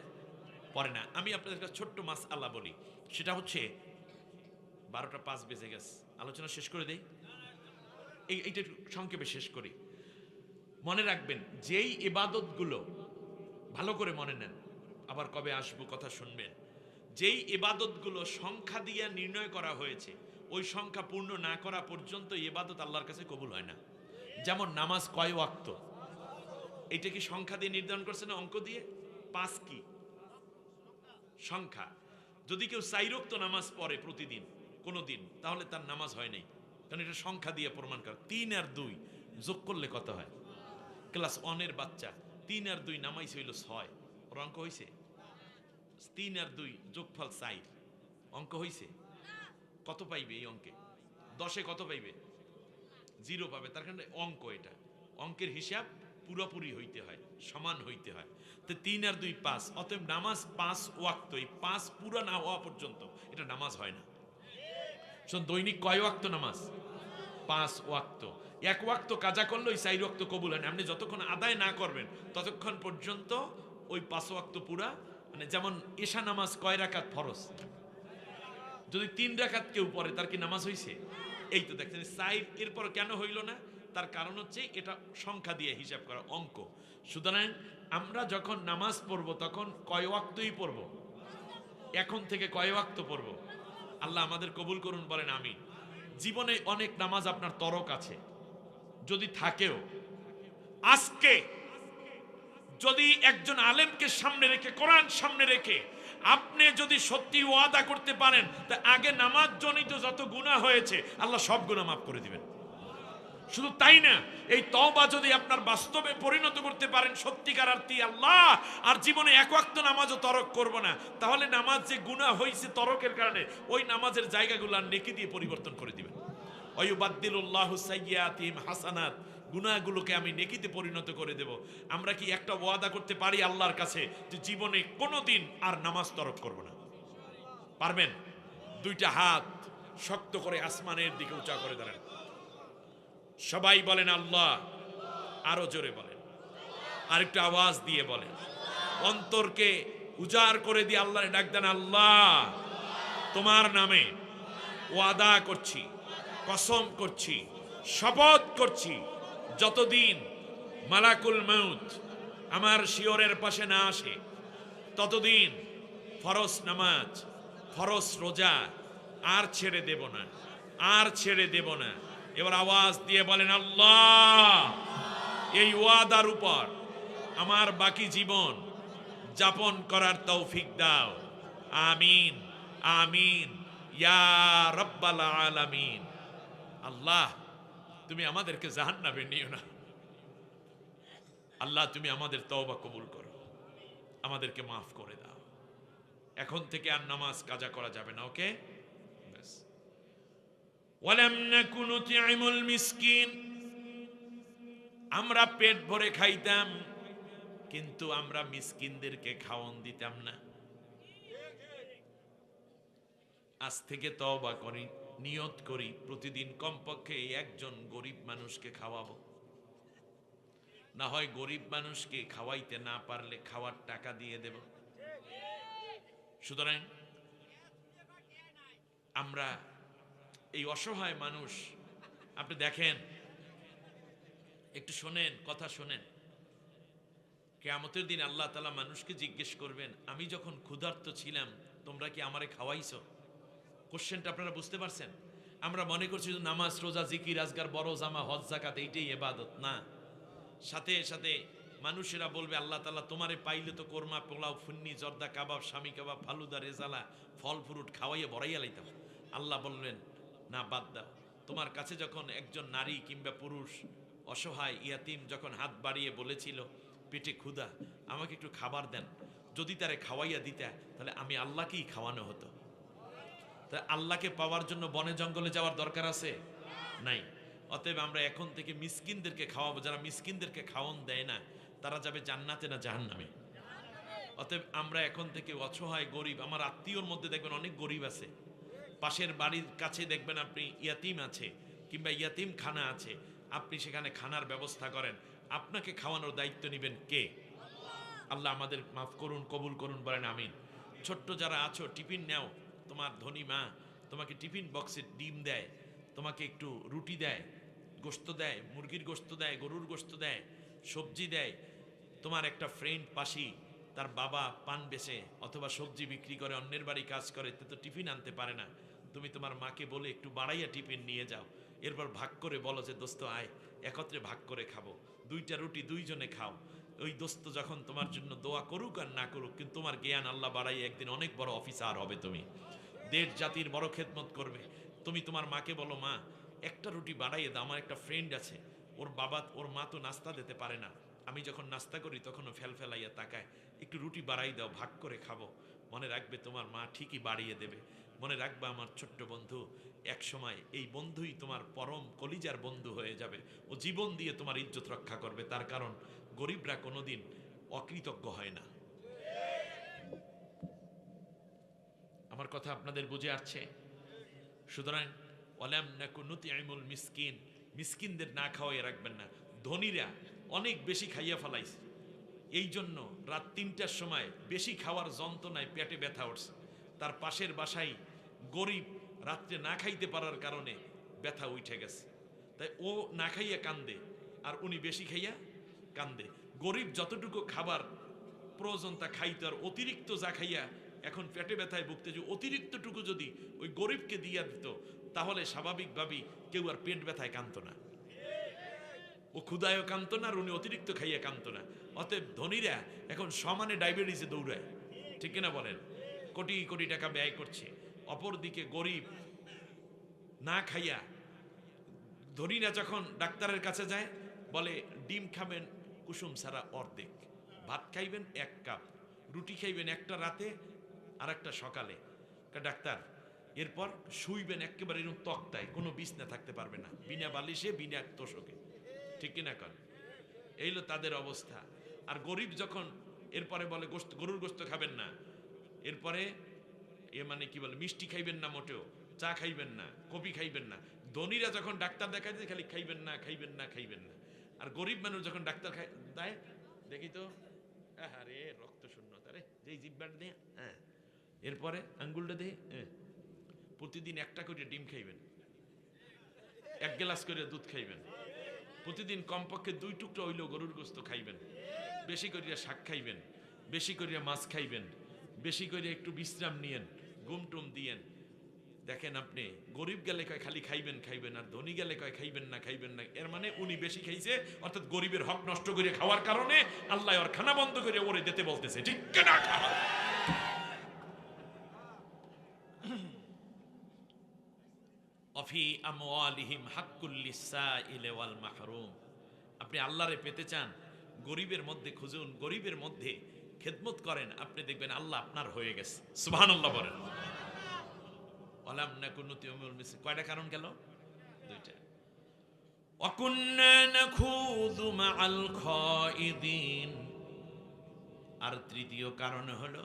পড়ে না। আমি আপনাদের কাছে ছোট্ট মাসআলা বলি, সেটা হচ্ছে 12টা 5 বেজে গেছে, আলোচনা শেষ করে দেই। এইটা সংক্ষেপে শেষ করি। মনে রাখবেন, যেই ইবাদতগুলো, ভালো করে মনে নেন, আবার কবে আসবো কথা শুনবেন, যেই ইবাদতগুলো সংখ্যা দিয়ে নির্ণয় করা হয়েছে, ওই সংখ্যা পূর্ণ না করা পর্যন্ত ইবাদত আল্লাহর কাছে কবুল হয় না। যেমন নামাজ কয় ওয়াক্ত, এটা কি সংখ্যা দিয়ে নির্ধারণ করছে না অঙ্ক দিয়ে? 5 কি সংখ্যা। যদি কেউ 4 ওয়াক্ত নামাজ পড়ে প্রতিদিন কোনো দিন, তাহলে তার নামাজ হয় নাই, কারণ এটা সংখ্যা দিয়ে প্রমাণ করা। 3 আর 2 যোগ করলে কত হয়? ক্লাস 1 এর বাচ্চা 3 আর 2 নামাইছে হইল 6, ওর অঙ্ক হইছে? 3 আর 2 যোগফল 4, অঙ্ক হইছে? কত পাইবে এই অঙ্কে? 10-এ কত পাইবে? জিরো পাবে। তার কারণে অঙ্ক, এটা অঙ্কের হিসাব পুরোপুরি হইতে হয়, সমান হইতে হয়। তো 3 আর 2 5, অতএব নামাজ 5 ওয়াক্ত, এই 5 পুরা না হওয়া পর্যন্ত এটা নামাজ হয় না। দৈনিক কয় ওয়াক্ত নামাজ? 5 ওয়াক্ত। 1 ওয়াক্ত কাজা করলে ওই 4 ওয়াক্ত কবুল হয় না। আপনি যতক্ষণ আদায় না করবেন ততক্ষণ পর্যন্ত ওই 5 ওয়াক্ত পুরা, মানে যেমন এশা নামাজ কয় রাকাত ফরজ, যদি 3 রাকাত কেউ পড়ে তার কি নামাজ হইছে? এই তো দেখছেন 4, এরপর কেন হইল না? তার কারণ হচ্ছে এটা সংখ্যা দিয়ে হিসাব করা, অঙ্ক। সুতরাং আমরা যখন নামাজ পড়ব তখন কয় ওয়াক্তই পড়ব? এখন থেকে কয় ওয়াক্ত পড়ব? আল্লাহ আমাদের কবুল করুন, বলেন আমিন। জীবনে অনেক নামাজ আপনার তরক আছে, যদি থাকেও, আজকে যদি একজন আলেমকে সামনে রেখে, কোরআন সামনে রেখে আপনি যদি সত্যি ওয়াদা করতে পারেন, তা আগে নামাজ জনিত যত গুনাহ হয়েছে আল্লাহ সব গুনাহ মাফ করে দিবেন। শুধু তাই না, এই তওবা যদি আপনার বাস্তবে পরিণত করতে পারেন, সত্যিকার অর্থে আল্লাহ আর জীবনে এক ওয়াক্ত নামাজও তরক করব না, তাহলে নামাজ যে গুনাহ হয়েছে তরকের কারণে, ওই নামাজের জায়গাগুলো নেকি দিয়ে পরিবর্তন করে দিবেন। ওয়ায়ুবাদদিলুল্লাহু সাইয়্যাতিহিম হাসানাত, গুনাহগুলোকে আমি নেকিতে পরিণত করে দেব। আমরা কি একটা ওয়াদা করতে পারি আল্লাহর কাছে যে জীবনে কোনোদিন আর নামাজ তরক করব না? পারবেন? দুইটা হাত শক্ত করে আসমানের দিকে উঁচা করে দাঁড়ান, সবাই বলেন আল্লাহ। আরো জোরে বলেন, আরেকটু আওয়াজ দিয়ে বলেন, অন্তরকে উজাড় করে দিয়ে আল্লাহরে ডাক দেন, আল্লাহ তোমার নামে ওয়াদা করছি, কসম করছি, শপথ করছি, যতদিন মালাকুল মউত আমার শিয়রের পাশে না আসে ততদিন ফরজ নামাজ, ফরজ রোজা আর ছেড়ে দেব না, আর ছেড়ে দেব না। এবার আওয়াজ দিয়ে বলেন, আল্লাহ এই ওয়াদার উপর আমার বাকি জীবন যাপন করার তৌফিক দাও। আমিন আমিন ইয়া রাব্বাল আলামিন। আল্লাহ তুমি আমাদেরকে জাহান্নামে নিও না। আল্লাহ তুমি আমাদের তওবা কবুল করো, আমাদেরকে মাফ করে দাও। এখন থেকে আর নামাজ কাজা করা যাবে না, ওকে? ব্যাস। ওয়ালাম নাকু নুতি'মুল মিসকিন, আমরা পেট ভরে খাইতাম কিন্তু আমরা মিসকিনদেরকে খাওয়ান দিতাম না। আজ থেকে তওবা করি, নিয়ত করি প্রতিদিন কমপক্ষে একজন গরিব মানুষকে খাওয়াবো। না হয় গরিব মানুষকে খাওয়াইতে না পারলে খাওয়ার টাকা দিয়ে দেব। সুতরাং আমরা এই অসহায় মানুষ, আপনি দেখেন, একটু শোনেন, কথা শোনেন, কিয়ামতের দিন আল্লাহ তাআলা মানুষকে জিজ্ঞেস করবেন, আমি যখন ক্ষুধার্ত ছিলাম তোমরা কি আমারে খাওয়াইছো? কোশ্চেনটা আপনারা বুঝতে পারছেন? আমরা মনে করছি যে নামাজ, রোজা, জিকির, আজগার, বড় জামা, হজ, যাকাত এইটাই ইবাদত। না, সাথে সাথে মানুষেরা বলবে, আল্লাহ তাআলা তোমারে পাইলে তো কোরমা, পোলাও, ফুন্নি, জর্দা কাবাব, স্বামী কাবাব, ফালুদা, রেজালা, ফল ফ্রুট খাওয়াইয়া বড়াইয়া লাইতাম। আল্লাহ বললেন, না, বাদ দাও। তোমার কাছে যখন একজন নারী কিংবা পুরুষ অসহায় ইয়াতিম যখন হাত বাড়িয়ে বলেছিল, পেটে ক্ষুধা, আমাকে একটু খাবার দেন, যদি তারে খাওয়াইয়া দিতা তাহলে আমি আল্লাহকেই খাওয়ানো হতো। তা আল্লাহকে পাওয়ার জন্য বনে জঙ্গলে যাওয়ার দরকার আছে? নাই। অতএব আমরা এখন থেকে মিসকিনদেরকে খাওয়াবো। যারা মিসকিনদেরকে খাওয়ান দেয় না তারা যাবে জান্নাতে না জাহান্নামে? অতএব আমরা এখন থেকে অসহায় গরিব, আমার আত্মীয়র মধ্যে দেখবেন অনেক গরিব আছে, পাশের বাড়ির কাছে দেখবেন আপনি ইয়াতিম আছে কিংবা ইয়াতিম খানা আছে, আপনি সেখানে খানার ব্যবস্থা করেন। আপনাকে খাওয়ানোর দায়িত্ব নেবেন কে? আল্লাহ আমাদের মাফ করুন, কবুল করুন, বলেন আমিন। ছোট্ট যারা আছো, টিফিন নাও। তোমার ধনী মা তোমাকে টিফিন বক্সে ডিম দেয়, তোমাকে একটু রুটি দেয়, গোশত দেয়, মুরগির গোশত দেয়, গরুর গোশত দেয়, সবজি দেয়। তোমার একটা ফ্রেন্ড পাশি, তার বাবা পান বেচে অথবা সবজি বিক্রি করে, অন্যের বাড়ি কাজ করে, তে তো টিফিন আনতে পারে না। তুমি তোমার মাকে বলে একটু বাড়াইয়া টিফিন নিয়ে যাও, এরপর ভাগ করে বলো যে দোস্ত আয়, একত্রে ভাগ করে খাবো, 2টা রুটি 2 জনে খাও। ওই দোস্ত যখন তোমার জন্য দোয়া করুক আর না করুক, কিন্তু তোমার জ্ঞান আল্লাহ বাড়াইয়া একদিন অনেক বড় অফিসার হবে, তুমি দেশ জাতির বড় খেদমত করবে। তুমি তোমার মাকে বলো, মা একটা রুটি বাড়াইয়ে দাও, আমার একটা ফ্রেন্ড আছে, ওর বাবা ওর মা তো নাস্তা দিতে পারে না, আমি যখন নাস্তা করি তখনও ফেলাইয়া তাকায়, একটু রুটি বাড়াই দাও, ভাগ করে খাবো। মনে রাখবে তোমার মা ঠিকই বাড়িয়ে দেবে। মনে রাখবা আমার ছোট্ট বন্ধু, এক সময় এই বন্ধুই তোমার পরম কলিজার বন্ধু হয়ে যাবে। ও জীবন দিয়ে তোমার ইজ্জত রক্ষা করবে, তার কারণ গরিবরা কোনোদিন অকৃতজ্ঞ হয় না। আমার কথা আপনাদের বুঝে আসছে? সুতরাং ওয়ালাম নাকু নুতিইমুল মিসকিন, মিসকিনদের না খাওয়াই রাখবেন না। ধনীরা অনেক বেশি খাইয়া ফেলাইছে, এই জন্য রাত ৩টার সময় বেশি খাওয়ার যন্ত্রণায় পেটে ব্যথা উঠছে। তার পাশের বাসায় গরিব রাত্রে না খাইতে পারার কারণে ব্যথা উঠে গেছে, তাই ও না খাইয়া কান্দে আর উনি বেশি খাইয়া কান্দে। গরিব যতটুকু খাবার প্রয়োজন তা খাইতো, আর অতিরিক্ত যা খাইয়া এখন পেটে ব্যথায় ভুগতে, যে অতিরিক্তটুকু যদি ওই গরিবকে দিয়া দিত তাহলে স্বাভাবিকভাবেই কেউ আর পেট ব্যথায় কাঁদতো না, ও ক্ষুদায়ও কাঁদতো না আর উনি অতিরিক্ত খাইয়া কাঁদতো না। অতএব ধনীরা এখন সমানে ডায়াবেটিসে দৌড়ায়, ঠিক কিনা বলেন? কোটি কোটি টাকা ব্যয় করছে, অপরদিকে গরিব না খাইয়া। ধনীরা যখন ডাক্তারের কাছে যায় বলে ডিম খাবেন কুসুম ছাড়া অর্ধেক, ভাত খাইবেন 1 কাপ, রুটি খাইবেন একটা রাতে আর একটা সকালে। ডাক্তার এরপর শুইবেন একেবারে এরকম তক্তায়, কোনো বিছনা থাকতে পারবে না, বিনা বালিশে বিনা তোষকে, ঠিক কিনা কর? এই হলো তাদের অবস্থা। আর গরিব যখন এরপরে বলে গরুর গোস্ত খাবেন না, এরপরে মানে কি বলে মিষ্টি খাইবেন না, মোটেও চা খাইবেন না, কফি খাইবেন না। ধনীরা যখন ডাক্তার দেখায় যে খালি খাইবেন না খাইবেন না খাইবেন না, আর গরিব মানুষ যখন ডাক্তার দেয় দেখি তো আরে রক্ত শূন্যতা রে, যেই জিব্বাটা দিয়ে হ্যাঁ, এরপরে আঙ্গুলটা দিয়ে প্রতিদিন একটা করে ডিম খাইবেন, 1 গ্লাস করে দুধ খাইবেন, প্রতিদিন কমপক্ষে 2 টুকরা হইলেও গরুর গোস্ত খাইবেন, বেশি করিয়া শাক খাইবেন, বেশি করিয়া মাছ খাইবেন, বেশি করে একটু বিশ্রাম নিয়েন, ঘুমটুম দিয়েন। দেখেন আপনি গরিব গেলে কয় খালি খাইবেন খাইবেন, আর ধনী গেলে কয় খাইবেন না খাইবেন না। এর মানে উনি বেশি খাইছে, অর্থাৎ গরিবের হক নষ্ট করে খাওয়ার কারণে আল্লাহ ওর খানা বন্ধ করে ওরে দিতে বলতেছে, ঠিক কিনা? অফি আমওয়ালিহিম হাক্কুল লিসাইল ওয়াল মাহরুম। আপনি আল্লাহরে পেতে চান, গরিবের মধ্যে খুঁজুন, গরিবের মধ্যে খেদমত করেন, আপনি দেখবেন আল্লাহ আপনার হয়ে গেছে। সুবহানাল্লাহ বলেন। ওয়ালাম নাকুন নুতিইমুল মিসকিন, কয়টা কারণ গেল? 2টা। ওয়াকুন্না নাখুযু মাআল খাইদিন, আর 3য় কারণ হলো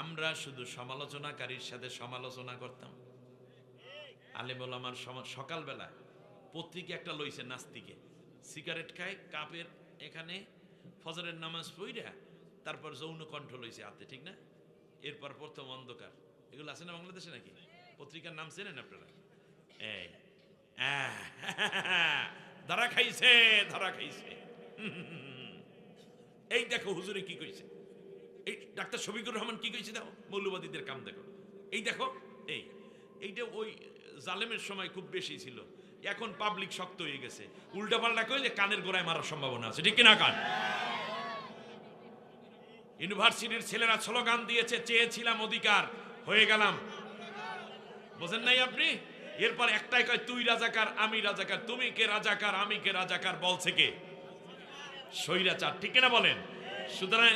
আমরা শুধু সমালোচনাকারীর সাথে সমালোচনা করতাম। আলেম ওলামার সকালবেলা পত্রিকা একটা লইছে, নাস্তিকে সিগারেট খায় কাপের এখানে, ফজরের নামাজ পড়া, তারপর যৌন কণ্ঠ লইছে হাতে, ঠিক না? এরপর প্রথম অন্ধকার, এগুলো আছে না বাংলাদেশে নাকি? পত্রিকার নাম চেনেন আপনারা? ধরা খাইছে, ধরা খাইছে। এই দেখো হুজুরে কি কইছে, এই ডাক্তার শফিকুর রহমান কি কইছে, দেখো মৌলবাদীদের কাম দেখো, এই দেখো। এইটা ওই জালেমের সময় খুব বেশি ছিল, এখন পাবলিক শক্ত হয়ে গেছে, উল্টা পাল্টা কইলে কানের গোড়ায় মারার সম্ভাবনা আছে, ঠিক কিনা? কান ইউনিভার্সিটির ছেলেরা স্লোগান দিয়েছে, চেয়েছিলাম অধিকার, হয়ে গেলাম। বোঝেন নাই আপনি? এরপর একটাই কয়, তুই রাজাকার আমি রাজাকার, তুমি কে রাজাকার আমি কে রাজাকার, বলছে কে? স্বৈরাচার, ঠিক কিনা বলেন? সুতরাং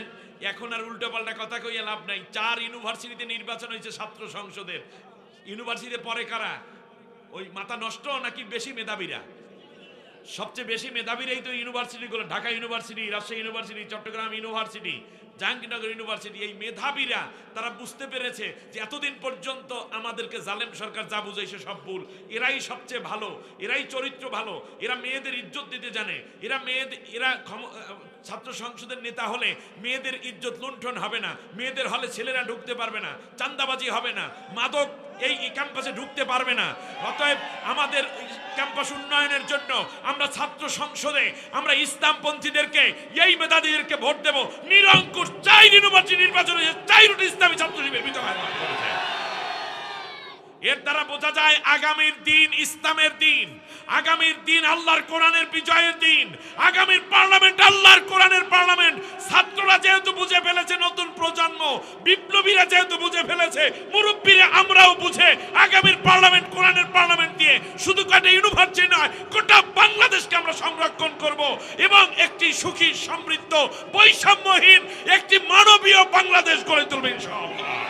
এখন আর উল্টো পাল্টা কথা কইয়া লাভ নাই। 4 ইউনিভার্সিটিতে নির্বাচন হয়েছে ছাত্র সংসদের। ইউনিভার্সিটিতে পড়ে কারা? ওই মাথা নষ্ট নাকি বেশি মেধাবীরা? সবচেয়ে বেশি মেধাবীরাই তো ইউনিভার্সিটিগুলো, Dhaka university, Rajshahi university, Chattogram university, Jahangirnagar university. এই মেধাবীরা তারা বুঝতে পেরেছে যে এতদিন পর্যন্ত আমাদেরকে জালেম সরকার যা বুঝাইছে সব ভুল, এরাই সবচেয়ে ভালো, এরাই চরিত্র ভালো, এরা মেয়েদের ইজ্জত দিতে জানে, এরা ছাত্র সংসদের নেতা হলে মেয়েদের ইজ্জত লুণ্ঠন হবে না, মেয়েদের হলে ছেলেরা ঢুকতে পারবে না, চাঁদাবাজি হবে না, মাদক এই ক্যাম্পাসে ঢুকতে পারবে না। অতএব আমাদের ক্যাম্পাস উন্নয়নের জন্য আমরা ছাত্র সংসদে আমরা ইসলামপন্থীদেরকে, এই মেধাবীদেরকে ভোট দেব। নিরঙ্কুশ 4 ইউনিভার্সিটি নির্বাচন হয়েছে, 4টি ইসলামী ছাত্র শিবির বিজয় করেছে। এর দ্বারা বোঝা যায় আগামীর দিন ইসলামের দিন, আগামীর দিন আল্লাহর কোরআনের বিজয়ের দিন, আগামীর পার্লামেন্ট আল্লাহর কোরআনের পার্লামেন্ট। ছাত্ররা যেহেতু বুঝে ফেলেছে, নতুন প্রজন্ম বিপ্লবীরা যেহেতু বুঝে ফেলেছে, মুরব্বীরা আমরাও বুঝে আগামীর পার্লামেন্ট কোরআনের পার্লামেন্ট দিয়ে শুধু কটা ইউনিভার্সিটি নয়, গোটা বাংলাদেশকে আমরা সংরক্ষণ করব এবং একটি সুখী সমৃদ্ধ বৈষম্যহীন একটি মানবীয় বাংলাদেশ গড়ে তুলব ইনশাআল্লাহ।